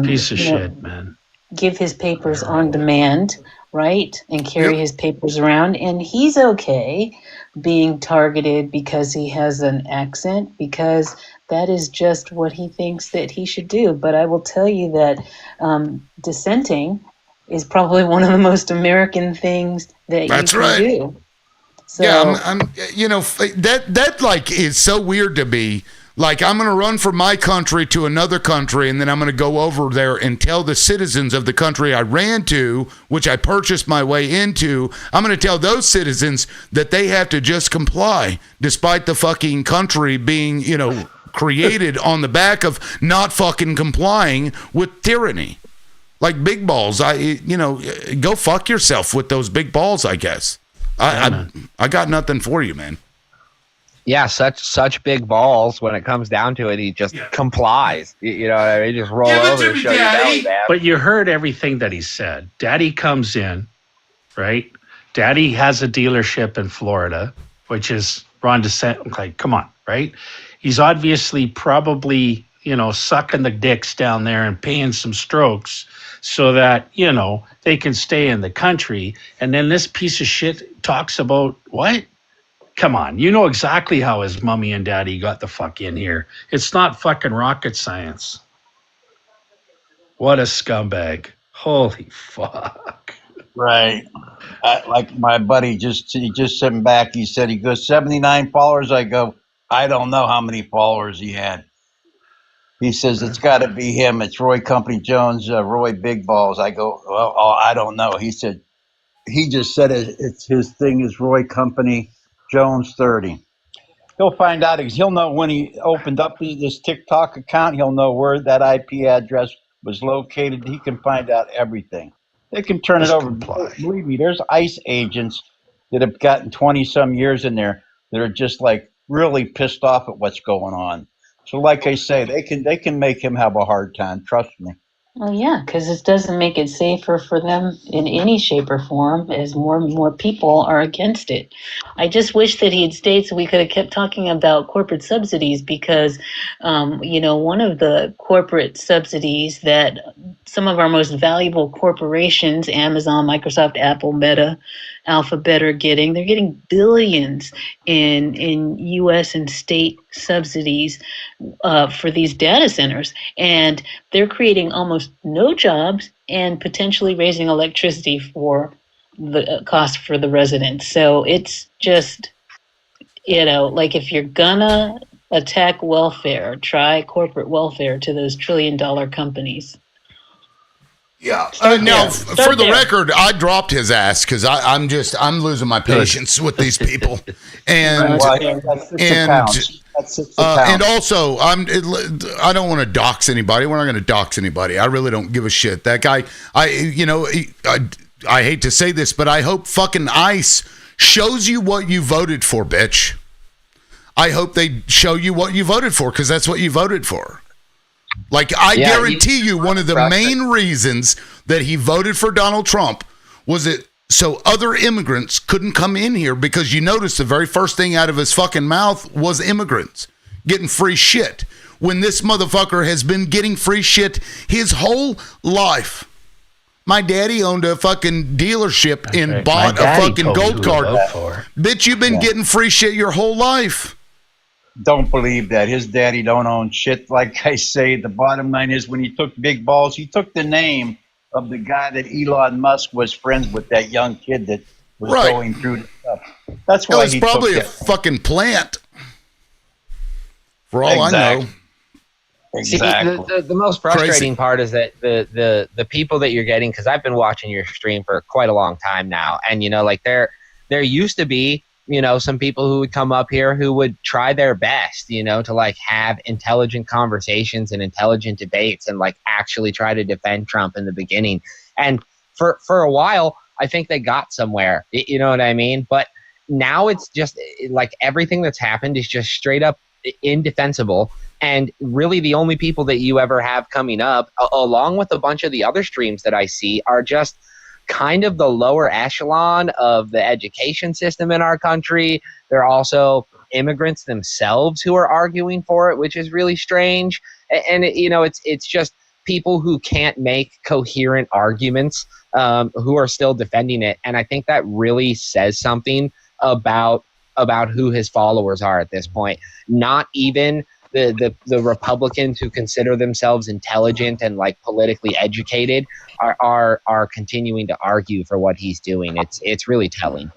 S: piece of shit, man.
K: give his papers on demand, right? And carry his papers around. And he's okay being targeted because he has an accent, because that is just what he thinks that he should do. But I will tell you that dissenting is probably one of the most American things that you can do. So,
A: yeah, I'm you know, that like is so weird to me. Like, I'm going to run from my country to another country, and then I'm going to go over there and tell the citizens of the country I ran to, which I purchased my way into, I'm going to tell those citizens that they have to just comply, despite the fucking country being, you know, created on the back of not fucking complying with tyranny. Like big balls, go fuck yourself with those big balls, I guess. I got nothing for you, man.
M: Yeah, such big balls. When it comes down to it, he just complies. You know what I mean? Just roll over and show you belly, man.
S: But you heard everything that he said. Daddy comes in, right? Daddy has a dealership in Florida, which is Ron DeSantis. Like, come on, right? He's obviously probably, you know, sucking the dicks down there and paying some strokes so that, you know, they can stay in the country. And then this piece of shit talks about what? Come on, you know exactly how his mommy and daddy got the fuck in here. It's not fucking rocket science. What a scumbag. Holy fuck.
Q: Right. Like my buddy just sitting back. He said he goes 79 followers. I go, I don't know how many followers he had. He says it's got to be him. It's Roy Company Jones, Roy Big Balls. I go, well, I don't know. He said he just said it's his thing is Roy Company Jones 30. He'll find out. He'll know when he opened up this TikTok account. He'll know where that IP address was located. He can find out everything. They can turn it over. Believe me, there's ICE agents that have gotten 20-some years in there that are just like really pissed off at what's going on. So, like I say, they can make him have a hard time. Trust me.
K: well, yeah, because it doesn't make it safer for them in any shape or form as more and more people are against it. I just wish that he had stayed so we could have kept talking about corporate subsidies because, one of the corporate subsidies that some of our most valuable corporations, Amazon, Microsoft, Apple, Meta, Alphabet are getting, they're getting billions in U.S. and state subsidies for these data centers. And they're creating almost no jobs and potentially raising electricity for the cost for the residents. So it's just, like if you're gonna attack welfare, try corporate welfare to those $1 trillion companies.
A: Yeah.
K: Start
A: Now,
K: there.
A: for
K: Start
A: the
K: there.
A: record, I dropped his ass because I'm losing my patience with these people, and
Q: Well, that's 6
A: and
Q: accounts. That's 6 accounts.
A: and also I don't want to dox anybody. We're not going to dox anybody. I really don't give a shit. That guy, I hate to say this, but I hope fucking ICE shows you what you voted for, bitch. I hope they show you what you voted for because that's what you voted for. Like, I guarantee you one of the main reasons that he voted for Donald Trump was it so other immigrants couldn't come in here, because you notice the very first thing out of his fucking mouth was immigrants getting free shit. When this motherfucker has been getting free shit his whole life. My daddy owned a fucking dealership and bought a fucking gold card. Bitch, you've been getting free shit your whole life.
Q: Don't believe that. His daddy don't own shit. Like I say, the bottom line is when he took big balls, he took the name of the guy that Elon Musk was friends with, that young kid that was going through the stuff. That's why
A: it's probably a fucking plant. For all I know.
M: Exactly. See, the most frustrating part is that the people that you're getting, because I've been watching your stream for quite a long time now, and like there used to be some people who would come up here who would try their best to like have intelligent conversations and intelligent debates and like actually try to defend Trump in the beginning, and for a while I think they got somewhere, you know what I mean? But now it's just like everything that's happened is just straight up indefensible. And really the only people that you ever have coming up, along with a bunch of the other streams that I see, are just kind of the lower echelon of the education system in our country. They're also immigrants themselves who are arguing for it, which is really strange. And it's just people who can't make coherent arguments who are still defending it. And I think that really says something about who his followers are at this point. Not even the Republicans who consider themselves intelligent and like politically educated are continuing to argue for what he's doing. It's really telling.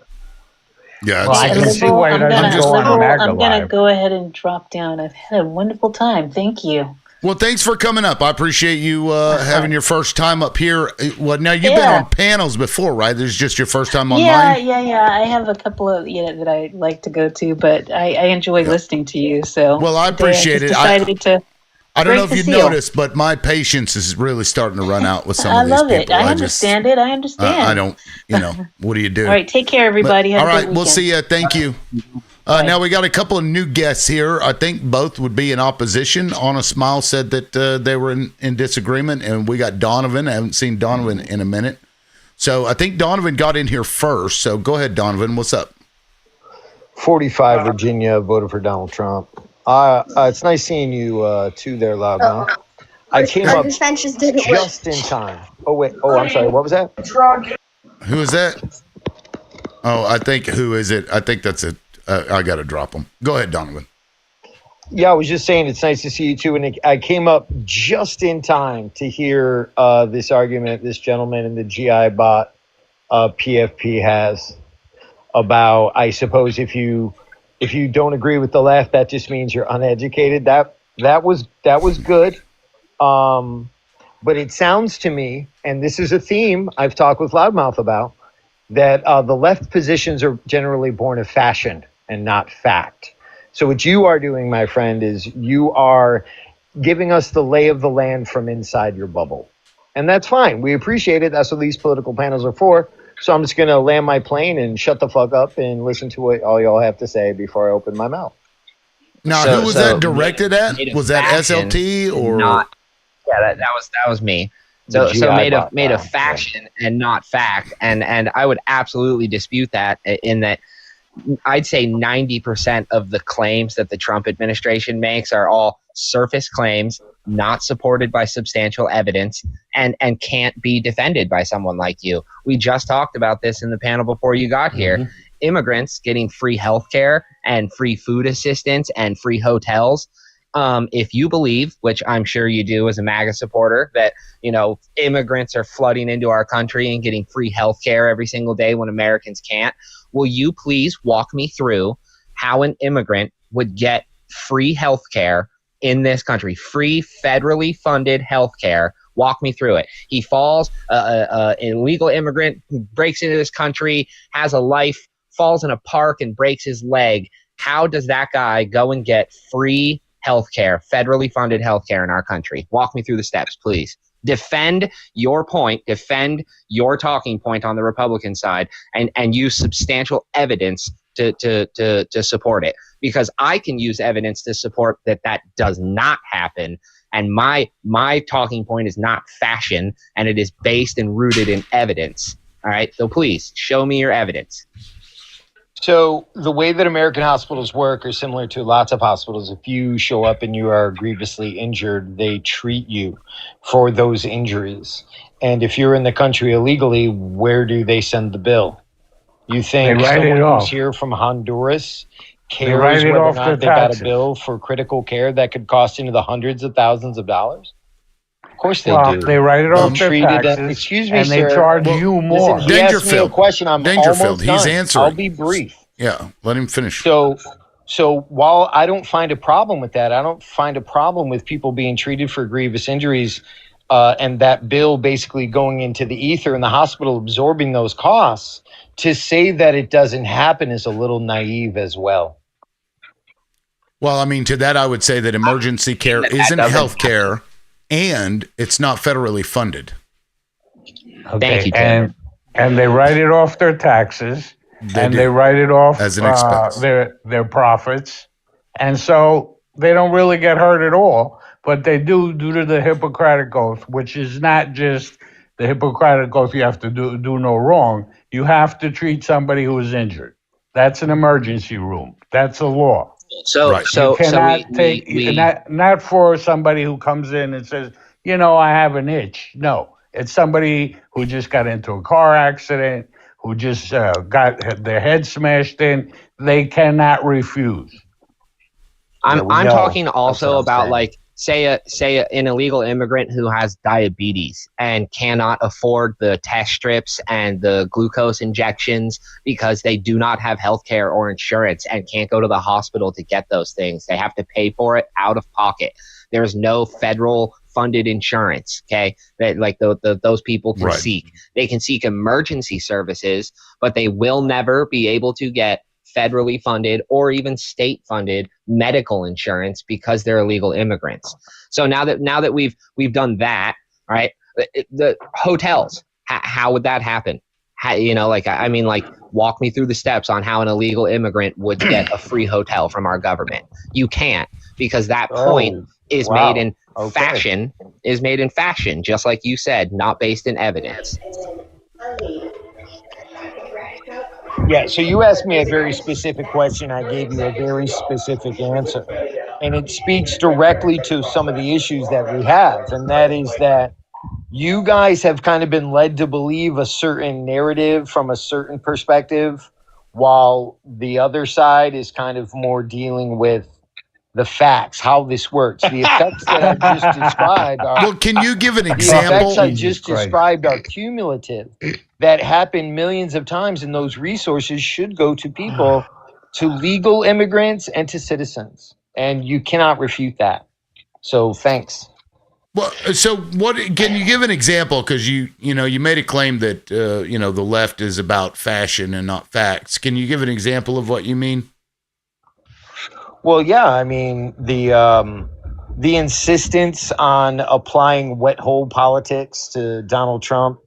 A: Yeah,
P: well, I can see why he doesn't go on MAGA
K: I'm going to
P: Live.
K: go ahead and drop down. I've had a wonderful time. Thank you.
A: Well, thanks for coming up. I appreciate you having your first time up here. Well, now you've been on panels before, right? This is just your first time online?
K: Yeah. I have a couple of that I like to go to, but I enjoy listening to you. So
A: well, I appreciate it. I don't know if you noticed, but my patience is really starting to run out with some of these people.
K: I love it. I understand it. I understand.
A: I don't, what do you do?
K: All right, take care, everybody.
A: All right, we'll see you. Thank you. Now we got a couple of new guests here. I think both would be in opposition. Anna Smile said that they were in disagreement, and we got Donovan. I haven't seen Donovan in a minute. So I think Donovan got in here first. So go ahead, Donovan. What's up?
T: 45 Virginia voted for Donald Trump. It's nice seeing you too there, Loudmouth. I came up just in time. Oh, wait. Oh, I'm sorry. What was that?
A: Who is that? Oh, I think, who is it? I think that's it. I got to drop him. Go ahead, Donovan.
T: Yeah, I was just saying it's nice to see you too. And I came up just in time to hear this argument this gentleman in the GI bot PFP has about, I suppose, if you don't agree with the left, that just means you're uneducated. That was good. But it sounds to me, and this is a theme I've talked with Loudmouth about, that the left positions are generally born of fashion and not fact. So what you are doing, my friend, is you are giving us the lay of the land from inside your bubble. And that's fine. We appreciate it. That's what these political panels are for. So I'm just going to land my plane and shut the fuck up and listen to what all y'all have to say before I open my mouth.
A: Now, who was that directed at? Was that SLT or?
M: That was me. So made a faction and not fact, and I would absolutely dispute that. In that, I'd say 90% of the claims that the Trump administration makes are all surface claims, not supported by substantial evidence, and can't be defended by someone like you. We just talked about this in the panel before you got here. Mm-hmm. Immigrants getting free health care and free food assistance and free hotels. If you believe, which I'm sure you do as a MAGA supporter, that immigrants are flooding into our country and getting free health care every single day when Americans can't, will you please walk me through how an immigrant would get free health care in this country, free federally funded health care Walk me through it. He falls, an illegal immigrant who breaks into this country, has a life, falls in a park and breaks his leg. How does that guy go and get free healthcare, federally funded healthcare in our country? Walk me through the steps, please. Defend your point, defend your talking point on the Republican side, and use substantial evidence to support it. Because I can use evidence to support that does not happen. And my talking point is not fashion, and it is based and rooted in evidence. All right. So please show me your evidence.
T: So the way that American hospitals work are similar to lots of hospitals. If you show up and you are grievously injured, they treat you for those injuries. And if you're in the country illegally, where do they send the bill? You think
P: They write
T: someone
P: it off.
T: who's here from Honduras
P: They
T: cares
P: write it
T: whether or
P: off their
T: not they got a
P: taxes.
T: bill for critical care that could cost into the hundreds of thousands of dollars? Of course they
P: Well,
T: do.
P: they write it
T: You
P: off their
T: treated them-
P: taxes,
T: excuse me,
P: and they
T: sir.
P: charge you more.
T: Listen, he asked me a
A: Dangerfield.
T: question. I'm
A: Dangerfield.
T: almost
A: He's
T: done.
A: answering.
T: I'll be brief.
A: Yeah, let him finish.
T: So while I don't find a problem with that, I don't find a problem with people being treated for grievous injuries and that bill basically going into the ether and the hospital absorbing those costs. To say that it doesn't happen is a little naive as well.
A: Well, I mean, to that, I would say that emergency care isn't health care, and it's not federally funded.
P: Okay, and they write it off their taxes, they write it off
A: as an expense.
P: their profits, and so they don't really get hurt at all. But they do due to the Hippocratic Oath, which is not just the Hippocratic Oath. You have to do no wrong. You have to treat somebody who is injured. That's an emergency room. That's a law.
M: So
P: you cannot not for somebody who comes in and says, I have an itch. No, it's somebody who just got into a car accident, who just got their head smashed in. They cannot refuse.
M: I'm
P: know.
M: talking
P: That's
M: also
P: what I'm
M: about
P: saying.
M: like say an illegal immigrant who has diabetes and cannot afford the test strips and the glucose injections because they do not have health care or insurance and can't go to the hospital to get those things. They have to pay for it out of pocket. There's no federal funded insurance, okay, that like those people can
A: Right.
M: seek. They can seek emergency services, but they will never be able to get federally funded or even state funded medical insurance because they're illegal immigrants. So now that we've done that, right? The hotels, how would that happen? Walk me through the steps on how an illegal immigrant would get a free hotel from our government. You can't, because that point is
T: wow.
M: made in fashion, just like you said, not based in evidence.
T: Yeah, so you asked me a very specific question. I gave you a very specific answer. And it speaks directly to some of the issues that we have. And that is that you guys have kind of been led to believe a certain narrative from a certain perspective, while the other side is kind of more dealing with the facts, how this works. The effects that I just described are...
A: Well, can you give an
T: The
A: example?
T: effects I just described are cumulative. That happen millions of times, and those resources should go to people, to legal immigrants and to citizens. And you cannot refute that. So thanks.
A: Well, so what can you give an example? Because you made a claim that the left is about fashion and not facts. Can you give an example of what you mean?
T: Well, yeah, I mean the insistence on applying wet hole politics to Donald Trump.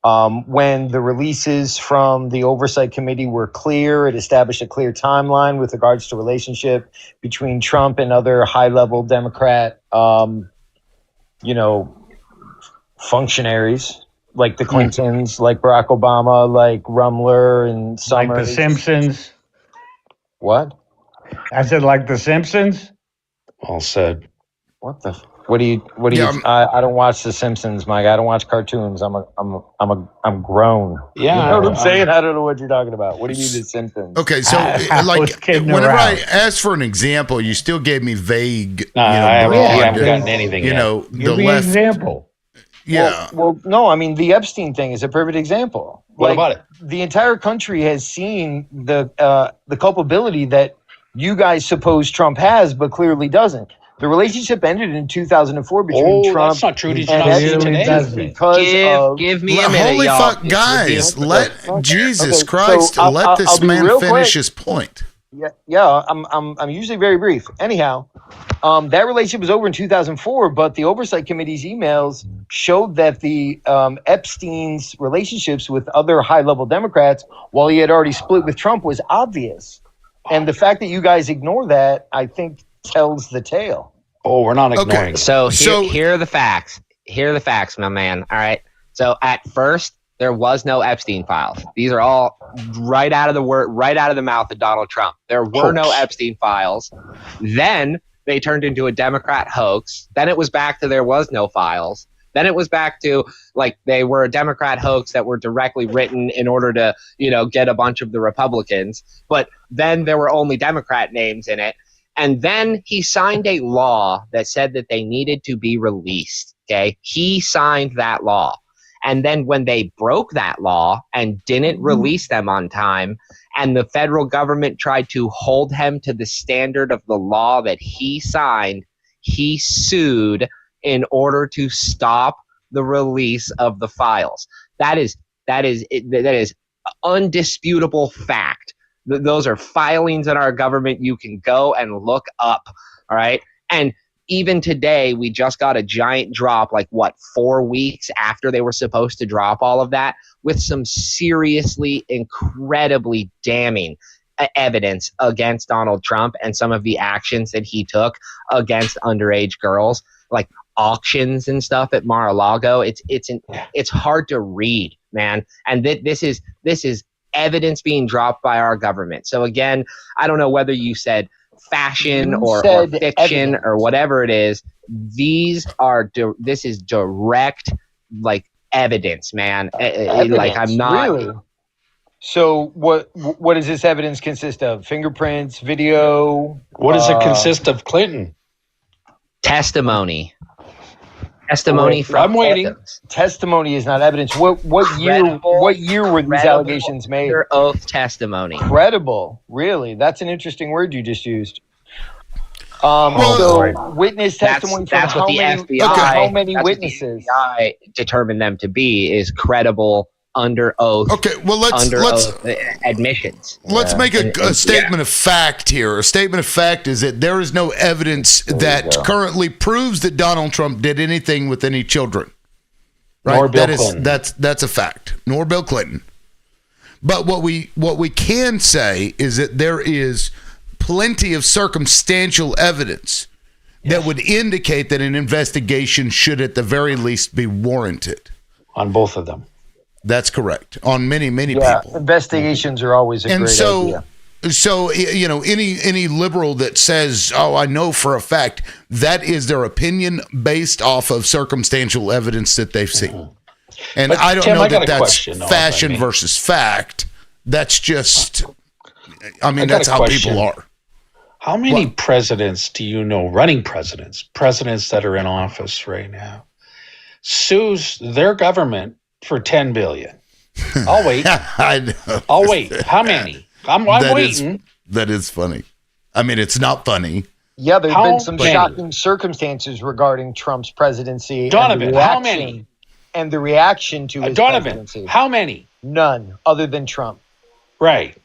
T: When the releases from the Oversight Committee were clear, it established a clear timeline with regards to relationship between Trump and other high-level Democrat, functionaries like the Clintons, like Barack Obama, like Rumler and Summers.
P: Like the Simpsons.
T: What?
P: I said like the Simpsons.
T: All said. What do you? I don't watch The Simpsons, Mike. I don't watch cartoons. I'm grown.
Q: Yeah,
T: you know what I'm saying? I don't know what you're talking about. What do you mean The Simpsons?
A: Okay, so whenever I asked for an example, you still gave me vague.
Q: I haven't gotten anything yet.
A: The left
P: example.
A: Yeah.
T: Well, no. I mean, the Epstein thing is a perfect example.
Q: What about it?
T: The entire country has seen the culpability that you guys suppose Trump has, but clearly doesn't. The relationship ended in 2004 between Trump.
S: That's not true. Did you
T: and
S: not see
T: Epstein
S: today?
T: because
M: Give me a minute,
A: Holy
M: y'all.
A: fuck, guys! Let Jesus
T: Okay,
A: Christ
T: so
A: let
T: I'll
A: this
T: be
A: man
T: real
A: finish
T: quick.
A: his point.
T: Yeah. I'm usually very brief. Anyhow, that relationship was over in 2004, but the Oversight Committee's emails showed that the Epstein's relationships with other high-level Democrats, while he had already split with Trump, was obvious. And the fact that you guys ignore that, I think, tells the tale.
S: Oh, we're not ignoring it.
M: So here are the facts. Here are the facts, my man. All right. So at first, there was no Epstein files. These are all right out of the mouth of Donald Trump. There were no Epstein files. Then they turned into a Democrat hoax. Then it was back to there was no files. Then it was back to like they were a Democrat hoax that were directly written in order to, get a bunch of the Republicans. But then there were only Democrat names in it. And then he signed a law that said that they needed to be released. Okay. He signed that law. And then when they broke that law and didn't release them on time, and the federal government tried to hold him to the standard of the law that he signed, he sued in order to stop the release of the files. That is undisputable fact. Those are filings in our government you can go and look up. All right. And even today, we just got a giant drop, 4 weeks after they were supposed to drop all of that, with some seriously, incredibly damning evidence against Donald Trump and some of the actions that he took against underage girls, like auctions and stuff at Mar-a-Lago. It's hard to read, man. And this is evidence being dropped by our government. So again, I don't know whether you said fashion or fiction evidence or whatever it is. This is direct evidence, man.
T: Evidence,
M: I'm not
T: really. So what does this evidence consist of? Fingerprints, video?
S: What does it consist of, Clinton?
M: Testimony
T: Wait,
M: from
T: I'm waiting.
M: victims.
T: Testimony is not evidence. What year were these allegations made?
M: Under oath testimony.
T: Credible, really? That's an interesting word you just used. Witness testimony from
M: that's what the FBI,
T: how many
M: that's
T: witnesses?
M: What the FBI determined them to be is credible under oath.
A: Okay, well let's
M: oath admissions.
A: Let's make a statement of fact here. A statement of fact is that there is no evidence that currently proves that Donald Trump did anything with any children. Right?
S: Nor Bill Clinton.
A: That's a fact. Nor Bill Clinton. But what we can say is that there is plenty of circumstantial evidence that would indicate that an investigation should at the very least be warranted.
S: On both of them.
A: That's correct. On many people.
T: Investigations are always a great idea.
A: So any liberal that says, "Oh, I know for a fact," that is their opinion based off of circumstantial evidence that they've seen. And
S: But,
A: I don't
S: Tim,
A: know
S: I got
A: that
S: a
A: that's
S: question, though, if I
A: fashion
S: may.
A: versus fact. That's just,
S: I got
A: that's
S: a
A: how
S: question.
A: people are.
S: How many presidents do you know, running presidents that are in office right now, sues their government for $10 billion? I'll wait.
A: I know.
S: I'll wait. How many? I'm waiting.
A: That is funny. I mean, it's not funny.
T: Yeah, there's
S: How
T: been some
S: many?
T: shocking circumstances regarding Trump's presidency.
S: Donovan,
T: and the
S: how
T: reaction-
S: many?
T: And the reaction to his
S: Donovan,
T: presidency.
S: how many?
T: None, other than Trump.
S: Right.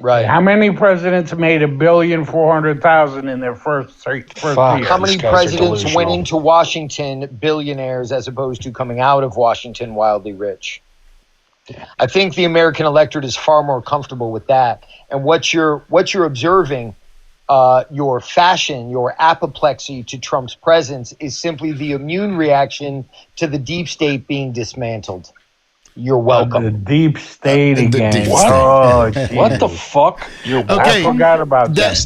T: Right.
P: How many presidents made $1,400,000 in their first year?
T: How many presidents went into Washington billionaires as opposed to coming out of Washington wildly rich? I think the American electorate is far more comfortable with that. And what you're observing, your fashion, your apoplexy to Trump's presence is simply the immune reaction to the deep state being dismantled. You're welcome.
P: The deep state again.
A: deep
S: What?
P: Oh,
S: What the fuck?
P: I forgot about that.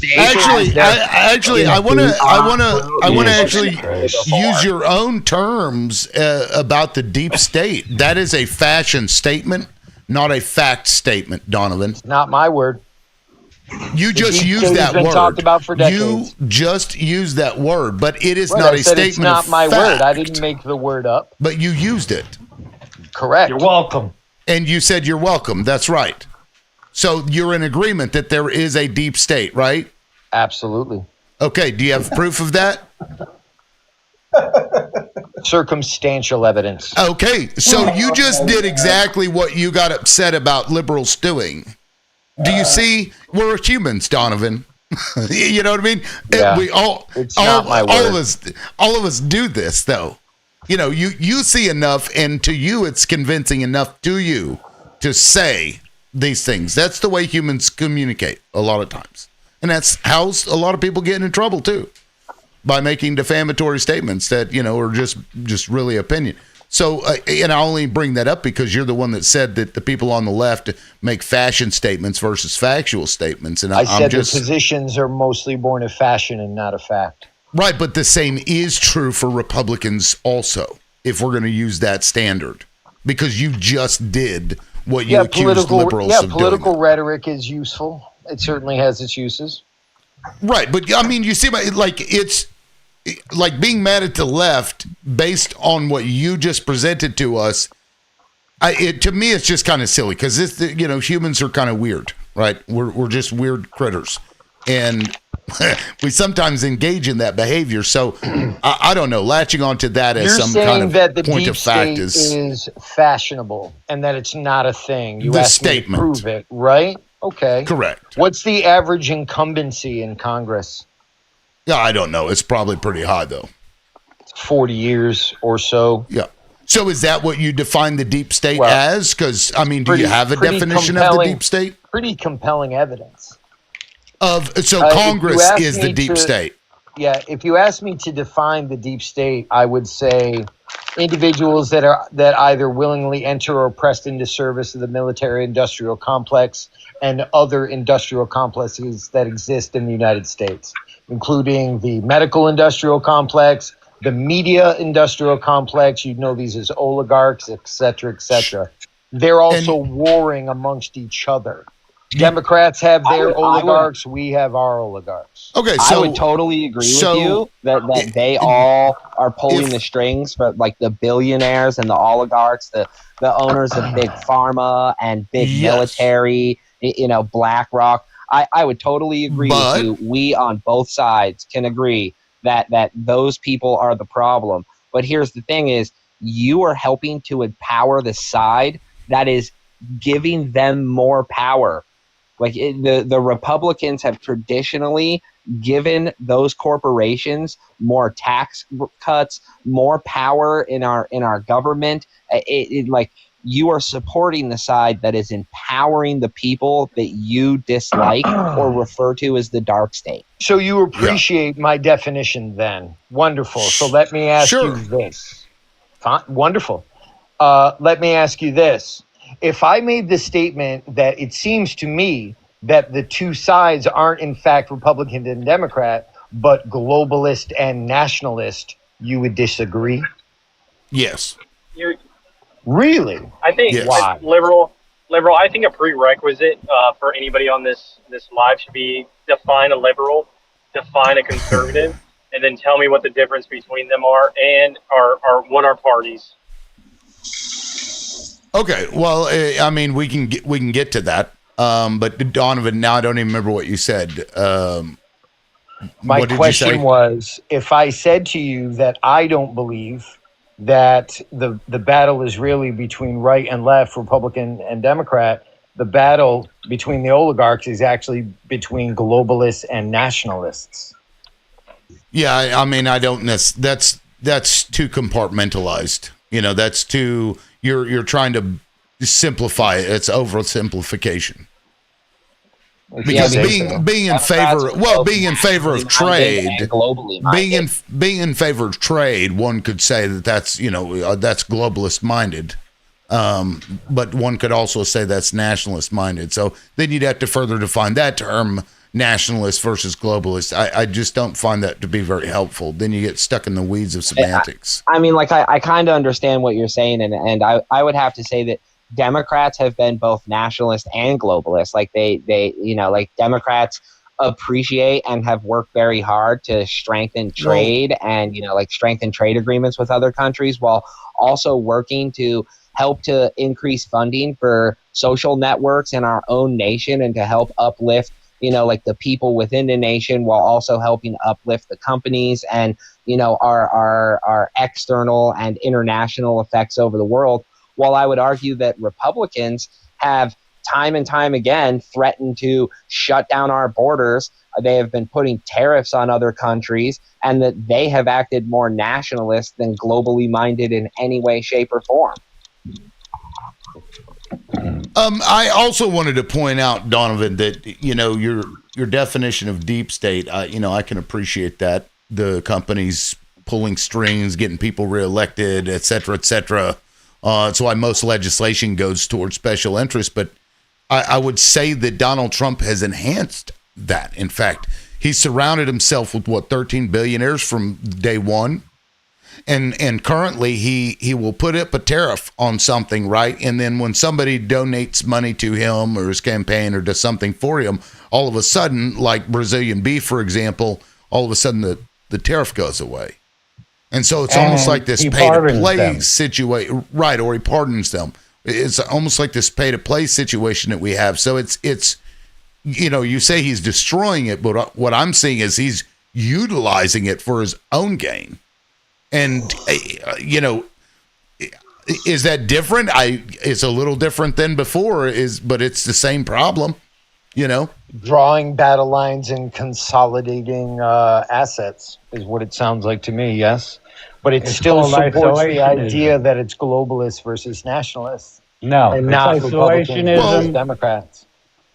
A: I want to actually use your own terms about the deep state. That is a fashion statement, not a fact statement, Donovan.
T: Not my word.
A: You
T: The
A: just
T: deep
A: used
T: state
A: that
T: has been
A: word.
T: talked about for decades.
A: You just used that word, but it is
T: Right,
A: not
T: I
A: a
T: said
A: statement
T: it's not
A: of
T: my
A: fact.
T: word. I didn't make the word up.
A: But you used it.
T: Correct.
S: You're welcome.
A: And you said you're welcome. That's right. So you're in agreement that there is a deep state, right?
T: Absolutely.
A: Okay. Do you have proof of that?
T: Circumstantial evidence.
A: Okay, so you just did exactly what you got upset about liberals doing. Do you see? We're humans, Donovan. You know what I mean?
T: Yeah.
A: We all of us do this, though. You know, you see enough, and to you, it's convincing enough to you to say these things. That's the way humans communicate a lot of times, and that's how a lot of people get in trouble too, by making defamatory statements that are just really opinion. So, and I only bring that up because you're the one that said that the people on the left make fashion statements versus factual statements. And
T: I said
A: just,
T: the positions are mostly born of fashion and not a fact.
A: Right, but the same is true for Republicans also, if we're going to use that standard, because you just did what you accused liberals of doing.
T: Political rhetoric is useful. It certainly has its uses.
A: Right, but I mean, you see, it's like being mad at the left based on what you just presented to us. To me, it's just kind of silly because humans are kind of weird, right? We're just weird critters, and we sometimes engage in that behavior. So I don't know, latching onto that as some kind of
T: that the
A: point
T: deep
A: of fact
T: state is fashionable and that it's not a thing. You asked me to prove it, right? Okay,
A: correct.
T: What's the average incumbency in Congress?
A: Yeah, I don't know. It's probably pretty high, though.
T: 40 years or so.
A: Yeah. So is that what you define the deep state as? Because, I mean, do you have a definition of the deep state?
T: Pretty compelling evidence.
A: Congress is the deep state.
T: Yeah, if you ask me to define the deep state, I would say individuals that either willingly enter or pressed into service of the military-industrial complex and other industrial complexes that exist in the United States, including the medical industrial complex, the media industrial complex. You know these as oligarchs, et cetera, et cetera. They're also warring amongst each other. Democrats have their oligarchs. We have our oligarchs.
A: Okay,
M: I would totally agree with you that they all are pulling the strings for like the billionaires and the oligarchs, the owners of big pharma and big military, BlackRock. I would totally agree with you. We on both sides can agree that those people are the problem. But here's the thing is you are helping to empower the side that is giving them more power. Like the Republicans have traditionally given those corporations more tax cuts, more power in our government. Like you are supporting the side that is empowering the people that you dislike or refer to as the dark state.
T: So you appreciate my definition then. Wonderful. So let me ask you this. Wonderful. Let me ask you this. If I made the statement that it seems to me that the two sides aren't in fact Republican and Democrat, but globalist and nationalist, you would disagree?
A: Yes.
T: Really?
U: I think liberal. I think a prerequisite for anybody on this live should be define a liberal, define a conservative, and then tell me what the difference between them are and are what are parties.
A: Okay, well, I mean, we can get to that. But Donovan, now I don't even remember what you said.
T: My question was, if I said to you that I don't believe that the battle is really between right and left, Republican and Democrat, the battle between the oligarchs is actually between globalists and nationalists.
A: Yeah, I mean, I don't that's too compartmentalized. That's too you're trying to simplify it. It's oversimplification. Because being in favor of trade, being in favor of trade, one could say that's that's globalist minded, but one could also say that's nationalist minded. So then you'd have to further define that term, nationalist versus globalist. I just don't find that to be very helpful. Then you get stuck in the weeds of semantics.
M: I mean, like I kind of understand what you're saying, and I would have to say that Democrats have been both nationalist and globalist. Like they like Democrats appreciate and have worked very hard to strengthen trade and strengthen trade agreements with other countries, while also working to help to increase funding for social networks in our own nation and to help uplift like the people within the nation while also helping uplift the companies and, our external and international effects over the world. While I would argue that Republicans have time and time again threatened to shut down our borders, they have been putting tariffs on other countries, and that they have acted more nationalist than globally minded in any way, shape, or form.
A: I also wanted to point out, Donovan, that your definition of deep state, I can appreciate that. The companies pulling strings, getting people reelected, et cetera, et cetera. That's why most legislation goes towards special interests. But I would say that Donald Trump has enhanced that. In fact, he surrounded himself with 13 billionaires from day one. And currently he will put up a tariff on something, right? And then when somebody donates money to him or his campaign or does something for him, all of a sudden, like Brazilian beef, for example, all of a sudden the tariff goes away. And so it's almost like this pay-to-play situation, right? Or he pardons them. It's almost like this pay-to-play situation that we have. So it's you say he's destroying it, but what I'm seeing is he's utilizing it for his own gain. And, is that different? It's a little different than before, but it's the same problem,
T: Drawing battle lines and consolidating assets is what it sounds like to me, yes. But it still supports the idea that it's globalist versus nationalist.
P: No,
T: and
P: it's
T: not Republicans versus
P: isolationism.
T: Democrats.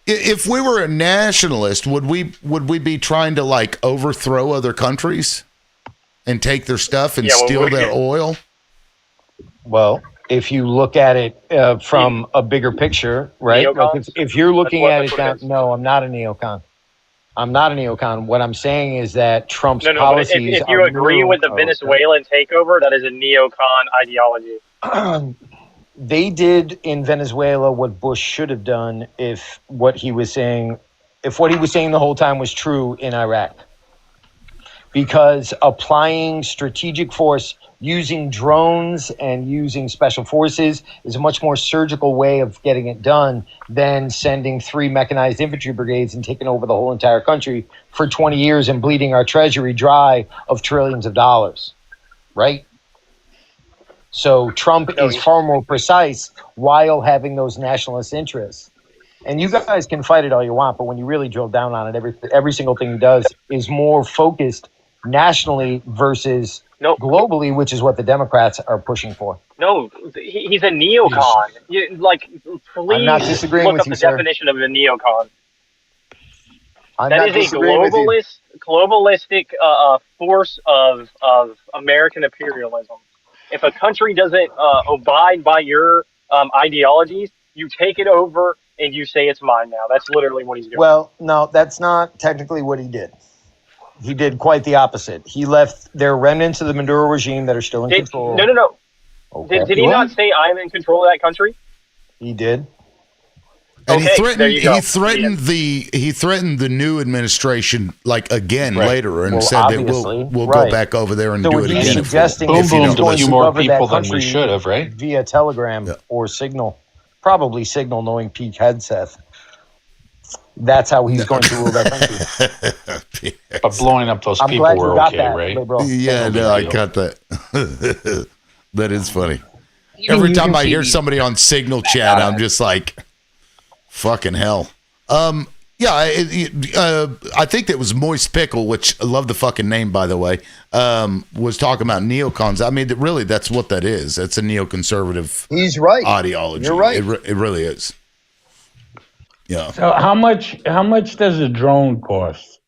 A: If we were a nationalist, would we be trying to overthrow other countries and take their stuff and steal their oil?
T: Well, if you look at it from a bigger picture, right? Like if you're looking at it down, no, I'm not a neocon. What I'm saying is that Trump's policies.
U: If you agree with the Venezuelan takeover, that is a neocon ideology.
T: They did in Venezuela what Bush should have done if what he was saying the whole time was true in Iraq. Because applying strategic force using drones and using special forces is a much more surgical way of getting it done than sending 3 mechanized infantry brigades and taking over the whole entire country for 20 years and bleeding our treasury dry of trillions of dollars, right? So Trump is far more precise while having those nationalist interests. And you guys can fight it all you want, but when you really drill down on it, every single thing he does is more focused nationally versus globally, which is what the Democrats are pushing for.
U: No, he's a neocon. Please
T: I'm not disagreeing
U: look
T: with
U: up
T: you,
U: the
T: sir.
U: definition of a neocon.
T: I'm
U: That
T: not
U: is a
T: disagreeing with you.
U: globalistic force of American imperialism. If a country doesn't abide by your ideologies, you take it over and you say it's mine now. That's literally what he's doing.
T: Well, no, that's not technically what he did. He did quite the opposite. He left their remnants of the Maduro regime that are still in control.
U: No.
T: Okay.
U: Did he not say I'm in control of that country?
T: He did.
A: And
U: Okay, there you go.
A: he threatened the new administration again later and said that we'll go back over there and
T: So
A: do
T: what
A: it
T: he's
A: again.
T: suggesting
A: if
T: is
A: you
T: he's
A: don't
T: going to
A: listen.
T: cover that country via Telegram or Signal, probably Signal, knowing Pete Hegseth. That's how he's going to rule that country.
S: But blowing up those
T: I'm
S: people
T: glad you
S: were
T: got
S: okay,
T: that,
S: right?
T: liberal.
A: Yeah, no, I got that. That is funny. Every time I hear somebody on Signal chat, I'm just like, fucking hell. I think that was Moist Pickle, which I love the fucking name, by the way, was talking about neocons. I mean, really, that's what that is. That's a neoconservative
T: He's right.
A: ideology.
T: You're right.
A: It really is. Yeah.
P: So how much does a drone cost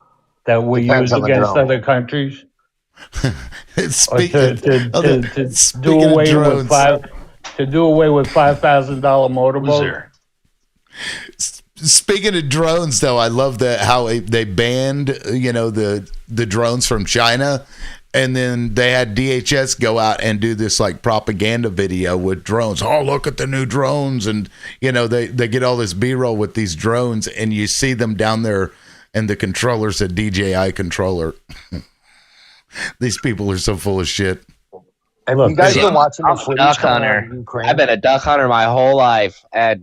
P: that we
T: Depends
P: use
T: on the
P: against
T: drone.
P: other countries?
A: Speaking
P: To do away with $5,000 motorboat.
A: Speaking of drones, though, I love how they banned the drones from China, and then they had DHS go out and do this propaganda video with drones. Oh, look at the new drones, and they get all this B-roll with these drones, and you see them down there, and the controller's a DJI controller. These people are so full of shit.
T: Have you guys been watching the
M: I'm a
T: footage
M: duck
T: coming out
M: hunter.
T: of Ukraine?
M: I've been a duck hunter my whole life, and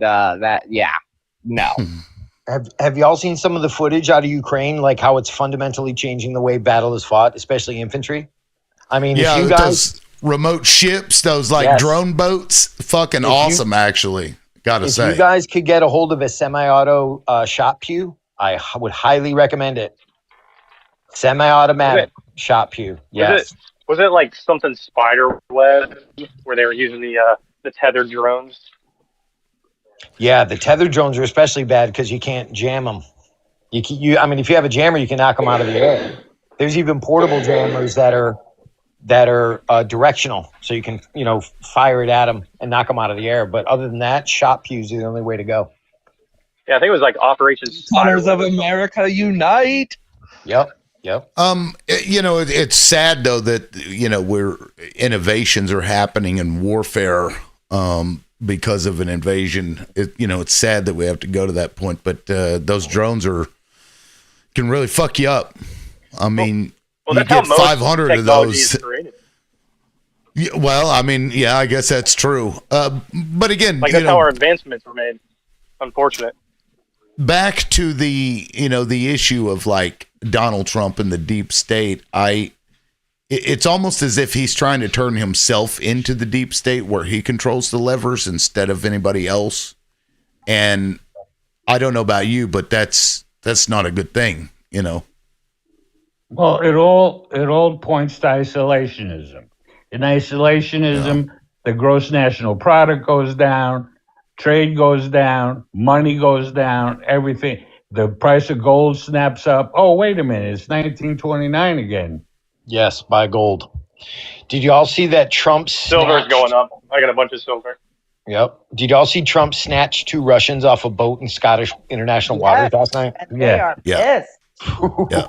M: no.
T: Have y'all seen some of the footage out of Ukraine, like how it's fundamentally changing the way battle is fought, especially infantry? I mean,
A: Yeah,
T: if you guys,
A: those remote ships, those like
T: Yes.
A: drone boats, fucking awesome, actually. Gotta
T: if
A: say.
T: you guys could get a hold of a semi-auto shot pew, I would highly recommend it. Semi-automatic shot pew. Yes.
U: Was it like something spider web where they were using the tethered drones?
T: Yeah, the tethered drones are especially bad because you can't jam them. I mean, if you have a jammer, you can knock them out of the air. There's even portable jammers that are directional, so you can fire it at them and knock them out of the air. But other than that, shot pews are the only way to go.
U: Yeah, I think it was like Operation
C: Sons of America Unite.
T: Yep.
A: It's sad though that innovations are happening in warfare because of an invasion. It's sad that we have to go to that point, but those drones can really fuck you up. I mean,
U: well,
A: you get 500 of those.
U: Yeah,
A: well, I mean, yeah, I guess that's true. But again,
U: like that's how our advancements were made. Unfortunate.
A: Back to the issue of like Donald Trump and the deep state. It's almost as if he's trying to turn himself into the deep state where he controls the levers instead of anybody else. And I don't know about you, but that's not a good thing,
P: Well, it all points to isolationism. In isolationism, the gross national product goes down, trade goes down, money goes down, everything. The price of gold snaps up. Oh, wait a minute, it's 1929 again.
T: Yes, buy gold. Did you all see that Trump
U: Silver's going up. I got a bunch of silver.
T: Yep. Did y'all see Trump snatch 2 Russians off a boat in Scottish international waters last night?
V: They are pissed.
A: Yeah.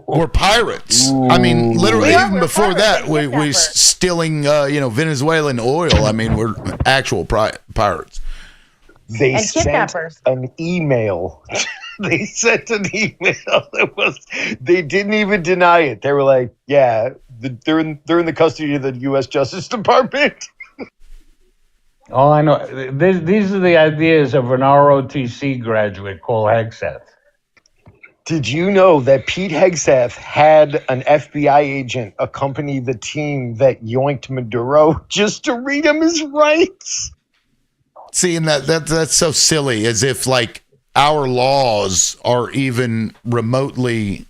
A: We're pirates. I mean, literally, even before that, we're stealing, Venezuelan oil. I mean, we're actual pirates.
T: They
V: And
T: sent
V: kidnappers.
T: an email. They sent an email. They didn't even deny it. They were like, "Yeah, they're in the custody of the U.S. Justice Department."
P: All I know, these are the ideas of an ROTC graduate called Hegseth.
T: Did you know that Pete Hegseth had an FBI agent accompany the team that yoinked Maduro just to read him his rights?
A: See, and that's so silly, as if like our laws are even remotely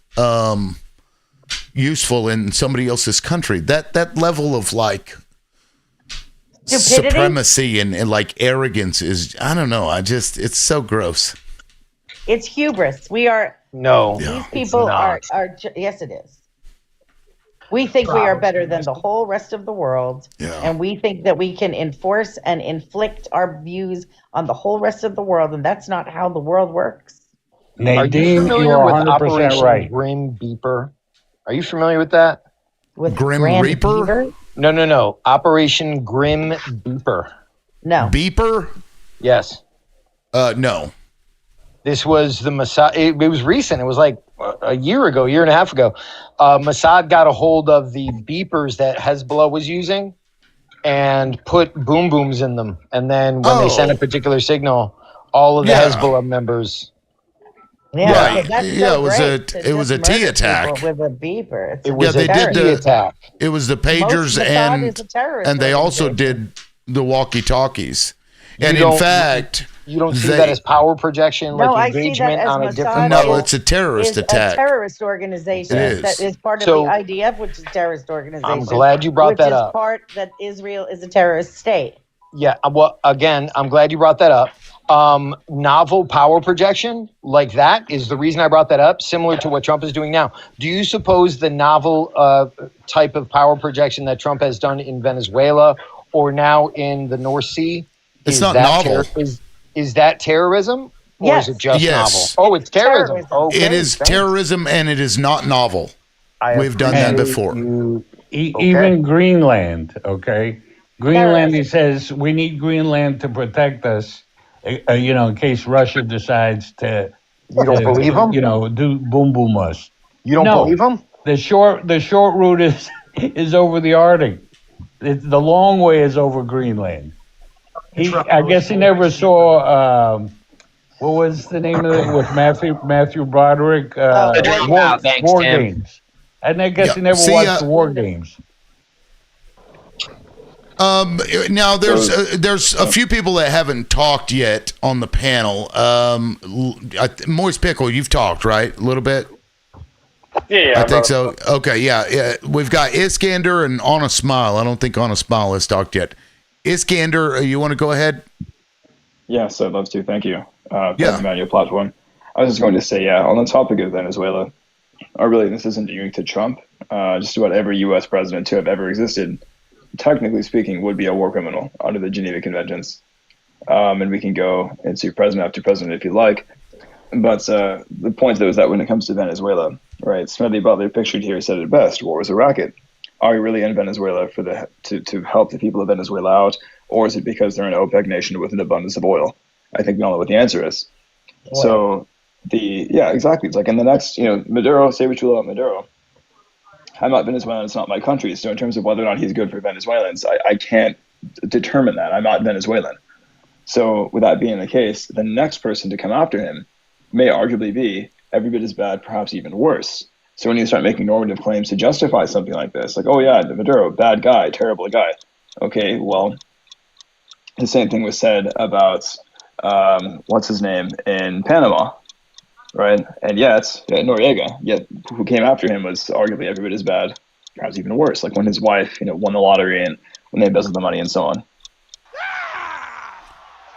A: useful in somebody else's country. That level of like
V: Stupidity?
A: supremacy and like arrogance is, I don't know. It's so gross.
V: It's hubris. We are.
T: No,
V: These people are. Yes, it is. We think we are better than the whole rest of the world, and we think that we can enforce and inflict our views on the whole rest of the world, and that's not how the world works.
P: Nadine, you are 100%
T: Operation
P: right.
T: Grim Beeper? Are you familiar with that?
V: With
A: Grim
V: Grand
A: Reaper?
V: Beaver?
T: No. Operation Grim Beeper.
V: No.
A: Beeper?
T: Yes.
A: No.
T: This was the Mossad. It was recent. It was like a year and a half ago. Mossad got a hold of the beepers that Hezbollah was using and put boom booms in them. And then when they sent a particular signal, all of the Hezbollah members.
V: Yeah,
A: Right.
V: that's
A: Yeah,
V: so
A: it was
V: great to
A: it was a
V: just
A: T
V: murder
A: attack.
V: people with a beeper. It's
T: It
V: a
T: was
A: they
T: a
A: did
T: T
A: the
T: attack.
A: It was the pagers
V: Mossad is a terrorist
A: and they also
V: organization.
A: did the walkie-talkies.
T: You
A: And in
T: don't-
A: fact,
T: You don't see
A: they-
T: that as power projection,
V: No, I
T: like
V: see that
T: engagement
V: as
T: on a
V: Mossad
T: different
A: No,
T: level?
A: it's a terrorist
V: is
A: attack.
V: a terrorist organization
A: It is.
V: that is part of
T: So-
V: the IDF, which is a terrorist organization.
T: I'm glad you brought
V: which
T: that
V: is
T: up.
V: part that Israel is a terrorist state.
T: Yeah, well, again, I'm glad you brought that up. Novel power projection like that is the reason I brought that up, similar to what Trump is doing now. Do you suppose the novel type of power projection that Trump has done in Venezuela or now in the North Sea,
A: It's not novel.
T: Is that terrorism or
V: Yes.
T: is it just
A: Yes.
T: novel? Oh, it's terrorism.
V: Terrorism.
T: Okay,
A: It is
T: thanks.
A: terrorism and it is not novel.
T: I
A: We've done that
T: appreciate
A: before.
T: you.
P: Even Greenland, okay? Greenland, he says, we need Greenland to protect us, in case Russia decides to,
T: You don't believe him?
P: do boom boom us.
T: You don't
P: No.
T: believe him?
P: The short route is over the Arctic. The long way is over Greenland. I guess he never saw What was the name of it? With Matthew Broderick?
T: Thanks,
P: War
T: Tim.
P: Games. And I guess
A: Yeah,
P: he never
A: see,
P: watched the War Games.
A: Now there's a few people that haven't talked yet on the panel. Moist Pickle, you've talked, right? A little bit.
U: Yeah,
A: I think so. Okay, yeah. We've got Iskander and On a Smile. I don't think On a Smile has talked yet. Iskander, you want to go ahead?
F: Yes, I'd love to. Thank you. Thanks on your platform. I was just going to say, on the topic of Venezuela, really, this isn't unique to Trump. Just about every U.S. president to have ever existed, technically speaking, would be a war criminal under the Geneva Conventions. And we can go into president after president if you like. But the point, though, is that when it comes to Venezuela, right, Smedley Butler pictured here said it best: war was a racket. Are we really in Venezuela to help the people of Venezuela out, or is it because they're an OPEC nation with an abundance of oil? I think we all know what the answer is. Oil. So exactly. It's like in the next, Maduro, say what you will about Maduro. I'm not Venezuelan, it's not my country. So in terms of whether or not he's good for Venezuelans, I can't determine that. I'm not Venezuelan. So with that being the case, the next person to come after him may arguably be every bit as bad, perhaps even worse. So when you start making normative claims to justify something like this, like, oh yeah, Maduro, bad guy, terrible guy. Okay, well, the same thing was said about, what's his name, in Panama, right? And yet, Noriega, who came after him was arguably every bit as bad, perhaps even worse, like when his wife, won the lottery and when they embezzled the money and so on.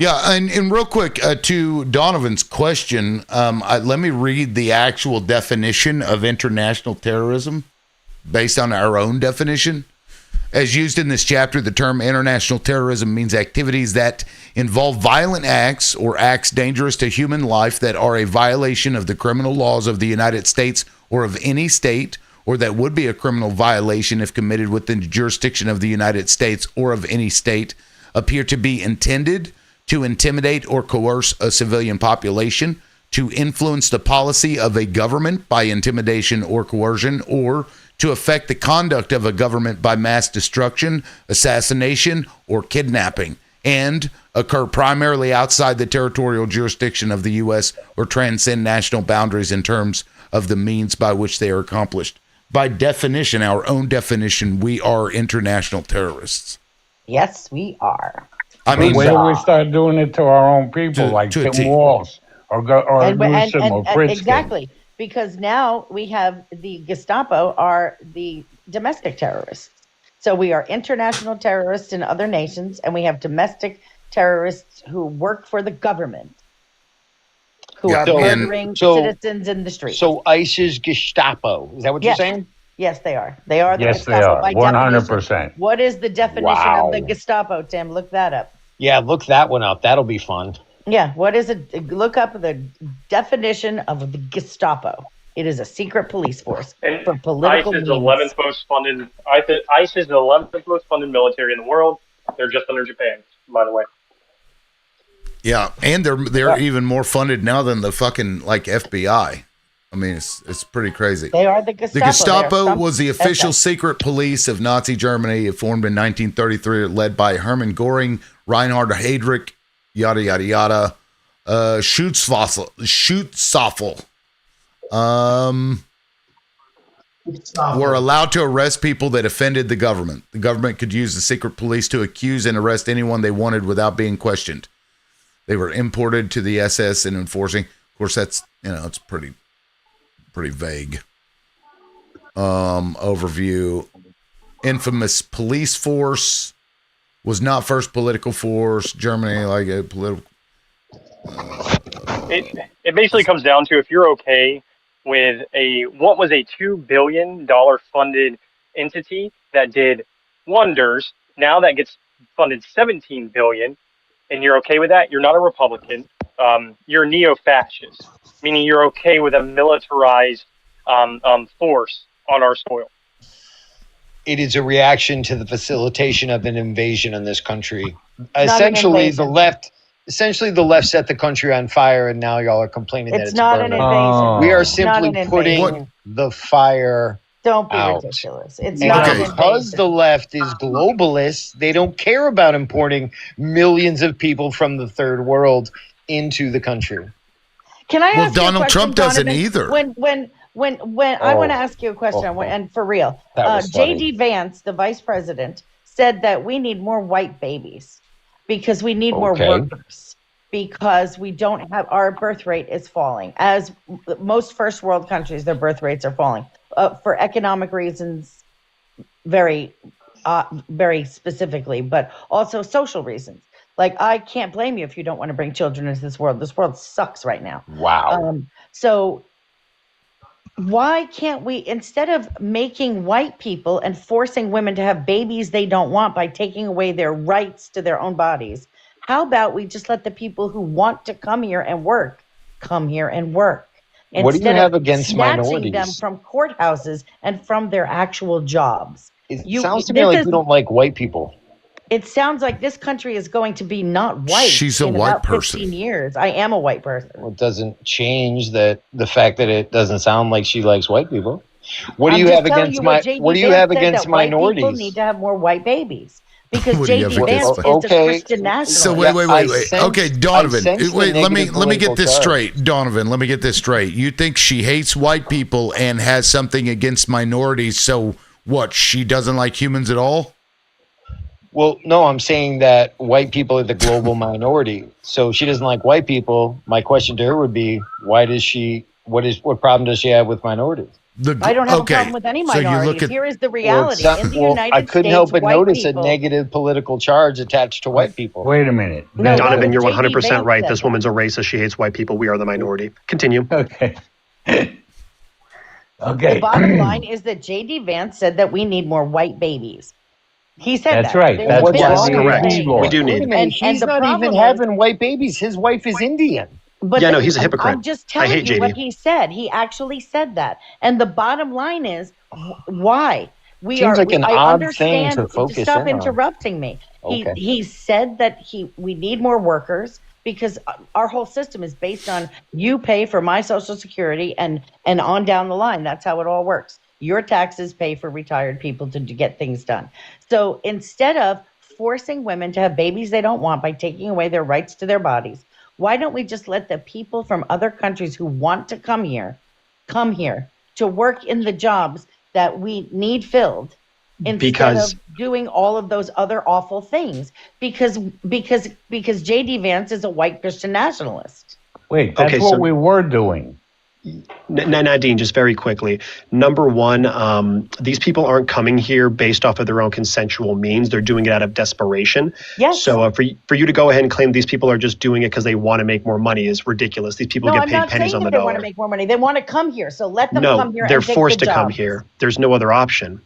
A: Yeah, and real quick, to Donovan's question, let me read the actual definition of international terrorism based on our own definition. As used in this chapter, the term international terrorism means activities that involve violent acts or acts dangerous to human life that are a violation of the criminal laws of the United States or of any state, or that would be a criminal violation if committed within the jurisdiction of the United States or of any state, appear to be intended to intimidate or coerce a civilian population, to influence the policy of a government by intimidation or coercion, or to affect the conduct of a government by mass destruction, assassination, or kidnapping, and occur primarily outside the territorial jurisdiction of the U.S. or transcend national boundaries in terms of the means by which they are accomplished. By definition, our own definition, we are international terrorists.
V: Yes, we are.
A: I mean,
P: where do we start doing it to our own people, like Tim Walz or Newsom or Pritzker?
V: Exactly, because now we have the Gestapo are the domestic terrorists. So we are international terrorists in other nations, and we have domestic terrorists who work for the government, who are murdering citizens in the streets.
T: So ICE is Gestapo. Is that what you're saying?
V: Yes, they are. They are the
P: Yes,
V: Gestapo.
P: they are.
V: By
P: 100%.
V: definition. What is the definition of the Gestapo, Tim? Look that up.
T: Yeah, look that one up. That'll be fun.
V: Yeah, what is it? Look up the definition of the Gestapo. It is a secret police force for political
U: ICE is
V: means.
U: the 11th most funded. ICE is the 11th most funded military in the world. They're just under Japan, by the way.
A: Yeah, and they're even more funded now than the fucking FBI. I mean, it's pretty crazy.
V: They are the Gestapo.
A: The Gestapo was the official secret police of Nazi Germany. It formed in 1933, led by Hermann Göring, Reinhard Heydrich, yada yada yada. Schutzstaffel. Were allowed to arrest people that offended the government. The government could use the secret police to accuse and arrest anyone they wanted without being questioned. They were imported to the SS and enforcing. Of course, that's it's pretty vague. Overview. Infamous police force was not first political force. Germany, like a political.
U: It basically comes down to if you're okay with what was a $2 billion funded entity that did wonders. Now that gets funded $17 billion, and you're okay with that. You're not a Republican. You're neo-fascist, meaning you're okay with a militarized force on our soil.
T: It is a reaction to the facilitation of an invasion in this country. Essentially, the left set the country on fire, and now y'all are complaining that it's
V: not
T: burning.
V: an invasion.
T: We are
V: It's not
T: simply
V: an
T: putting
V: invasion.
T: the fire
V: Don't be
T: out.
V: ridiculous. It's
T: And
V: not an
T: because
V: invasion.
T: the left is globalist, they don't care about importing millions of people from the third world into the country.
V: Can I
A: Well,
V: ask you a
A: Donald
V: question,
A: Trump doesn't
V: Donovan?
A: either.
V: When I want to ask you a question, and for real,
T: That was funny.
V: J.D. Vance, the vice president, said that we need more white babies because we need more workers because we don't have, our birth rate is falling. As most first world countries, their birth rates are falling for economic reasons, very specifically, but also social reasons. Like, I can't blame you if you don't want to bring children into this world. This world sucks right now.
T: Wow.
V: So why can't we, instead of making white people and forcing women to have babies they don't want by taking away their rights to their own bodies, how about we just let the people who want to come here and work, come here and work?
T: What do you have against
V: snatching
T: minorities?
V: them from courthouses and from their actual jobs.
T: It sounds to me like you don't like white people.
V: It sounds like this country is going to be not white.
T: She's a
V: in
T: white
V: about
T: person.
V: 15 years. I am a white person.
T: Well, it doesn't change the fact that it doesn't sound like she likes white people. What do
V: I'm
T: you
V: just
T: have
V: telling
T: against
V: you
T: my?
V: what J.D.
T: What do you
V: Vance
T: have
V: said,
T: against
V: that white
T: minorities?
V: people need to have more white babies because
A: What do you
V: J.D.
A: have
V: Vance
A: against
V: is
A: that?
V: a Christian nationalist.
A: So wait. Okay, Donovan. Wait, let me get this straight. Donovan, let me get this straight. You think she hates white people and has something against minorities? So what? She doesn't like humans at all?
T: Well, no, I'm saying that white people are the global minority. So if she doesn't like white people, my question to her would be, why does she? What problem does she have with minorities?
V: I don't have a problem with any minority. Here is the reality. In the United
T: I couldn't
V: States,
T: help but
V: white
T: notice
V: people,
T: a negative political charge attached to white people.
P: Wait a minute.
V: No,
I: Donovan, you're
V: J.D.
I: 100%
V: Vance
I: right.
V: said
I: This woman's a racist. She hates white people. We are the minority. Continue.
P: Okay.
V: the bottom line is that J.D. Vance said that we need more white babies. He said
P: That's
V: that.
P: right.
V: There's
P: That's
V: a big
P: what
V: difference.
P: correct.
I: We do need.
V: Wait a minute,
T: He's
V: the
T: not even
V: problem is-
T: having white babies. His wife is Indian.
V: But
I: Yeah, no, he's a hypocrite.
V: I'm just
I: I
V: telling
I: hate
V: you
I: JD.
V: what he said. He actually said that. And the bottom line is, why?
T: Seems like an
V: I
T: odd
V: understand.
T: thing to focus
V: Stop
T: in on.
V: interrupting me.
T: Okay.
V: He said that we need more workers because our whole system is based on you pay for my Social Security and on down the line. That's how it all works. Your taxes pay for retired people to get things done. So instead of forcing women to have babies they don't want by taking away their rights to their bodies, why don't we just let the people from other countries who want to come here to work in the jobs that we need filled instead of doing all of those other awful things? Because J.D. Vance is a white Christian nationalist.
P: Wait, that's
I: Okay,
P: what
I: so-
P: we were doing.
I: Nadine, just very quickly. Number one, these people aren't coming here based off of their own consensual means. They're doing it out of desperation.
V: Yes.
I: So for you to go ahead and claim these people are just doing it because they want to make more money is ridiculous. These people
V: No,
I: get
V: I'm
I: paid
V: not
I: pennies
V: saying
I: on
V: that
I: the
V: they want
I: dollar.
V: to make more money. They want to come here. So let them
I: No,
V: come here
I: they're
V: and take
I: forced
V: the
I: to come
V: jobs.
I: here. There's no other option.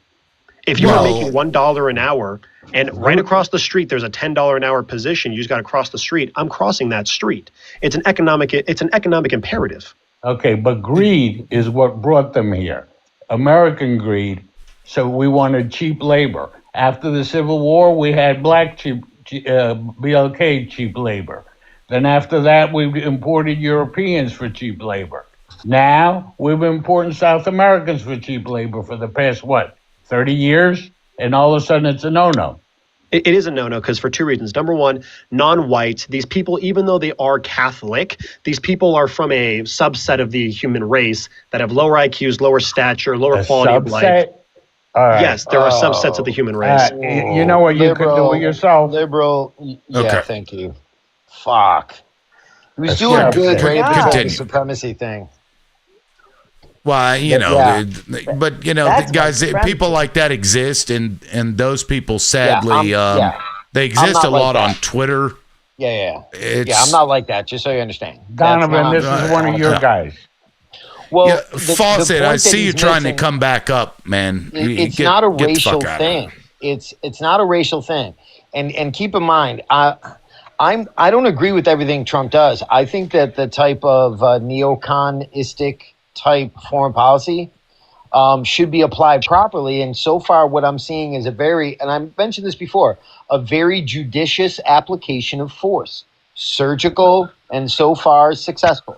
I: If you are making $1 an hour and right across the street there's a $10 an hour position, you just got to cross the street. I'm crossing that street. It's an economic imperative.
P: Okay, but greed is what brought them here. American greed. So we wanted cheap labor. After the Civil War, we had black BLK cheap labor. Then after that, we imported Europeans for cheap labor. Now we've been importing South Americans for cheap labor for the past, 30 years? And all of a sudden it's a no-no.
I: It is a no-no because for two reasons. Number one, non-white, these people, even though they are Catholic, these people are from a subset of the human race that have lower IQs, lower stature, lower quality of life.
P: All right.
I: Yes, there are subsets of the human race.
P: You know what you could do with yourself?
T: Liberal. Yeah,
A: Okay.
T: thank you. Fuck. He was
P: That's
T: doing
P: what I'm
T: good
P: saying.
T: right before the
A: Continue.
T: supremacy thing.
A: Why,
T: Yeah.
A: but
V: That's
A: guys,
V: my friend.
A: people like that exist, and those people sadly,
T: yeah.
A: they
T: I'm
A: exist
T: not
A: a
T: like
A: lot on
T: that.
A: Twitter.
T: Yeah.
A: It's,
T: Yeah, I'm not like that, just so you understand.
P: Donovan,
T: That's
P: this
T: not-
P: is one of your guys.
T: Well,
A: Yeah,
T: the
A: Fawcett,
T: point
A: I
T: that
A: see you
T: he's
A: trying
T: missing-
A: to come back up, man.
T: It's
A: Get-
T: not a
A: get the
T: racial
A: fuck out of here.
T: thing. It's not a racial thing. And keep in mind, I don't agree with everything Trump does. I think that the type of neoconistic type foreign policy should be applied properly. And so far, what I'm seeing is and I mentioned this before, a very judicious application of force, surgical, and so far successful.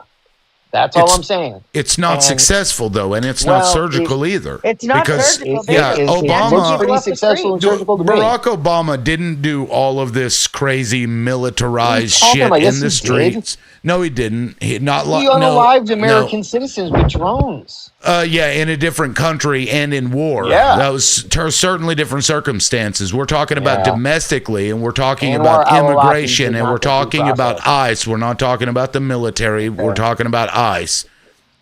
T: That's all I'm saying.
A: It's not successful though, and it's
T: Well,
A: not surgical either.
V: It's not
A: because,
V: surgical.
A: Yeah, Obama.
T: pretty successful in surgical debate.
A: Barack Obama didn't do all of this crazy militarized
T: What are you talking
A: shit
T: about? Yes,
A: in the
T: he
A: streets. No, he didn't. He
T: unalived American citizens with drones.
A: Yeah, in a different country and in war.
T: Yeah.
A: That was certainly different circumstances. We're talking about domestically, and we're talking
T: Anwar
A: about
T: al-Awlaki
A: immigration,
T: did
A: and
T: not
A: we're
T: go through
A: talking about
T: process.
A: ICE. We're not talking about the military. We're talking about ICE.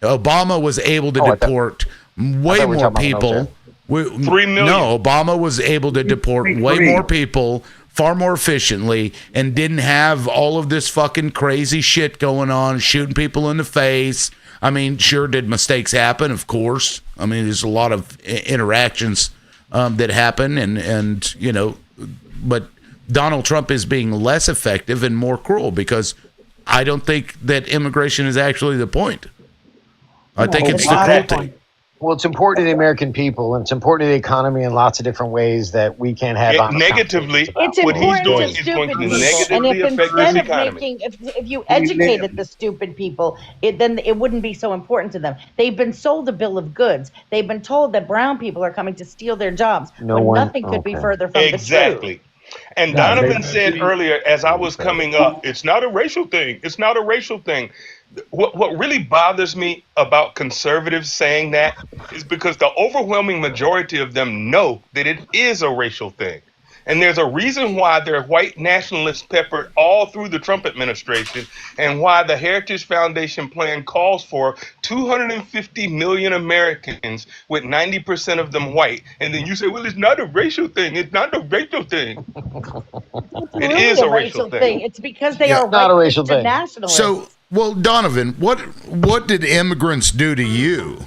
A: Obama was able to deport way more people.
L: 3 million.
A: No, Obama was able to deport way more people far more efficiently and didn't have all of this fucking crazy shit going on, shooting people in the face. I mean, sure, did mistakes happen? Of course. I mean, there's a lot of interactions that happen, and you know, but Donald Trump is being less effective and more cruel because I don't think that immigration is actually the point. I think it's the cruelty.
T: Well, it's important to the American people, and it's important to the economy in lots of different ways that we can't have.
D: Yeah, negatively,
V: It's
D: what he's
V: important
D: doing
V: to
D: is going
V: stupid
D: to
V: people. And
D: negatively
V: if
D: affect this
V: instead of
D: economy.
V: if you educated the stupid people, then it wouldn't be so important to them. They've been sold a bill of goods. They've been told that brown people are coming to steal their jobs. Nothing could be further from the truth.
D: Exactly. And Donovan said earlier, as I was coming up, it's not a racial thing. It's not a racial thing. What really bothers me about conservatives saying that is because the overwhelming majority of them know that it is a racial thing. And there's a reason why there are white nationalists peppered all through the Trump administration, and why the Heritage Foundation plan calls for 250 million Americans, with 90% of them white. And then you say, well, it's not a racial thing. It's not a racial thing. It is a racial thing.
V: It's because they are
T: not a racial thing.
V: nationalists.
A: So, well, Donovan, what did immigrants do to you?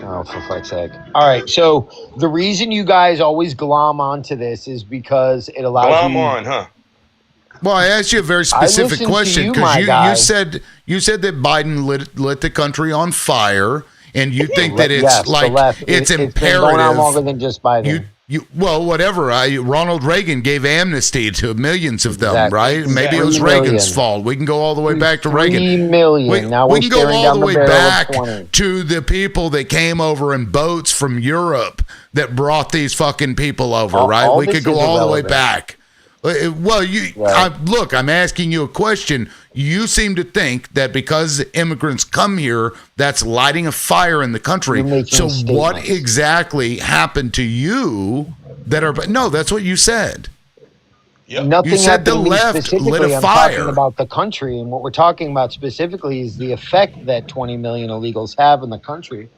T: Oh, for fuck's sake. All right. So the reason you guys always glom onto this is because it allows
D: Glom
T: you.
D: on, huh?
A: Well, I asked you a very
T: I
A: specific
T: listened to
A: question
T: you,
A: because
T: my guy.
A: you said that Biden lit the country on fire, and you think that it's
T: Yes, the
A: like
T: left.
A: it's
T: It's been
A: imperative.
T: going on longer than just Biden.
A: Well, whatever. Ronald Reagan gave amnesty to millions of them,
T: Exactly.
A: right? Maybe it
T: 3
A: was Reagan's
T: million.
A: fault. We can go all the way back to
T: 3
A: Reagan.
T: million. Now
A: we
T: we're
A: can go
T: staring
A: all
T: down
A: the way
T: barrel of
A: back
T: 20.
A: to the people that came over in boats from Europe that brought these fucking people over, right?
T: all
A: We
T: this
A: could go
T: is
A: all the way
T: irrelevant.
A: back. Well, look, I'm asking you a question. You seem to think that because immigrants come here, that's lighting a fire in the country. So what exactly happened to you that are, no, that's what you said.
T: Nothing
A: You said
T: happened
A: the
T: to me
A: left
T: specifically.
A: lit a
T: I'm
A: fire.
T: talking about the country, and what we're talking about specifically is the effect that 20 million illegals have in the country.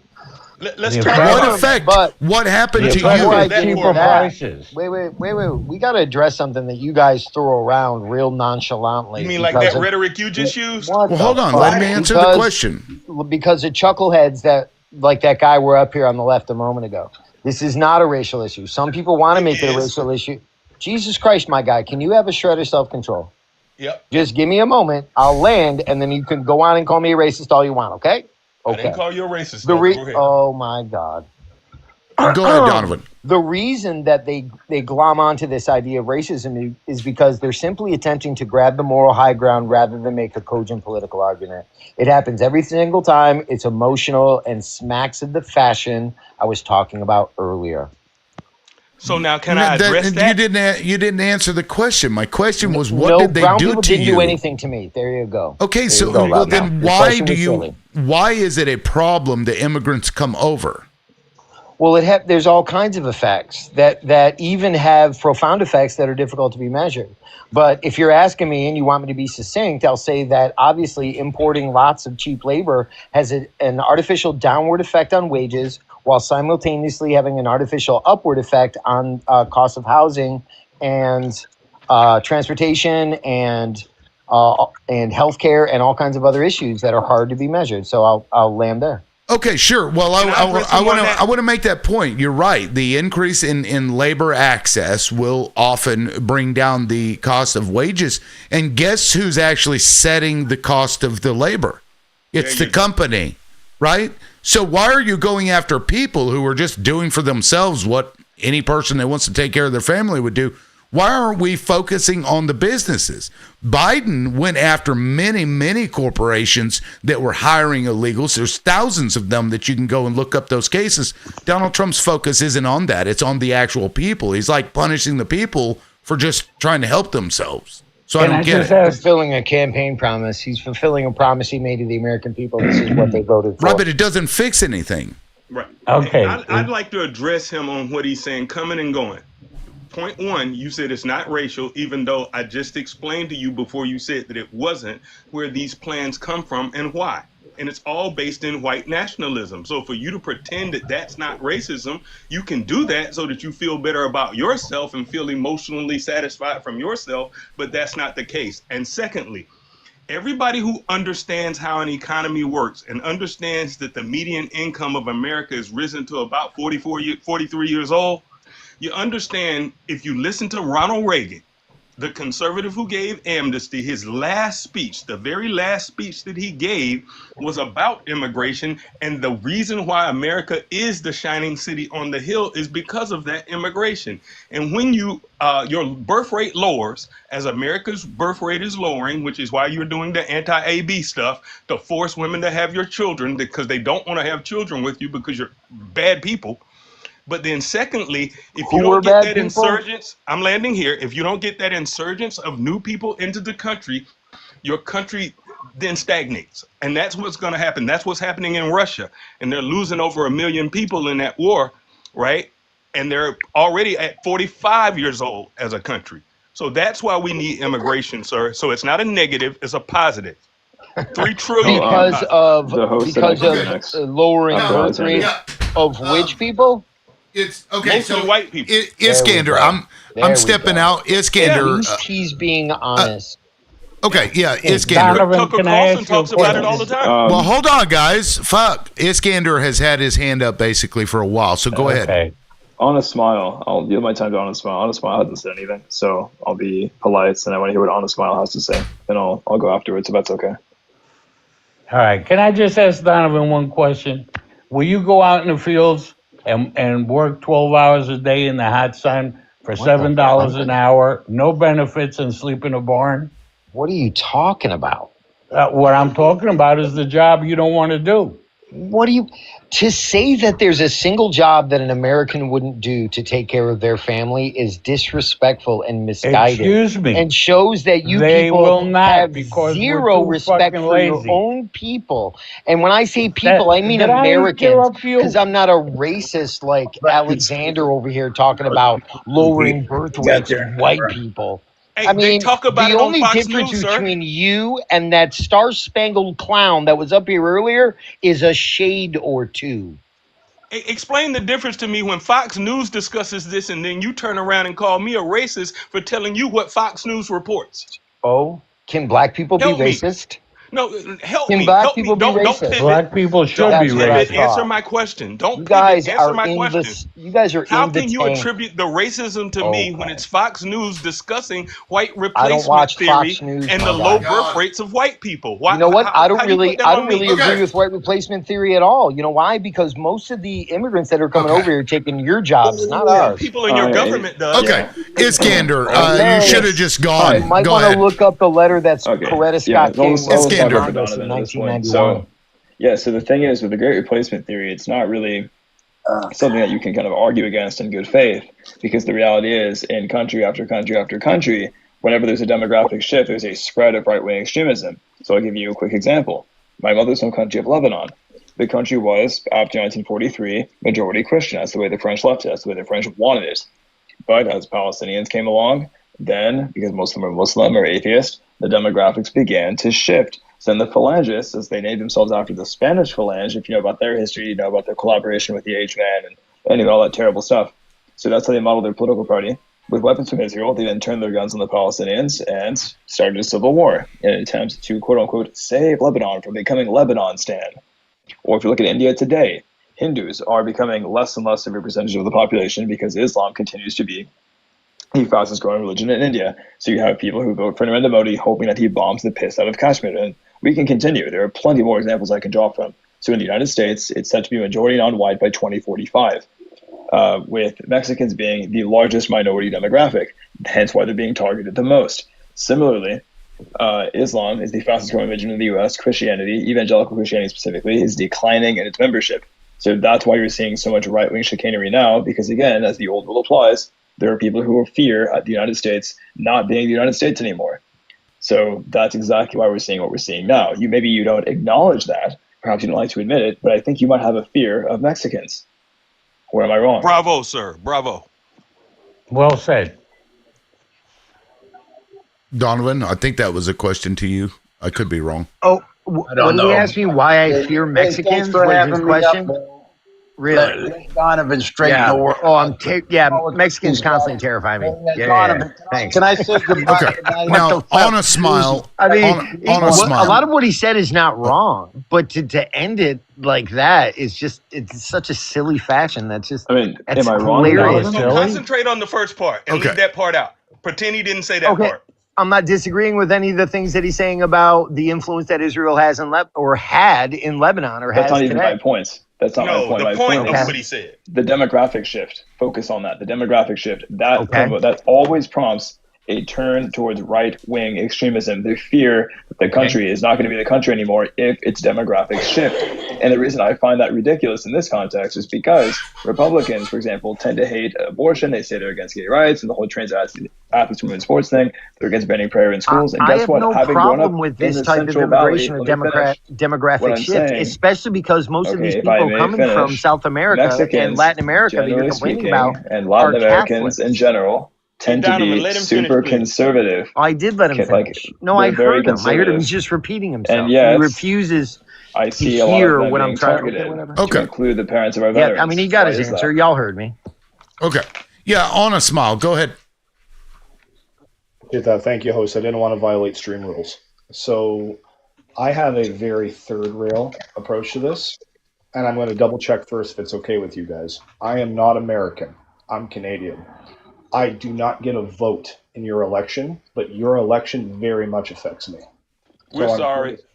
D: Let's
A: What
D: turn it on.
A: effect? What happened to
T: Before I
A: you?
T: get into that, wait. We got to address something that you guys throw around real nonchalantly.
D: You mean like
T: because
D: that
T: of-
D: rhetoric you just used?
T: What
A: Well,
T: the
A: hold on.
T: fuck?
A: Let me answer the
T: Because-
A: question.
T: Because of chuckleheads that, like that guy were up here on the left a moment ago. This is not a racial issue. Some people want to make it a racial issue. Jesus Christ, my guy, can you have a shred of self-control?
D: Yep.
T: Just give me a moment. I'll land, and then you can go on and call me a racist all you want, okay?
D: I didn't call you a racist.
T: The
D: though.
T: re-
D: Go ahead.
T: oh my God.
A: Go ahead, Donovan.
T: The reason that they glom onto this idea of racism is because they're simply attempting to grab the moral high ground rather than make a cogent political argument. It happens every single time. It's emotional and smacks of the fashion I was talking about earlier.
D: So now, can I address that?
A: You didn't answer the question. My question was, what
T: no,
A: did they
T: brown
A: do
T: people
A: to
T: didn't
A: you?
T: do anything to me. There you go.
A: Okay,
T: There
A: so
T: you go,
A: well,
T: Rob.
A: then
T: Your
A: why
T: question
A: do
T: was
A: you?
T: silly.
A: Why is it a problem that immigrants come over?
T: Well, there's all kinds of effects that even have profound effects that are difficult to be measured. But if you're asking me and you want me to be succinct, I'll say that obviously importing lots of cheap labor has an artificial downward effect on wages, while simultaneously having an artificial upward effect on cost of housing and transportation and healthcare and all kinds of other issues that are hard to be measured. So I'll land there.
A: Okay, sure. Well, I want to make that point. You're right. The increase in labor access will often bring down the cost of wages. And guess who's actually setting the cost of the labor? It's the company, right? So why are you going after people who are just doing for themselves what any person that wants to take care of their family would do? Why aren't we focusing on the businesses? Biden went after many, many corporations that were hiring illegals. There's thousands of them that you can go and look up those cases. Donald Trump's focus isn't on that. It's on the actual people. He's like punishing the people for just trying to help themselves. So I don't get it.
T: He's fulfilling a campaign promise. He's fulfilling a promise he made to the American people. This is what they voted for.
A: Right, but it doesn't fix anything.
D: Right.
P: Okay.
D: I'd like to address him on what he's saying, coming and going. Point one, you said it's not racial, even though I just explained to you before you said that it wasn't, where these plans come from and why. And it's all based in white nationalism. So for you to pretend that that's not racism, you can do that so that you feel better about yourself and feel emotionally satisfied from yourself, but that's not the case. And secondly, everybody who understands how an economy works and understands that the median income of America has risen to about 43 years old, you understand, if you listen to Ronald Reagan, the conservative who gave amnesty, his last speech, the very last speech that he gave was about immigration. And the reason why America is the shining city on the hill is because of that immigration. And when your birth rate lowers, as America's birth rate is lowering, which is why you're doing the anti-AB stuff to force women to have your children because they don't want to have children with you because you're bad people. But then secondly, if you don't get that insurgence, I'm landing here, if you don't get that insurgence of new people into the country, your country then stagnates. And that's what's going to happen. That's what's happening in Russia. And they're losing over 1 million people in that war, right? And they're already at 45 years old as a country. So that's why we need immigration, sir. So it's not a negative, it's a positive. $3 trillion.
T: Because of lowering birth rate of which people?
A: It's okay.
D: Mostly
A: So
D: white people.
A: Iskander, I'm stepping out. Iskander,
T: At least he's being honest.
A: Okay, yeah, Iskander.
D: Tucker Carlson talks about it all the time.
A: Well, hold on, guys. Fuck. Iskander has had his hand up basically for a while, so go ahead.
F: Honest Smile. I'll yield my time to Honest Smile. Honest Smile hasn't said anything, so I'll be polite, and I want to hear what Honest Smile has to say. Then I'll go afterwards, if that's okay.
P: All right. Can I just ask Donovan one question? Will you go out in the fields and work 12 hours a day in the hot sun for $7 an hour, no benefits, and sleep in a barn?
T: What are you talking about?
P: What I'm talking about is the job you don't want to do.
T: What do you... To say that there's a single job that an American wouldn't do to take care of their family is disrespectful and misguided.
P: Excuse me.
T: And shows that you
P: They
T: people
P: will not,
T: have
P: because
T: zero
P: we're too
T: respect
P: fucking
T: for your
P: lazy.
T: own people. And when I say people, I mean
P: did I
T: Americans.
P: interrupt you?
T: Because I'm not a racist like Alexander over here talking about lowering birth rates of white people.
D: Hey,
T: I mean,
D: they talk about
T: the
D: it on
T: only
D: Fox
T: difference
D: News, sir.
T: between you and that star-spangled clown that was up here earlier is a shade or two.
D: Explain the difference to me when Fox News discusses this and then you turn around and call me a racist for telling you what Fox News reports.
T: Oh, can black people
D: Help
T: be
D: me.
T: racist?
D: No, help
T: Can
D: me.
T: black
D: Help
T: people
D: me.
T: be
D: Don't
T: racist?
D: pivot.
P: Black people should
D: Don't
P: be
D: pivot.
P: racist.
D: Answer my question. Don't
T: You guys
D: pivot. Answer
T: are
D: my
T: in
D: question.
T: this. You guys are
D: How
T: in the
D: can you
T: tank.
D: attribute the racism to me when it's Fox News discussing white
T: I don't
D: replacement
T: watch
D: theory
T: Fox News,
D: and
T: my
D: the low
T: guy.
D: birth rates of white people? Why,
T: You know what? I
D: how
T: don't
D: do you
T: really,
D: put that
T: I
D: on
T: don't
D: me?
T: really agree with white replacement theory at all. You know why? Because most of the immigrants that are coming over here are taking your jobs, not ours.
D: People in your government does.
A: Okay, Iskander,
T: Okay.
A: you should have just gone.
T: You might
A: Go
T: want
A: ahead.
T: to look up the letter that's Coretta Scott King
F: Let's
T: wrote
F: talk
T: to
F: about
T: Congress in
F: Donovan at this point.
T: 1991.
F: So the thing is, with the Great Replacement theory, it's not really something that you can kind of argue against in good faith, because the reality is, in country after country after country, whenever there's a demographic shift, there's a spread of right-wing extremism. So I'll give you a quick example. My mother's home country of Lebanon. The country was, after 1943, majority Christian. That's the way the French left it. That's the way the French wanted it. But as Palestinians came along, then, because most of them are Muslim or atheist, the demographics began to shift. So then the Phalangists, as they named themselves after the Spanish Phalange, if you know about their history, you know about their collaboration with the H-Man and anyway, all that terrible stuff. So that's how they modeled their political party. With weapons from Israel, they then turned their guns on the Palestinians and started a civil war in an attempt to, quote-unquote, save Lebanon from becoming Lebanon-stan. Or if you look at India today, Hindus are becoming less and less of a percentage of the population because Islam continues to be the fastest growing religion in India. So you have people who vote for Narendra Modi hoping that he bombs the piss out of Kashmir. And we can continue. There are plenty more examples I can draw from. So in the United States, it's set to be majority non-white by 2045. with Mexicans being the largest minority demographic, hence why they're being targeted the most. Similarly, Islam is the fastest growing religion in the U.S. Christianity, evangelical Christianity specifically, is declining in its membership. So that's why you're seeing so much right-wing chicanery now, because again, as the old rule applies, there are people who fear the United States not being the United States anymore. So that's exactly why we're seeing what we're seeing now. Maybe you don't acknowledge that, perhaps you don't like to admit it, but I think you might have a fear of Mexicans. Or am I wrong?
G: Bravo, sir. Bravo.
P: Well said.
A: Donovan, I think that was a question to you. I could be wrong.
T: Oh,
A: I don't
T: when
A: know.
T: he asked me why I fear Mexicans,
Q: for
T: was
Q: having
T: his
Q: me
T: question?
Q: up.
T: Really?
Q: Let Donovan straighten
T: Yeah.
Q: the world.
T: Oh, Mexicans constantly terrify me.
Q: Donovan,
T: Thanks.
Q: can I say goodbye
A: Okay.
Q: tonight?
A: Now, on a smile.
T: I mean,
A: on a smile.
T: a lot of what he said is not wrong, but to end it like that is just, it's such a silly fashion. That's just, that's
F: am I wrong?
T: hilarious.
D: So concentrate on the first part and leave that part out. Pretend he didn't say that part.
T: I'm not disagreeing with any of the things that he's saying about the influence that Israel has in had in Lebanon or
F: That's
T: has
F: not even
T: today.
F: my point. That's not my point.
D: The
F: My
D: point
F: point
D: is
F: is
D: what he said.
F: the demographic shift. Focus on that. The demographic shift. That
T: Okay.
F: that always prompts a turn towards right-wing extremism. They fear that the country is not going to be the country anymore if its demographics shift. And the reason I find that ridiculous in this context is because Republicans, for example, tend to hate abortion. They say they're against gay rights and the whole trans athletes women sports thing. They're against banning prayer in schools. And
T: I
F: guess
T: have
F: what?
T: no
F: Having grown
T: problem
F: up
T: with
F: in
T: this
F: the
T: type of
F: Central Valley,
T: immigration or
F: let me finish. What
T: demographic
F: I'm
T: shift,
F: saying-
T: especially because most of these
F: Okay, if I
T: people
F: may
T: coming from
F: finish,
T: South America and
F: Mexicans,
T: Latin America that you're
F: generally
T: complaining
F: speaking,
T: about
F: and
T: are
F: Latin Americans
T: Catholics.
F: in general tend to
D: Donovan,
F: be
D: let him
F: super
D: finish, please.
F: conservative.
T: I did let him
F: Like,
T: finish. No, I
F: they're very
T: heard him. I heard him.
F: conservative.
T: He's just repeating himself.
F: And yet,
T: he refuses
F: I
T: to
F: see a lot
T: hear
F: of them
T: what I'm
F: being
T: trying
F: targeted
T: whatever.
F: to include the parents of our
T: Yeah,
F: veterans.
T: I mean, he got
F: Why
T: his
F: is that?
T: answer. Y'all heard me.
A: Okay. Yeah, on a smile. Go ahead.
J: Thank you, host. I didn't want to violate stream rules. So I have a very third rail approach to this, and I'm going to double check first if it's okay with you guys. I am not American. I'm Canadian. I do not get a vote in your election, but your election very much affects me.
D: We're
J: I'm
D: sorry.
J: curious-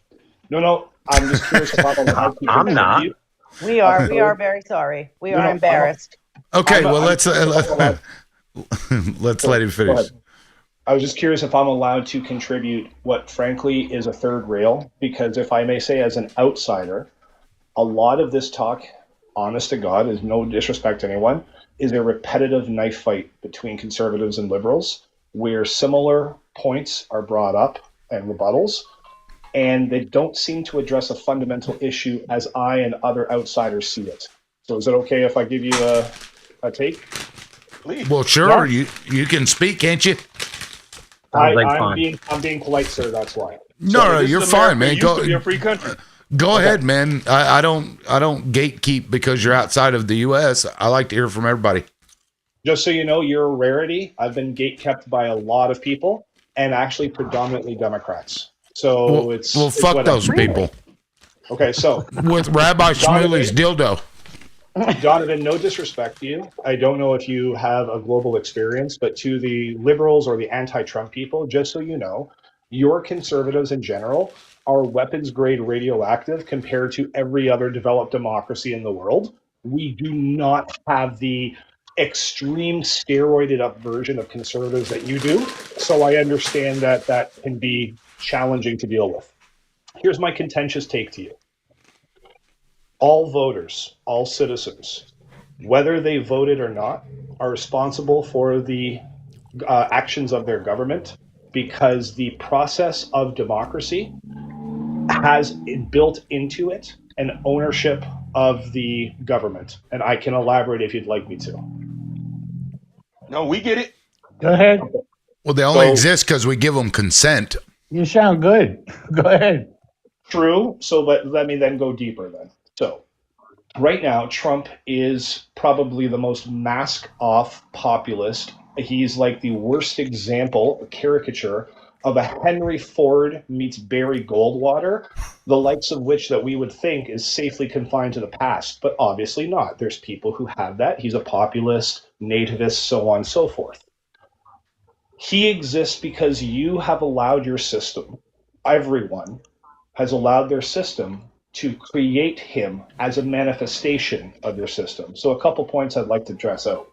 J: No, I'm just curious if I'm allowed to
T: I'm not.
J: contribute.
V: We are very sorry. We
J: No,
V: are
J: no,
V: embarrassed.
A: Okay, well,
J: I'm-
A: let's let him
J: Go
A: finish.
J: ahead. I was just curious if I'm allowed to contribute what, frankly, is a third rail, because if I may say, as an outsider, a lot of this talk, honest to God, is no disrespect to anyone, is a repetitive knife fight between conservatives and liberals, where similar points are brought up and rebuttals, and they don't seem to address a fundamental issue as I and other outsiders see it. So is it okay if I give you a take?
D: Please.
A: Well, sure. You can speak, can't you?
J: I'm being polite, sir. That's why.
A: No, you're fine, man.
D: It used to be a free country.
A: Go ahead, man. I don't gatekeep because you're outside of the U.S. I like to hear from everybody.
J: Just so you know, you're a rarity. I've been gatekept by a lot of people, and actually predominantly Democrats. So it's
A: fuck
J: whatever.
A: those people.
J: Okay, so
A: With Rabbi Shmuley's dildo.
J: Donovan, no disrespect to you. I don't know if you have a global experience, but to the liberals or the anti-Trump people, just so you know, your conservatives in general are weapons grade radioactive compared to every other developed democracy in the world. We do not have the extreme steroided up version of conservatives that you do. So I understand that that can be challenging to deal with. Here's my contentious take to you. All voters, all citizens, whether they voted or not, are responsible for the actions of their government, because the process of democracy has built into it an ownership of the government. And I can elaborate if you'd like me to.
D: No, we get it.
P: Go ahead.
A: Well, they only exist because we give them consent.
P: You sound good. Go ahead.
J: True. So let me then go deeper then. So right now, Trump is probably the most mask-off populist. He's like the worst example, a caricature of a Henry Ford meets Barry Goldwater, the likes of which that we would think is safely confined to the past, but obviously not. There's people who have that. He's a populist, nativist, so on and so forth. He exists because you have allowed your system, everyone has allowed their system to create him as a manifestation of your system. So a couple points I'd like to dress out.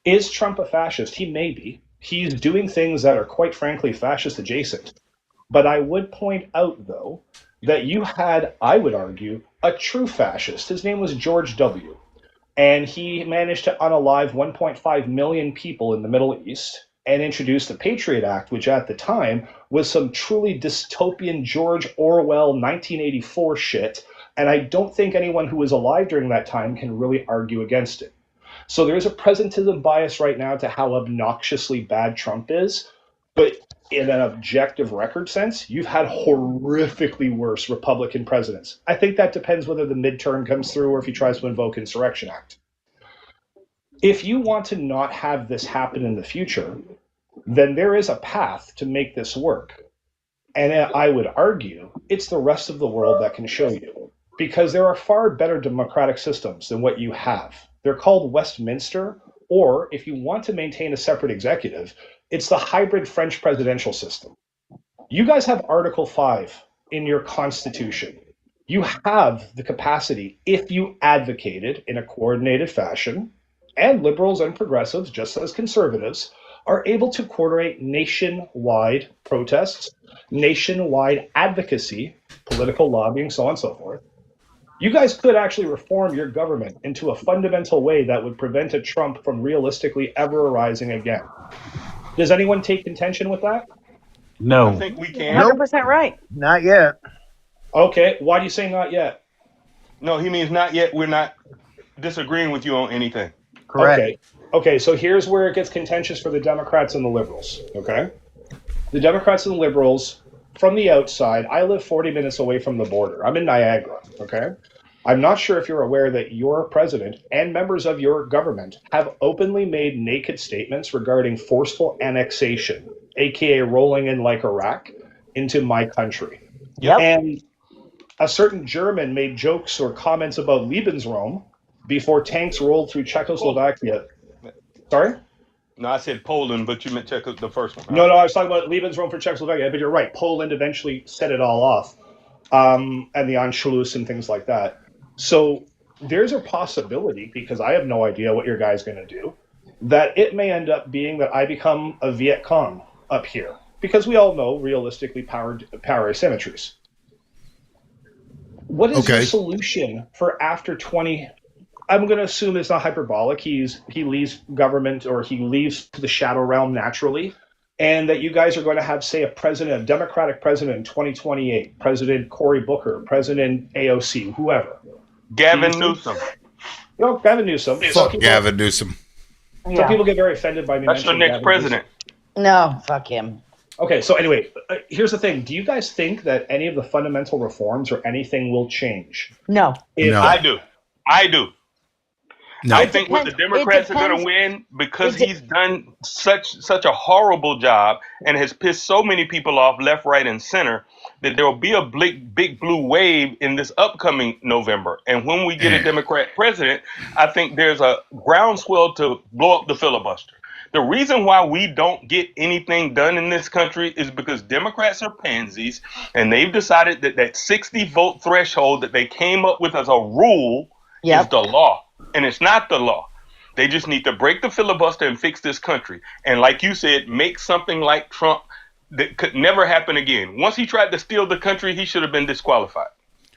J: Is Trump a fascist? He may be. He's doing things that are quite frankly fascist adjacent. But I would point out, though, that you had, I would argue, a true fascist. His name was George W. And he managed to unalive 1.5 million people in the Middle East and introduced the Patriot Act, which at the time was some truly dystopian George Orwell 1984 shit. And I don't think anyone who was alive during that time can really argue against it. So there's a presentism bias right now to how obnoxiously bad Trump is. But in an objective record sense, you've had horrifically worse Republican presidents. I think that depends whether the midterm comes through or if he tries to invoke Insurrection Act. If you want to not have this happen in the future, then there is a path to make this work. And I would argue it's the rest of the world that can show you, because there are far better democratic systems than what you have. They're called Westminster, or if you want to maintain a separate executive, it's the hybrid French presidential system. You guys have Article 5 in your constitution. You have the capacity, if you advocated in a coordinated fashion, and liberals and progressives, just as conservatives, are able to coordinate nationwide protests, nationwide advocacy, political lobbying, so on and so forth. You guys could actually reform your government into a fundamental way that would prevent a Trump from realistically ever arising again. Does anyone take contention with that?
P: No.
D: I think we can.
V: 100% right.
T: Not yet.
J: Okay, why do you say not yet?
D: No, he means not yet. We're not disagreeing with you on anything.
T: Correct.
J: Okay, so here's where it gets contentious for the Democrats and the liberals, okay? The Democrats and the liberals, from the outside, I live 40 minutes away from the border. I'm in Niagara, okay? I'm not sure if you're aware that your president and members of your government have openly made naked statements regarding forceful annexation, aka rolling in like Iraq, into my country.
V: Yep.
J: And a certain German made jokes or comments about Lebensraum before tanks rolled through Czechoslovakia. Sorry?
D: No, I said Poland, but you meant Czech, the first one.
J: No, I was talking about Lebensraum for Czechoslovakia, but you're right. Poland eventually set it all off, and the Anschluss and things like that. So there's a possibility, because I have no idea what your guy's going to do, that it may end up being that I become a Viet Cong up here, because we all know realistically power asymmetries. What is your solution for after 20? I'm going to assume it's not hyperbolic. He leaves government, or he leaves the shadow realm naturally, and that you guys are going to have, say, a Democratic president in 2028, President Cory Booker, President AOC, whoever.
D: Gavin Newsom.
J: No, Gavin Newsom.
A: Fuck Gavin Newsom.
J: Some people get very offended by me
D: That's your
J: mentioning
D: next
J: Gavin
D: president.
J: Newsom.
V: No, fuck him.
J: Okay, so anyway, here's the thing. Do you guys think that any of the fundamental reforms or anything will change?
V: No.
A: No.
D: I do.
A: No.
D: I think what the Democrats are going to win, because he's done such a horrible job and has pissed so many people off left, right, and center, that there will be a big blue wave in this upcoming November. And when we get a Democrat president, I think there's a groundswell to blow up the filibuster. The reason why we don't get anything done in this country is because Democrats are pansies, and they've decided that 60-vote threshold that they came up with as a rule is the law. And it's not the law. They just need to break the filibuster and fix this country. And like you said, make something like Trump that could never happen again. Once he tried to steal the country, he should have been disqualified.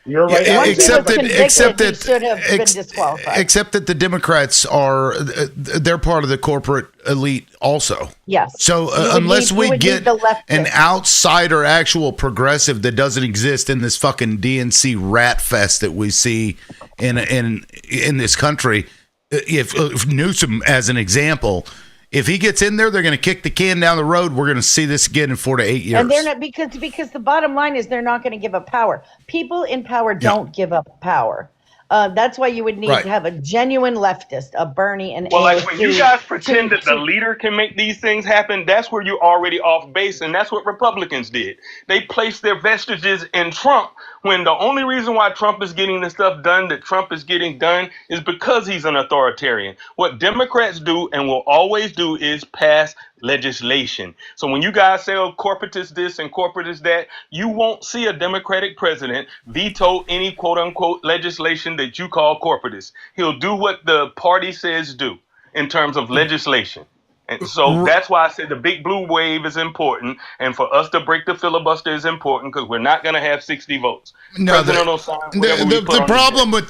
J: You're right.
A: Yeah, except that
V: should have been disqualified.
A: Except that the Democrats they're part of the corporate elite also.
V: Yes.
A: So unless we get an outsider, actual progressive that doesn't exist in this fucking DNC rat fest that we see in this country, if Newsom, as an example, if he gets in there, they're going to kick the can down the road. We're going to see this again in 4 to 8 years.
V: And they're not, because the bottom line is they're not going to give up power. People in power don't give up power. That's why you would need
A: Right.
V: to have a genuine leftist, a Bernie and
D: Well, like when
V: AOC
D: you guys pretend that the leader can make these things happen, that's where you're already off base, and that's what Republicans did. They placed their vestiges in Trump when the only reason why Trump is getting the stuff done that Trump is getting done is because he's an authoritarian. What Democrats do and will always do is pass legislation. So when you guys say, oh, corporate is this and corporate is that, you won't see a Democratic president veto any quote unquote legislation that you call corporatist. He'll do what the party says do in terms of legislation. And so that's why I said the big blue wave is important. And for us to break the filibuster is important because we're not going to have 60 votes.
A: No,
D: President will sign whatever we put
A: the
D: on
A: problem with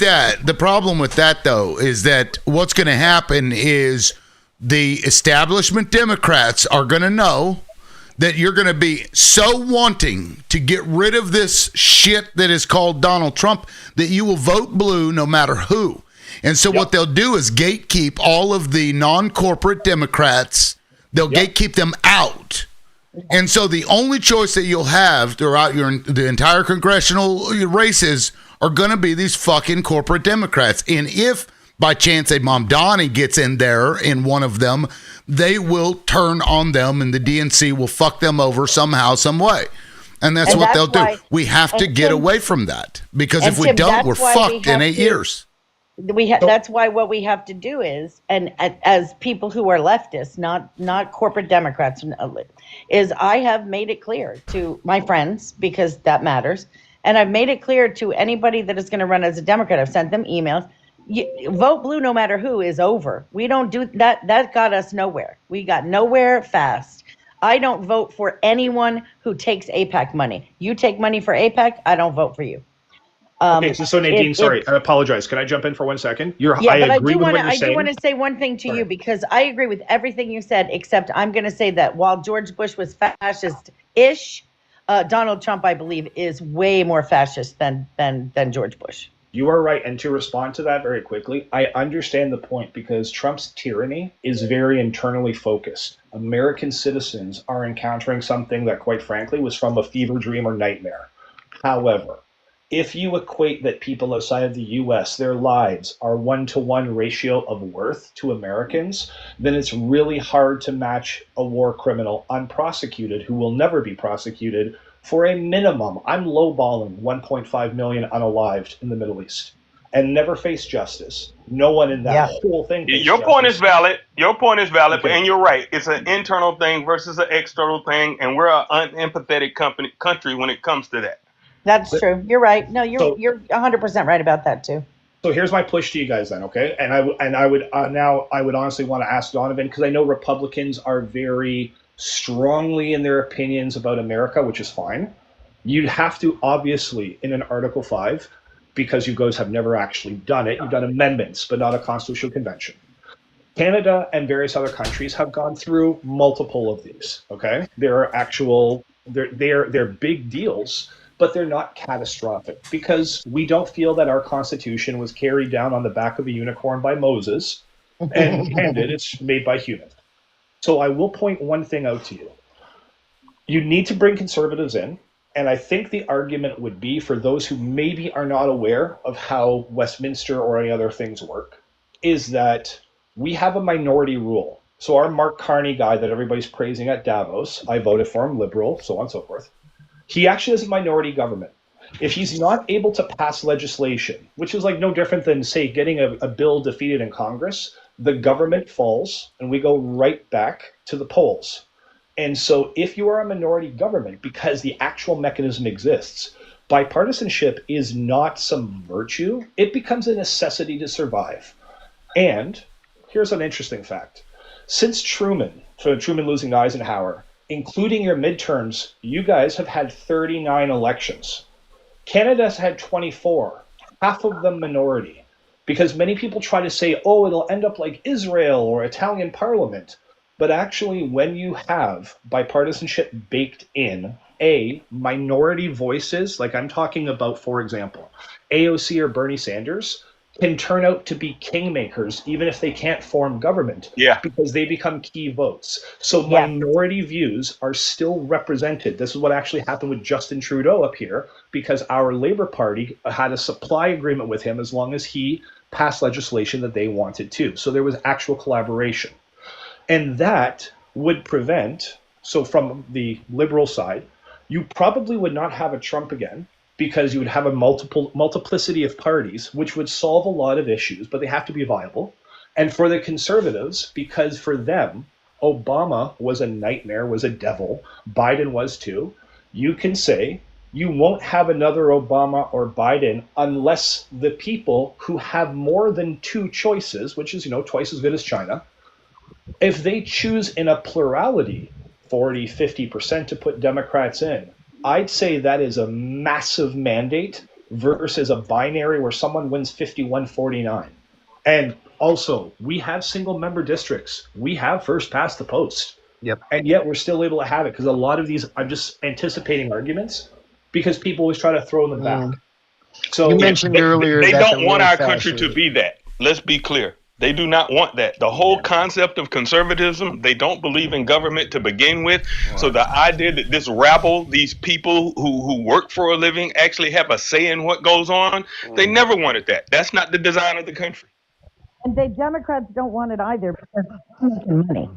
A: that, though, is that what's going to happen is the establishment Democrats are going to know that you're going to be so wanting to get rid of this shit that is called Donald Trump that you will vote blue no matter who. And so what they'll do is gatekeep all of the non-corporate Democrats. They'll gatekeep them out. And so the only choice that you'll have throughout the entire congressional races are going to be these fucking corporate Democrats. And if by chance a Mamdani gets in there in one of them, they will turn on them and the DNC will fuck them over somehow, some way. And that's what they'll do. We have to get away from that because if we don't, we're fucked in 8 years.
V: That's why what we have to do is, and as people who are leftists, not corporate Democrats, is I have made it clear to my friends because that matters, and I've made it clear to anybody that is going to run as a Democrat. I've sent them emails. Vote blue no matter who is over. We don't do that. That got us nowhere. We got nowhere fast. I don't vote for anyone who takes AIPAC money. You take money for AIPAC, I don't vote for you.
J: Okay, so Nadine, sorry, I apologize. Can I jump in for 1 second? I agree with what you're saying.
V: I do want to say one thing to you because I agree with everything you said, except I'm going to say that while George Bush was fascist-ish, Donald Trump, I believe, is way more fascist than George Bush.
J: You are right. And to respond to that very quickly, I understand the point because Trump's tyranny is very internally focused. American citizens are encountering something that, quite frankly, was from a fever dream or nightmare. However, if you equate that people outside of the U.S., their lives are 1-to-1 ratio of worth to Americans, then it's really hard to match a war criminal unprosecuted who will never be prosecuted for a minimum. I'm lowballing 1.5 million unalived in the Middle East and never face justice. No one in that whole thing.
D: Your point is valid. Your point is valid, and you're right. It's an internal thing versus an external thing, and we're an unempathetic country when it comes to that.
V: That's true. You're right. No, you're 100% right about that too.
J: So here's my push to you guys then, okay? And I would honestly want to ask Donovan because I know Republicans are very strongly in their opinions about America, which is fine. You'd have to obviously in an Article 5, because you guys have never actually done it. You've done amendments, but not a constitutional convention. Canada and various other countries have gone through multiple of these. Okay, they're big deals, but they're not catastrophic because we don't feel that our Constitution was carried down on the back of a unicorn by Moses, and it's made by humans. So I will point one thing out to you. You need to bring conservatives in, and I think the argument would be for those who maybe are not aware of how Westminster or any other things work, is that we have a minority rule. So our Mark Carney guy that everybody's praising at Davos, I voted for him, liberal, so on and so forth. He actually has a minority government. If he's not able to pass legislation, which is like no different than, say, getting a bill defeated in Congress, the government falls and we go right back to the polls. And so if you are a minority government, because the actual mechanism exists, bipartisanship is not some virtue. It becomes a necessity to survive. And here's an interesting fact. Since Truman losing to Eisenhower, including your midterms, you guys have had 39 elections. Canada's had 24, half of them minority. Because many people try to say, oh, it'll end up like Israel or Italian parliament. But actually, when you have bipartisanship baked in, minority voices, like I'm talking about, for example, AOC or Bernie Sanders, can turn out to be kingmakers even if they can't form government.
D: Yeah.
J: Because they become key votes. So minority views are still represented. This is what actually happened with Justin Trudeau up here, because our Labour Party had a supply agreement with him as long as he passed legislation that they wanted to. So there was actual collaboration. And that would prevent, so from the Liberal side, you probably would not have a Trump again, because you would have a multiplicity of parties, which would solve a lot of issues, but they have to be viable. And for the Conservatives, because for them, Obama was a nightmare, was a devil, Biden was too, you can say you won't have another Obama or Biden unless the people who have more than two choices, which is, twice as good as China, if they choose in a plurality, 40, 50% to put Democrats in, I'd say that is a massive mandate versus a binary where someone wins 51-49. And also, we have single member districts. We have first past the post.
T: Yep.
J: And yet we're still able to have it because a lot of these, I'm just anticipating arguments because people always try to throw them back. So
T: you mentioned earlier
D: they
T: that's
D: don't
T: a
D: want
T: really
D: our country to
T: fascinating-
D: be that. Let's be clear. They do not want that. The whole concept of conservatism, they don't believe in government to begin with. So the idea that this rabble, these people who work for a living actually have a say in what goes on, they never wanted that. That's not the design of the country.
V: And the Democrats don't want it either because they're making money.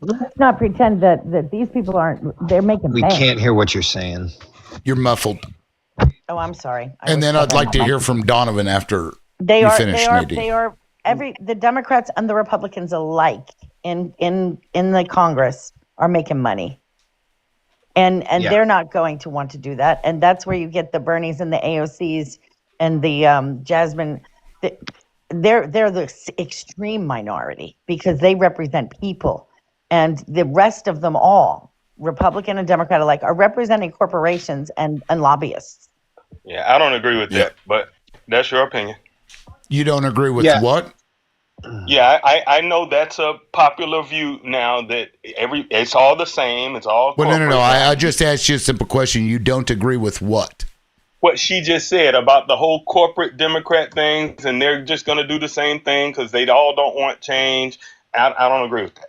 V: Let's not pretend that these people they're making
T: We
V: bank.
T: can't hear what you're saying.
A: You're muffled.
V: Oh, I'm sorry.
A: And then I'd like to hear from Donovan after
V: They
A: you
V: are.
A: finish,
V: They are.
A: Nadine.
V: They are. The Democrats and the Republicans alike in the Congress are making money, and
T: Yeah.
V: they're not going to want to do that. And that's where you get the Bernies and the AOCs and the Jasmine. They're the extreme minority because they represent people, and the rest of them all, Republican and Democrat alike, are representing corporations and lobbyists.
D: Yeah, I don't agree with that, but that's your opinion.
A: You don't agree with
D: Yeah.
A: what?
D: Yeah, I know that's a popular view now that it's all the same. It's all
A: Well, no.
D: corporate.
A: I just asked you a simple question. You don't agree with what?
D: What she just said about the whole corporate Democrat things, and they're just going to do the same thing because they all don't want change. I don't agree with that.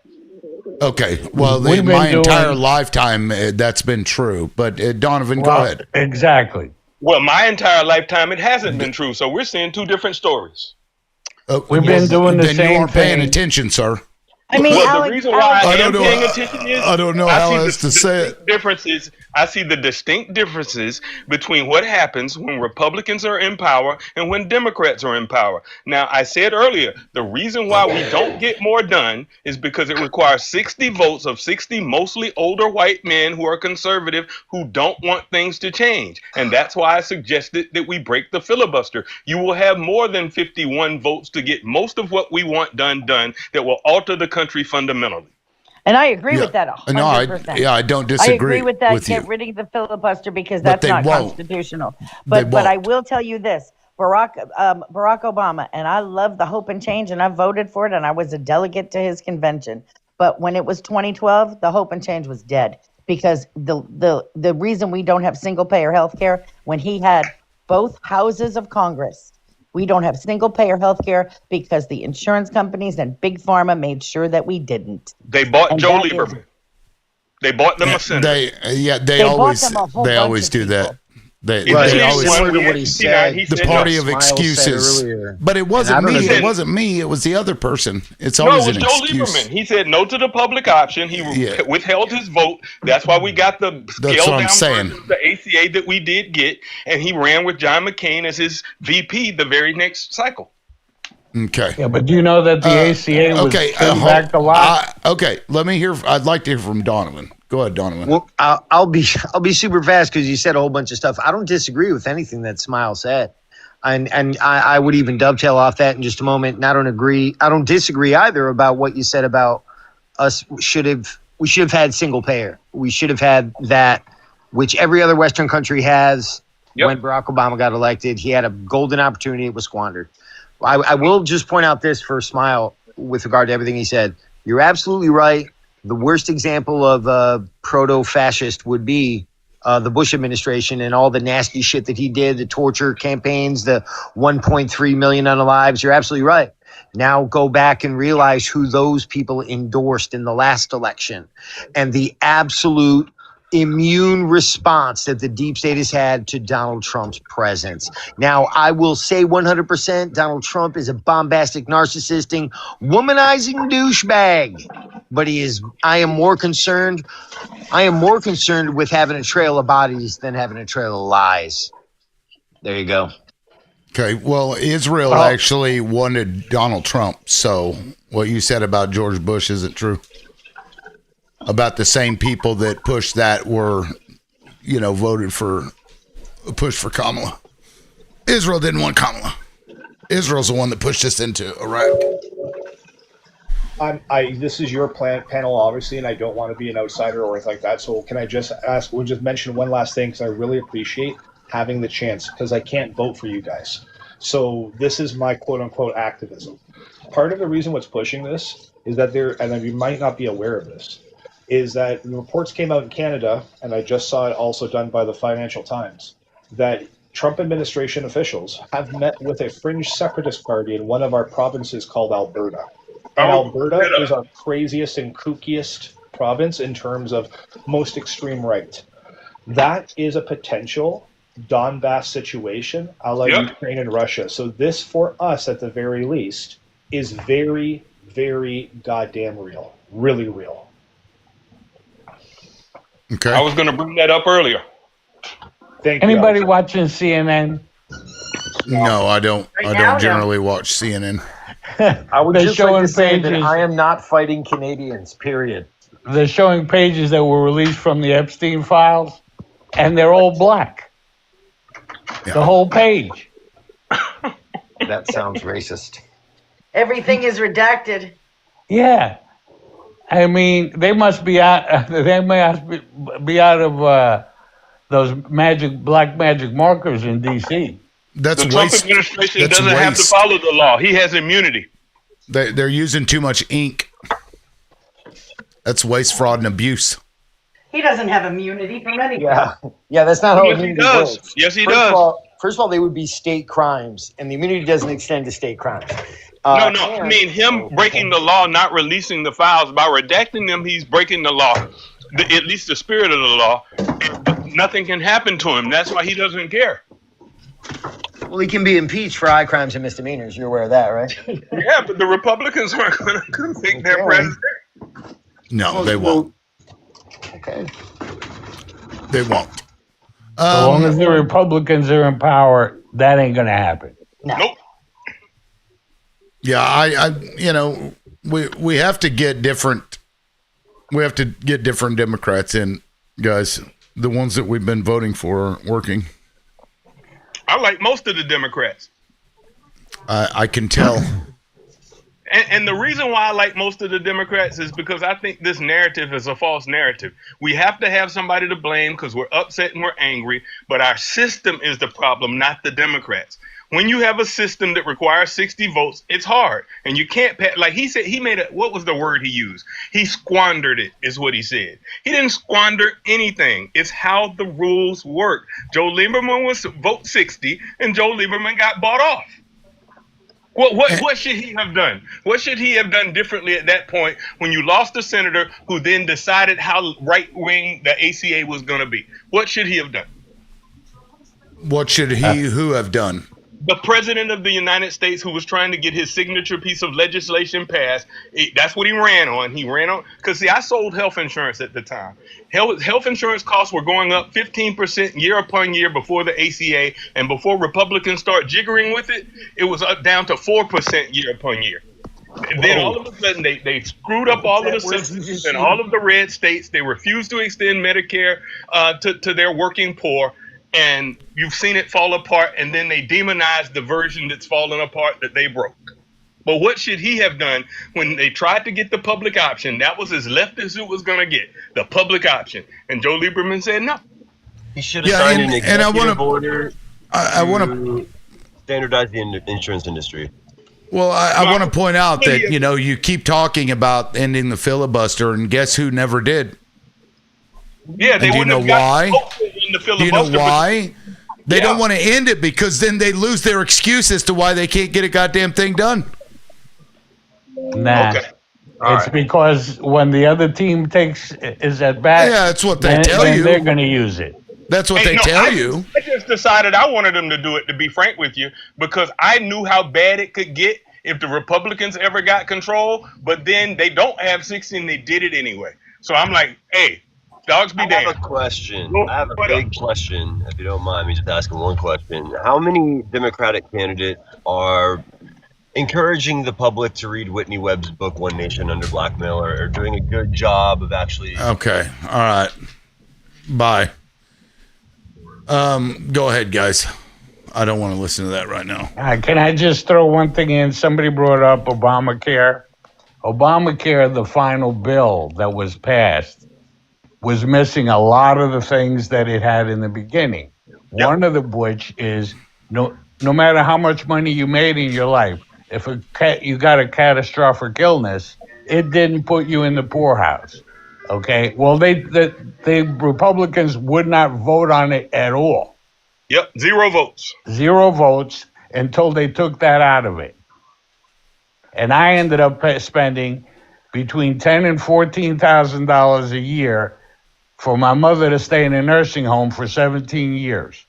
A: Okay. Well,
P: We've
A: in
P: been
A: my
P: doing-
A: entire lifetime, that's been true. But Donovan, go ahead.
P: Exactly.
D: Well, my entire lifetime, it hasn't been true. So we're seeing two different stories.
P: We've been doing the
A: then
P: same
A: you aren't paying
P: thing.
A: attention, sir.
V: I mean,
D: well,
V: Alex,
D: the reason why I am
A: know.
D: paying attention is
A: I don't know how else to say it.
D: differences. I see the distinct differences between what happens when Republicans are in power and when Democrats are in power. Now, I said earlier, the reason why we don't get more done is because it requires 60 votes of 60 mostly older white men who are conservative who don't want things to change. And that's why I suggested that we break the filibuster. You will have more than 51 votes to get most of what we want done that will alter the country fundamentally.
V: And I agree with that 100%.
A: I don't disagree.
V: I agree with that.
A: with
V: Get
A: you.
V: rid of the filibuster because
A: But
V: that's
A: they
V: not
A: won't.
V: constitutional.
A: They
V: But I
A: won't.
V: will tell you this: Barack Obama, and I love the Hope and Change, and I voted for it, and I was a delegate to his convention. But when it was 2012, the Hope and Change was dead because the reason we don't have single payer health care when he had both houses of Congress. We don't have single payer health care because the insurance companies and Big Pharma made sure that we didn't.
D: They bought
V: And
D: Joe
V: that is-
D: Lieberman. They bought them a senator.
V: They bought
A: always
V: them a whole
A: they
V: bunch
A: always
V: of
A: do that. They
V: Right.
A: always
V: Similar to what he said.
A: the party of
V: Smile said
A: excuses.
V: earlier.
A: But it
V: And
A: wasn't
V: I don't
A: me.
V: know-
A: It wasn't me. It was the other person. It's
D: No,
A: always
D: it was
A: an
D: Joe
A: excuse.
D: Lieberman. He said no to the public option. He withheld his vote. That's why we got the
A: That's
D: scaled
A: what I'm
D: down
A: saying.
D: version of the ACA that we did get, and he ran with John McCain as his VP the very next cycle.
A: Okay.
P: Yeah, but do you know that the ACA was turned back a lot?
A: Okay, let me hear. I'd like to hear from Donovan. Go ahead, Donovan.
T: Well, I'll be super fast because you said a whole bunch of stuff. I don't disagree with anything that Smile said, and I would even dovetail off that in just a moment. And I don't disagree either about what you said about us. We should have had single payer. We should have had that, which every other Western country has. When Barack Obama got elected, he had a golden opportunity. It was squandered. I will just point out this for Smile with regard to everything he said. You're absolutely right. The worst example of a proto-fascist would be the Bush administration and all the nasty shit that he did, the torture campaigns, the 1.3 million unalives. You're absolutely right. Now go back and realize who those people endorsed in the last election and the absolute immune response that the deep state has had to Donald Trump's presence. Now, I will say 100% Donald Trump is a bombastic, narcissistic, womanizing douchebag. But I am more concerned with having a trail of bodies than having a trail of lies. There you go.
A: Okay, well, Israel actually wanted Donald Trump, so what you said about George Bush isn't true. About the same people that pushed that were, pushed for Kamala. Israel didn't want Kamala. Israel's the one that pushed us into Iraq.
J: This is your panel, obviously, and I don't want to be an outsider or anything like that. So can I just ask, we'll just mention one last thing, because I really appreciate having the chance, because I can't vote for you guys. So this is my quote-unquote activism. Part of the reason what's pushing this is that and you might not be aware of this, is that reports came out in Canada, and I just saw it also done by the Financial Times, that Trump administration officials have met with a fringe separatist party in one of our provinces called Alberta. And Alberta is our craziest and kookiest province in terms of most extreme right. That is a potential Donbass situation a la Ukraine and Russia. So this, for us at the very least, is very, very goddamn real. Really real.
A: Okay.
D: I was going to bring that up earlier.
P: Anybody watching CNN?
A: No, I don't. I don't generally watch CNN.
T: I would
P: They're
T: just like to
P: showing
T: say that
P: pages.
T: I am not fighting Canadians, period.
P: They're showing pages that were released from the Epstein files, and they're all black. The whole page.
T: That sounds racist.
V: Everything is redacted.
P: Yeah. I mean, they must be out. They must be out of those black magic markers in D.C.
A: That's
D: the Trump administration doesn't have to follow the law. He has immunity.
A: They're using too much ink. That's waste, fraud, and abuse.
V: He doesn't have immunity from anything.
T: Yeah, that's not how
D: Yes, he
T: immunity
D: does.
T: works.
D: Yes, he
T: First
D: does.
T: First of all, they would be state crimes, and the immunity doesn't extend to state crimes.
D: No, I mean him breaking the law, not releasing the files. By redacting them, he's breaking the law, at least the spirit of the law. And nothing can happen to him. That's why he doesn't care.
T: Well, he can be impeached for high crimes and misdemeanors. You're aware of that, right?
D: Yeah, but the Republicans aren't going to convict their president.
A: No, they won't.
T: Okay.
A: They won't.
P: As long as the Republicans are in power, that ain't going to happen.
D: Nope.
A: Yeah, we have to get different. We have to get different Democrats in, guys. The ones that we've been voting for aren't working.
D: I like most of the Democrats.
A: I can tell.
D: And the reason why I like most of the Democrats is because I think this narrative is a false narrative. We have to have somebody to blame because we're upset and we're angry, but our system is the problem, not the Democrats. When you have a system that requires 60 votes, it's hard. And you can't, like he said, what was the word he used? He squandered it, is what he said. He didn't squander anything. It's how the rules work. Joe Lieberman was vote 60, and Joe Lieberman got bought off. What should he have done? What should he have done differently at that point when you lost a senator who then decided how right-wing the ACA was going to be? What should he have done?
A: What should who have done?
D: The president of the United States who was trying to get his signature piece of legislation passed, that's what he ran on. He ran on, because see, I sold health insurance at the time. Health insurance costs were going up 15% year upon year before the ACA, and before Republicans start jiggering with it, it was up down to 4% year upon year. And then all of a sudden, they screwed up all of the census in all of the red states. They refused to extend Medicare to their working poor. And you've seen it fall apart, and then they demonized the version that's fallen apart that they broke. But what should he have done when they tried to get the public option? That was as left as it was going to get, the public option. And Joe Lieberman said no.
G: He should have signed an executive order to standardize the insurance industry.
A: Well, I want to point out that, you keep talking about ending the filibuster, and guess who never did?
D: Yeah, they
A: and do you
D: wouldn't
A: know
D: have
A: why? Do you know why? They don't want to end it because then they lose their excuse as to why they can't get a goddamn thing done.
P: Nah.
D: Okay.
P: It's because when the other team is at bat,
A: yeah, that's what they tell you.
P: They're going to use it.
A: That's what they tell you.
D: I just decided I wanted them to do it, to be frank with you, because I knew how bad it could get if the Republicans ever got control, but then they don't have 60 and they did it anyway. So I'm like, hey, dogs be damned.
G: I have a question. I have a big question, if you don't mind me just asking one question. How many Democratic candidates are encouraging the public to read Whitney Webb's book, One Nation Under Blackmail, or doing a good job of actually...
A: Okay. All right. Bye. Go ahead, guys. I don't want to listen to that right now.
P: Can I just throw one thing in? Somebody brought up Obamacare. Obamacare, the final bill that was passed, was missing a lot of the things that it had in the beginning. Yep. One of the which is no matter how much money you made in your life, if you got a catastrophic illness, it didn't put you in the poorhouse. Okay. Well, the Republicans would not vote on it at all.
D: Yep, 0 votes.
P: 0 votes until they took that out of it. And I ended up spending between $10,000 and $14,000 a year for my mother to stay in a nursing home for 17 years.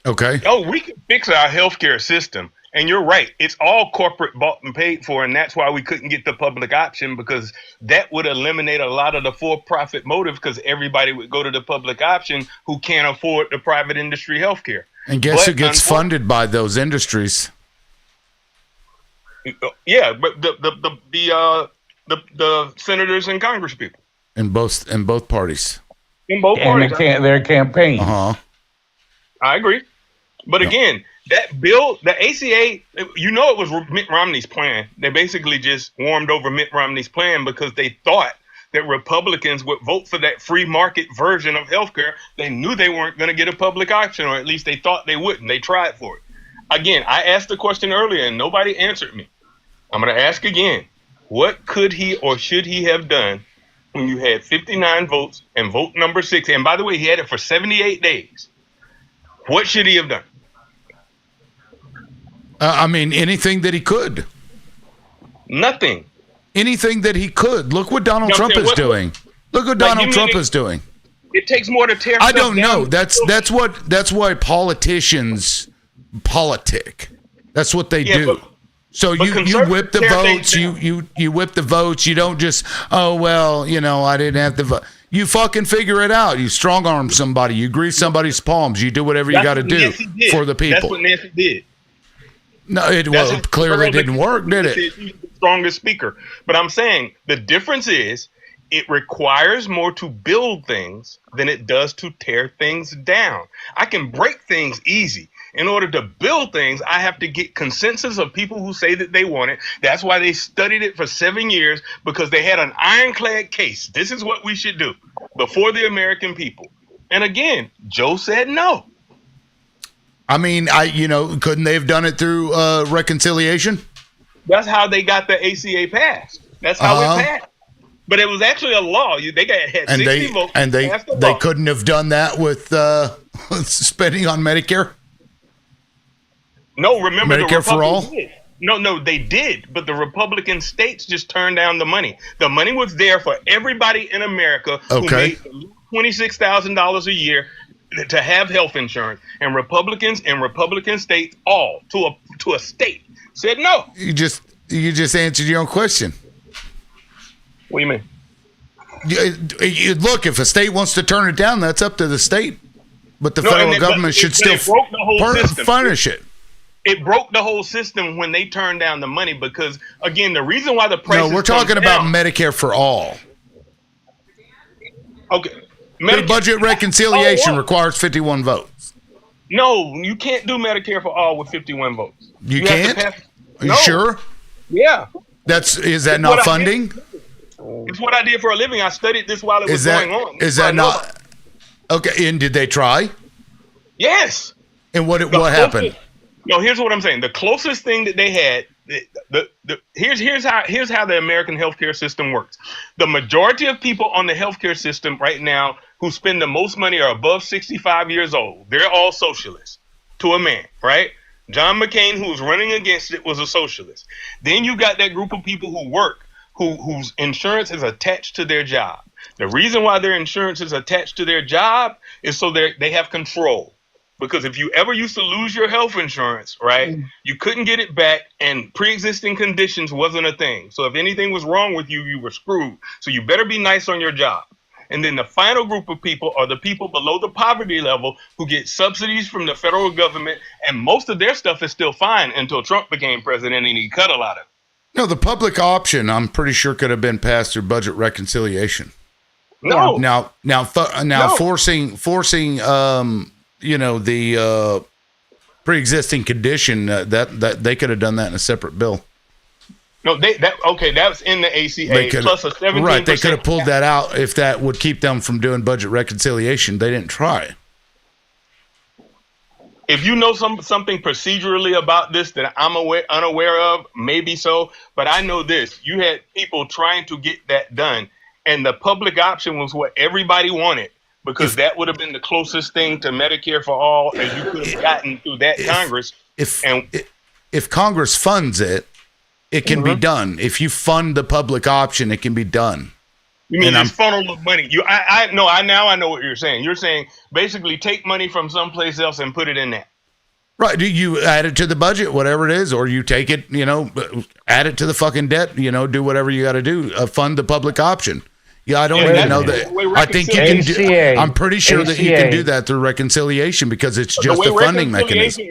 A: Okay.
D: Oh, we can fix our healthcare system. And you're right. It's all corporate bought and paid for. And that's why we couldn't get the public option, because that would eliminate a lot of the for-profit motive, because everybody would go to the public option who can't afford the private industry healthcare.
A: And guess who gets funded by those industries?
D: Yeah, but the senators and Congress people.
A: In both parties.
D: In both parties.
P: And their campaign.
A: Uh-huh.
D: I agree. But again, that bill, the ACA, it was Mitt Romney's plan. They basically just warmed over Mitt Romney's plan because they thought that Republicans would vote for that free market version of healthcare. They knew they weren't going to get a public option, or at least they thought they wouldn't. They tried for it. Again, I asked the question earlier and nobody answered me. I'm going to ask again. What could he or should he have done when you had 59 votes and vote number 6? And by the way, he had it for 78 days. What should he have done?
A: Anything that he could.
D: Nothing.
A: Anything that he could. Look what Donald Trump is doing. Look what Donald Trump is doing.
D: It takes more to tear.
A: I don't know. That's why politicians politic. That's what they do. So you whip the votes. You whip the votes. You don't just I didn't have the vote. You fucking figure it out. You strong arm somebody. You grease somebody's palms. You do whatever you got to do for the people.
D: That's what Nancy did.
A: No, it clearly didn't work, did it?
D: She's the strongest speaker. But I'm saying the difference is it requires more to build things than it does to tear things down. I can break things easy. In order to build things, I have to get consensus of people who say that they want it. That's why they studied it for 7 years, because they had an ironclad case. This is what we should do before the American people. And again, Joe said no.
A: Couldn't they have done it through reconciliation?
D: That's how they got the ACA passed. That's how it passed. But it was actually a law. They had 60 votes.
A: And they couldn't have done that with spending on Medicare?
D: No, remember
A: Medicare for all?
D: Did. No, they did. But the Republican states just turned down the money. The money was there for everybody in America who made $26,000 a year to have health insurance, and Republicans and Republican states, all to a state, said no.
A: You just answered your own question.
D: What do you mean?
A: Look, if a state wants to turn it down, that's up to the state. But the federal government should still furnish it.
D: It broke the whole system when they turned down the money, because again, the reason why the price.
A: No, we're talking about Medicare for all.
D: Okay.
A: The budget reconciliation requires 51 votes.
D: No, you can't do Medicare for all with 51 votes.
A: You can't? Are you sure?
D: Yeah.
A: Is that not funding?
D: It's what I did for a living. I studied this while it was going on.
A: Is that not? Okay, and did they try?
D: Yes.
A: And what happened?
D: No, here's what I'm saying. The closest thing that they had here's how the American healthcare system works. The majority of people on the healthcare system right now who spend the most money are above 65 years old. They're all socialists to a man, right? John McCain, who was running against it, was a socialist. Then you got that group of people who work, whose insurance is attached to their job. The reason why their insurance is attached to their job is so they have control. Because if you ever used to lose your health insurance, right, you couldn't get it back, and pre-existing conditions wasn't a thing. So if anything was wrong with you, you were screwed. So you better be nice on your job. And then the final group of people are the people below the poverty level who get subsidies from the federal government, and most of their stuff is still fine until Trump became president and he cut a lot of it.
A: No, the public option, I'm pretty sure, could have been passed through budget reconciliation.
D: No.
A: Now, forcing the pre-existing condition that they could have done that in a separate bill.
D: No, that was in the ACA plus a 17%.
A: Right, they could have pulled that out if that would keep them from doing budget reconciliation. They didn't try.
D: If you know something procedurally about this that I'm unaware of, maybe so, but I know this. You had people trying to get that done, and the public option was what everybody wanted. Because that would have been the closest thing to Medicare for all as you could have gotten through that Congress.
A: If Congress funds it, it can be done. If you fund the public option, it can be done.
D: You mean this funnel of money? I know what you're saying. You're saying basically take money from someplace else and put it in that.
A: Right. Do you add it to the budget, whatever it is, or you take it, add it to the fucking debt, do whatever you got to do, fund the public option. Yeah, I don't even know that. I think you can do. I'm pretty sure that you can do that through reconciliation because it's just a funding mechanism.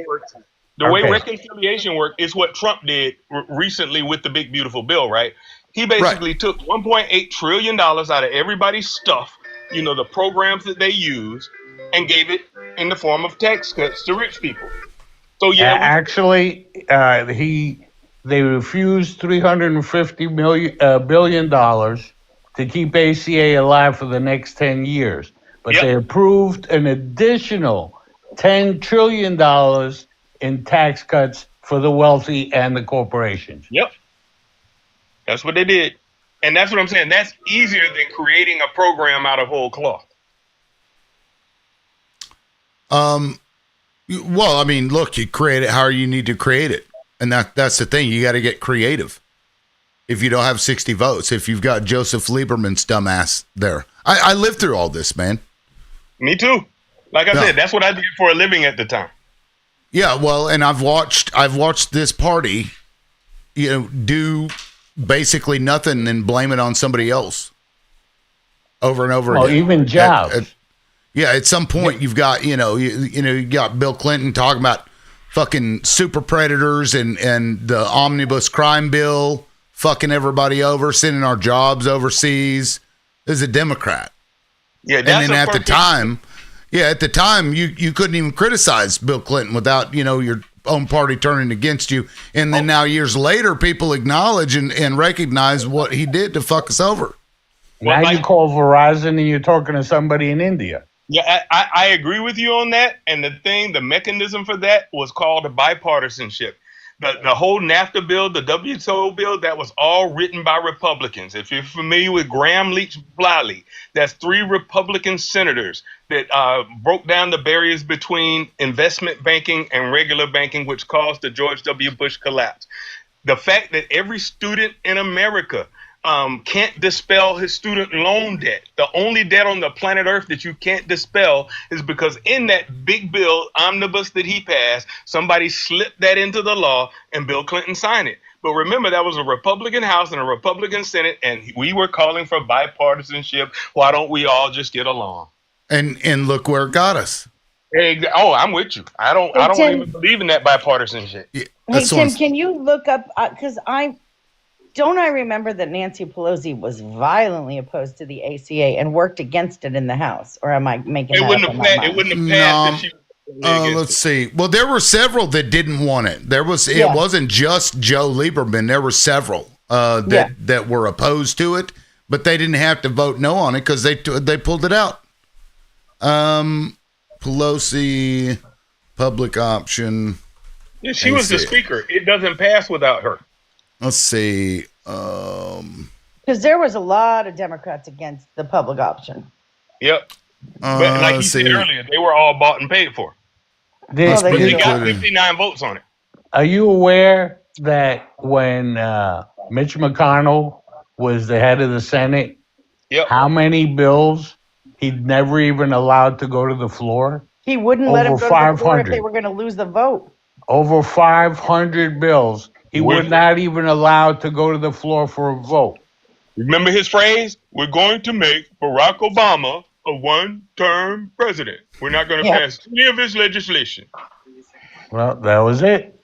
D: The way reconciliation works is what Trump did recently with the big beautiful bill, right? He basically took $1.8 trillion out of everybody's stuff, the programs that they use, and gave it in the form of tax cuts to rich people. So
P: they refused $350 billion to keep ACA alive for the next 10 years. But they approved an additional $10 trillion in tax cuts for the wealthy and the corporations.
D: Yep. That's what they did. And that's what I'm saying. That's easier than creating a program out of whole cloth.
A: Well, I mean, look, you create it how you need to create it. And that's the thing. You got to get creative. If you don't have 60 votes, if you've got Joseph Lieberman's dumbass there. I lived through all this, man.
D: Me too. Like I said, that's what I did for a living at the time.
A: Yeah, well, and I've watched this party, do basically nothing and blame it on somebody else over and over again.
P: Even jobs.
A: At some point you've got, you got Bill Clinton talking about fucking super predators and the omnibus crime bill. Fucking everybody over, sending our jobs overseas. Is a Democrat.
D: Yeah,
A: and then at the time, you couldn't even criticize Bill Clinton without your own party turning against you. And then now years later, people acknowledge and recognize what he did to fuck us over.
P: Now you call Verizon and you're talking to somebody in India.
D: Yeah, I agree with you on that. And the mechanism for that was called a bipartisanship. The whole NAFTA bill, the WTO bill, that was all written by Republicans. If you're familiar with Graham Leach Bliley, that's 3 Republican senators that broke down the barriers between investment banking and regular banking, which caused the George W. Bush collapse. The fact that every student in America can't dispel his student loan debt. The only debt on the planet Earth that you can't dispel is because in that big bill, omnibus that he passed, somebody slipped that into the law and Bill Clinton signed it. But remember, that was a Republican House and a Republican Senate, and we were calling for bipartisanship. Why don't we all just get along?
A: And look where it got us.
D: I'm with you. I don't even believe in that bipartisanship.
V: Hey, Tim, can you look up, because I remember that Nancy Pelosi was violently opposed to the ACA and worked against it in the House? Or am I making that up in my mind?
D: It wouldn't have passed if she...
A: Let's see. Well, there were several that didn't want it. It wasn't just Joe Lieberman. There were several that were opposed to it, but they didn't have to vote no on it because they pulled it out. Pelosi, public option.
D: Yeah, she was the speaker. It doesn't pass without her.
A: Let's see.
V: Because there was a lot of Democrats against the public option.
D: Yep. But like you said earlier, they were all bought and paid for. They got 59 votes on it.
P: Are you aware that when Mitch McConnell was the head of the Senate, how many bills he'd never even allowed to go to the floor?
V: He wouldn't let him go to the floor if they were going to lose the vote.
P: Over 500 bills. He would not even allow to go to the floor for a vote.
D: Remember his phrase? We're going to make Barack Obama a one-term president. We're not going to pass any of his legislation.
P: Well, that was it.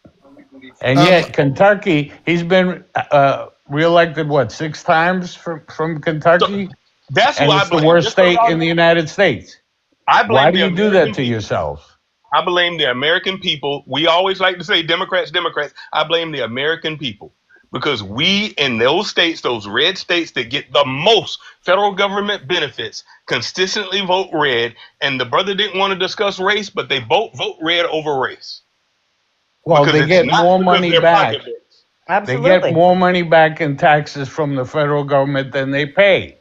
P: And yet, Kentucky, he's been reelected, 6 times from Kentucky?
D: That's
P: and
D: why
P: it's the worst state in the United States. Why do you do that to yourself?
D: I blame the American people. We always like to say Democrats. I blame the American people because we in those states, those red states that get the most federal government benefits, consistently vote red. And the brother didn't want to discuss race, but they both vote red over race.
P: Well, they get more money back.
V: Absolutely.
P: They get more money back in taxes from the federal government than they pay.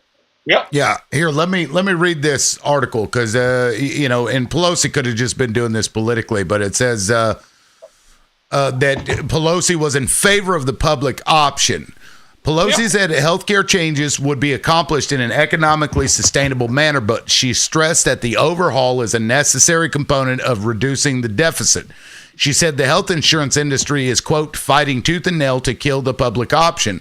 D: Yep.
A: Yeah. Here, let me read this article because and Pelosi could have just been doing this politically, but it says that Pelosi was in favor of the public option. Pelosi said healthcare changes would be accomplished in an economically sustainable manner, but she stressed that the overhaul is a necessary component of reducing the deficit. She said the health insurance industry is, quote, fighting tooth and nail to kill the public option.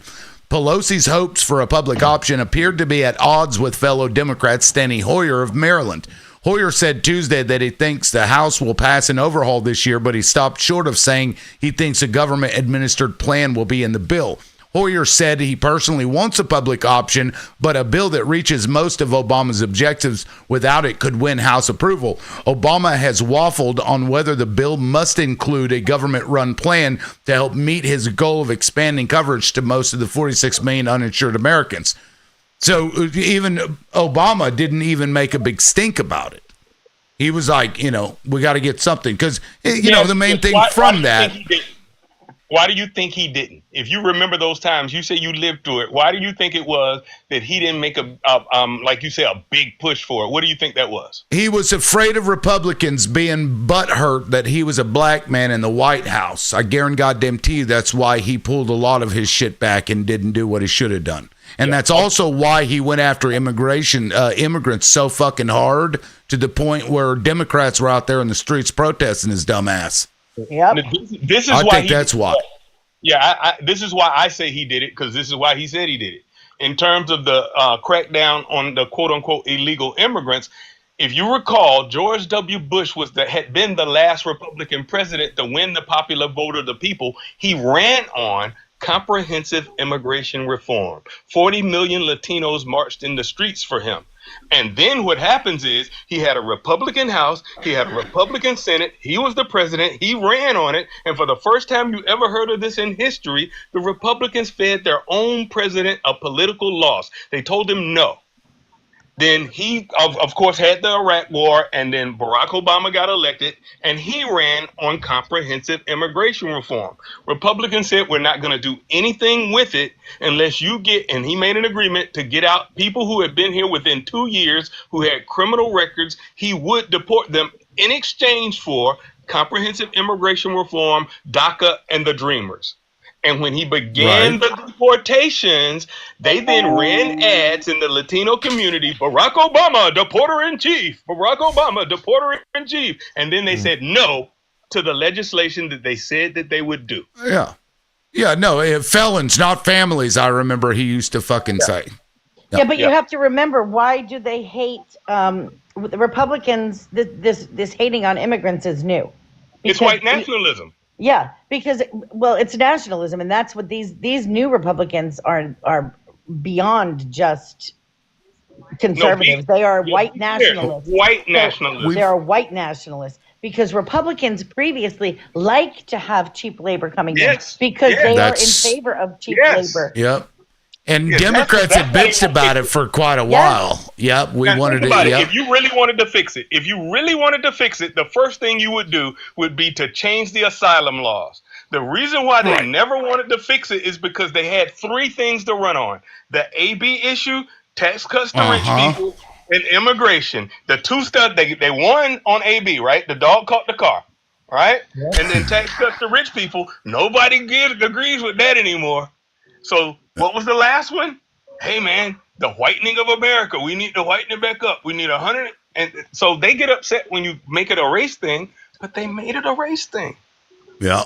A: Pelosi's hopes for a public option appeared to be at odds with fellow Democrat Steny Hoyer of Maryland. Hoyer said Tuesday that he thinks the House will pass an overhaul this year, but he stopped short of saying he thinks a government-administered plan will be in the bill. Hoyer said he personally wants a public option, but a bill that reaches most of Obama's objectives without it could win House approval. Obama has waffled on whether the bill must include a government-run plan to help meet his goal of expanding coverage to most of the 46 million uninsured Americans. So even Obama didn't even make a big stink about it. He was like, we got to get something. Because, the main thing from that...
D: Why do you think he didn't? If you remember those times, you say you lived through it. Why do you think it was that he didn't make like you say, a big push for it? What do you think that was?
A: He was afraid of Republicans being butthurt that he was a black man in the White House. I guarantee you that's why he pulled a lot of his shit back and didn't do what he should have done. And that's also why he went after immigrants so fucking hard to the point where Democrats were out there in the streets protesting his dumb ass.
V: Yep.
D: This is
A: I
D: why
A: think that's why.
D: Yeah, this is why I say he did it, because this is why he said he did it. In terms of the crackdown on the quote-unquote illegal immigrants, if you recall, George W. Bush had been the last Republican president to win the popular vote of the people. He ran on comprehensive immigration reform. 40 million Latinos marched in the streets for him. And then what happens is he had a Republican House, he had a Republican Senate, he was the president, he ran on it, and for the first time you ever heard of this in history, the Republicans fed their own president a political loss. They told him no. Then he, of course, had the Iraq War, and then Barack Obama got elected, and he ran on comprehensive immigration reform. Republicans said, we're not going to do anything with it unless you get, and he made an agreement to get out people who had been here within 2 years, who had criminal records. He would deport them in exchange for comprehensive immigration reform, DACA, and the Dreamers. And when he began the deportations, they then ran ads in the Latino community, Barack Obama, deporter-in-chief, Barack Obama, deporter-in-chief. And then they said no to the legislation that they said that they would do.
A: Yeah. Yeah, no, felons, not families, I remember he used to fucking say.
V: Yeah, but you have to remember, why do they hate the Republicans? This hating on immigrants is new.
D: It's white nationalism.
V: Yeah, because it's nationalism, and that's what these new Republicans are beyond just conservatives. They are white nationalists.
D: White nationalists.
V: They are white nationalists because Republicans previously like to have cheap labor coming in because they are in favor of cheap labor.
A: Yep. And Democrats had bitched about it for quite a while. Yep, we wanted it.
D: If you really wanted to fix it, the first thing you would do would be to change the asylum laws. The reason why they never wanted to fix it is because they had three things to run on: the AB issue, tax cuts to rich people, and immigration. The two stuff they won on AB, right? The dog caught the car, right? And then tax cuts to rich people. Nobody agrees with that anymore. So what was the last one? Hey man, the whitening of America. We need to whiten it back up. We need 100. And so they get upset when you make it a race thing, but they made it a race thing.
A: Yeah.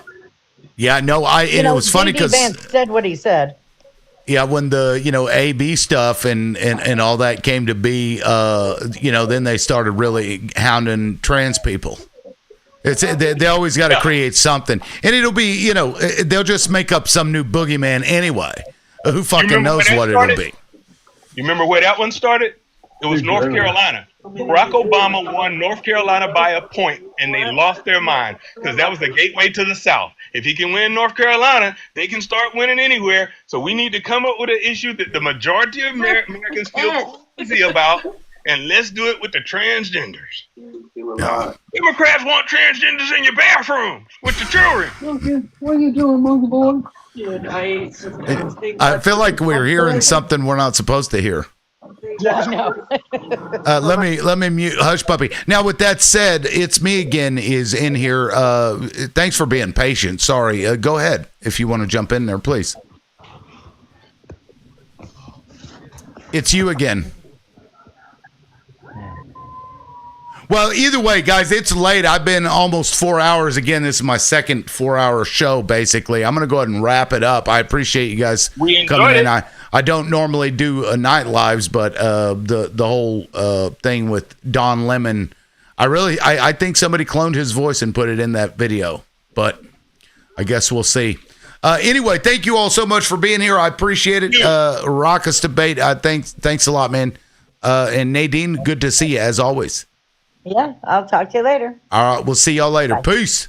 A: Yeah, no, it was funny because
V: Vance said what he said.
A: Yeah, when the AB stuff and all that came to be, then they started really hounding trans people. They always got to create something, and it'll be they'll just make up some new boogeyman anyway. Who fucking knows what it'll be?
D: You remember where that one started? It was North Carolina. Barack Obama won North Carolina by a point, and they lost their mind because that was the gateway to the South. If he can win North Carolina, they can start winning anywhere. So we need to come up with an issue that the majority of Americans feel crazy about, and let's do it with the transgenders. Yeah. Democrats want transgenders in your bathrooms with your children.
K: What are you doing, monkey boy?
A: I feel like we're hearing something we're not supposed to hear. Let me mute Hush Puppy. Now, with that said, It's Me Again is in here. Thanks for being patient. Sorry. Go ahead if you want to jump in there, please. It's you again. Well, either way, guys, it's late. I've been almost 4 hours. Again, this is my second 4-hour show, basically. I'm going to go ahead and wrap it up. I appreciate you guys coming in. I don't normally do night lives, but the whole thing with Don Lemon, I think somebody cloned his voice and put it in that video, but I guess we'll see. Anyway, thank you all so much for being here. I appreciate it. Raucous debate. Thanks a lot, man. And Nadine, good to see you as always.
V: Yeah, I'll talk to you later.
A: All right, we'll see y'all later.
V: Bye.
A: Peace.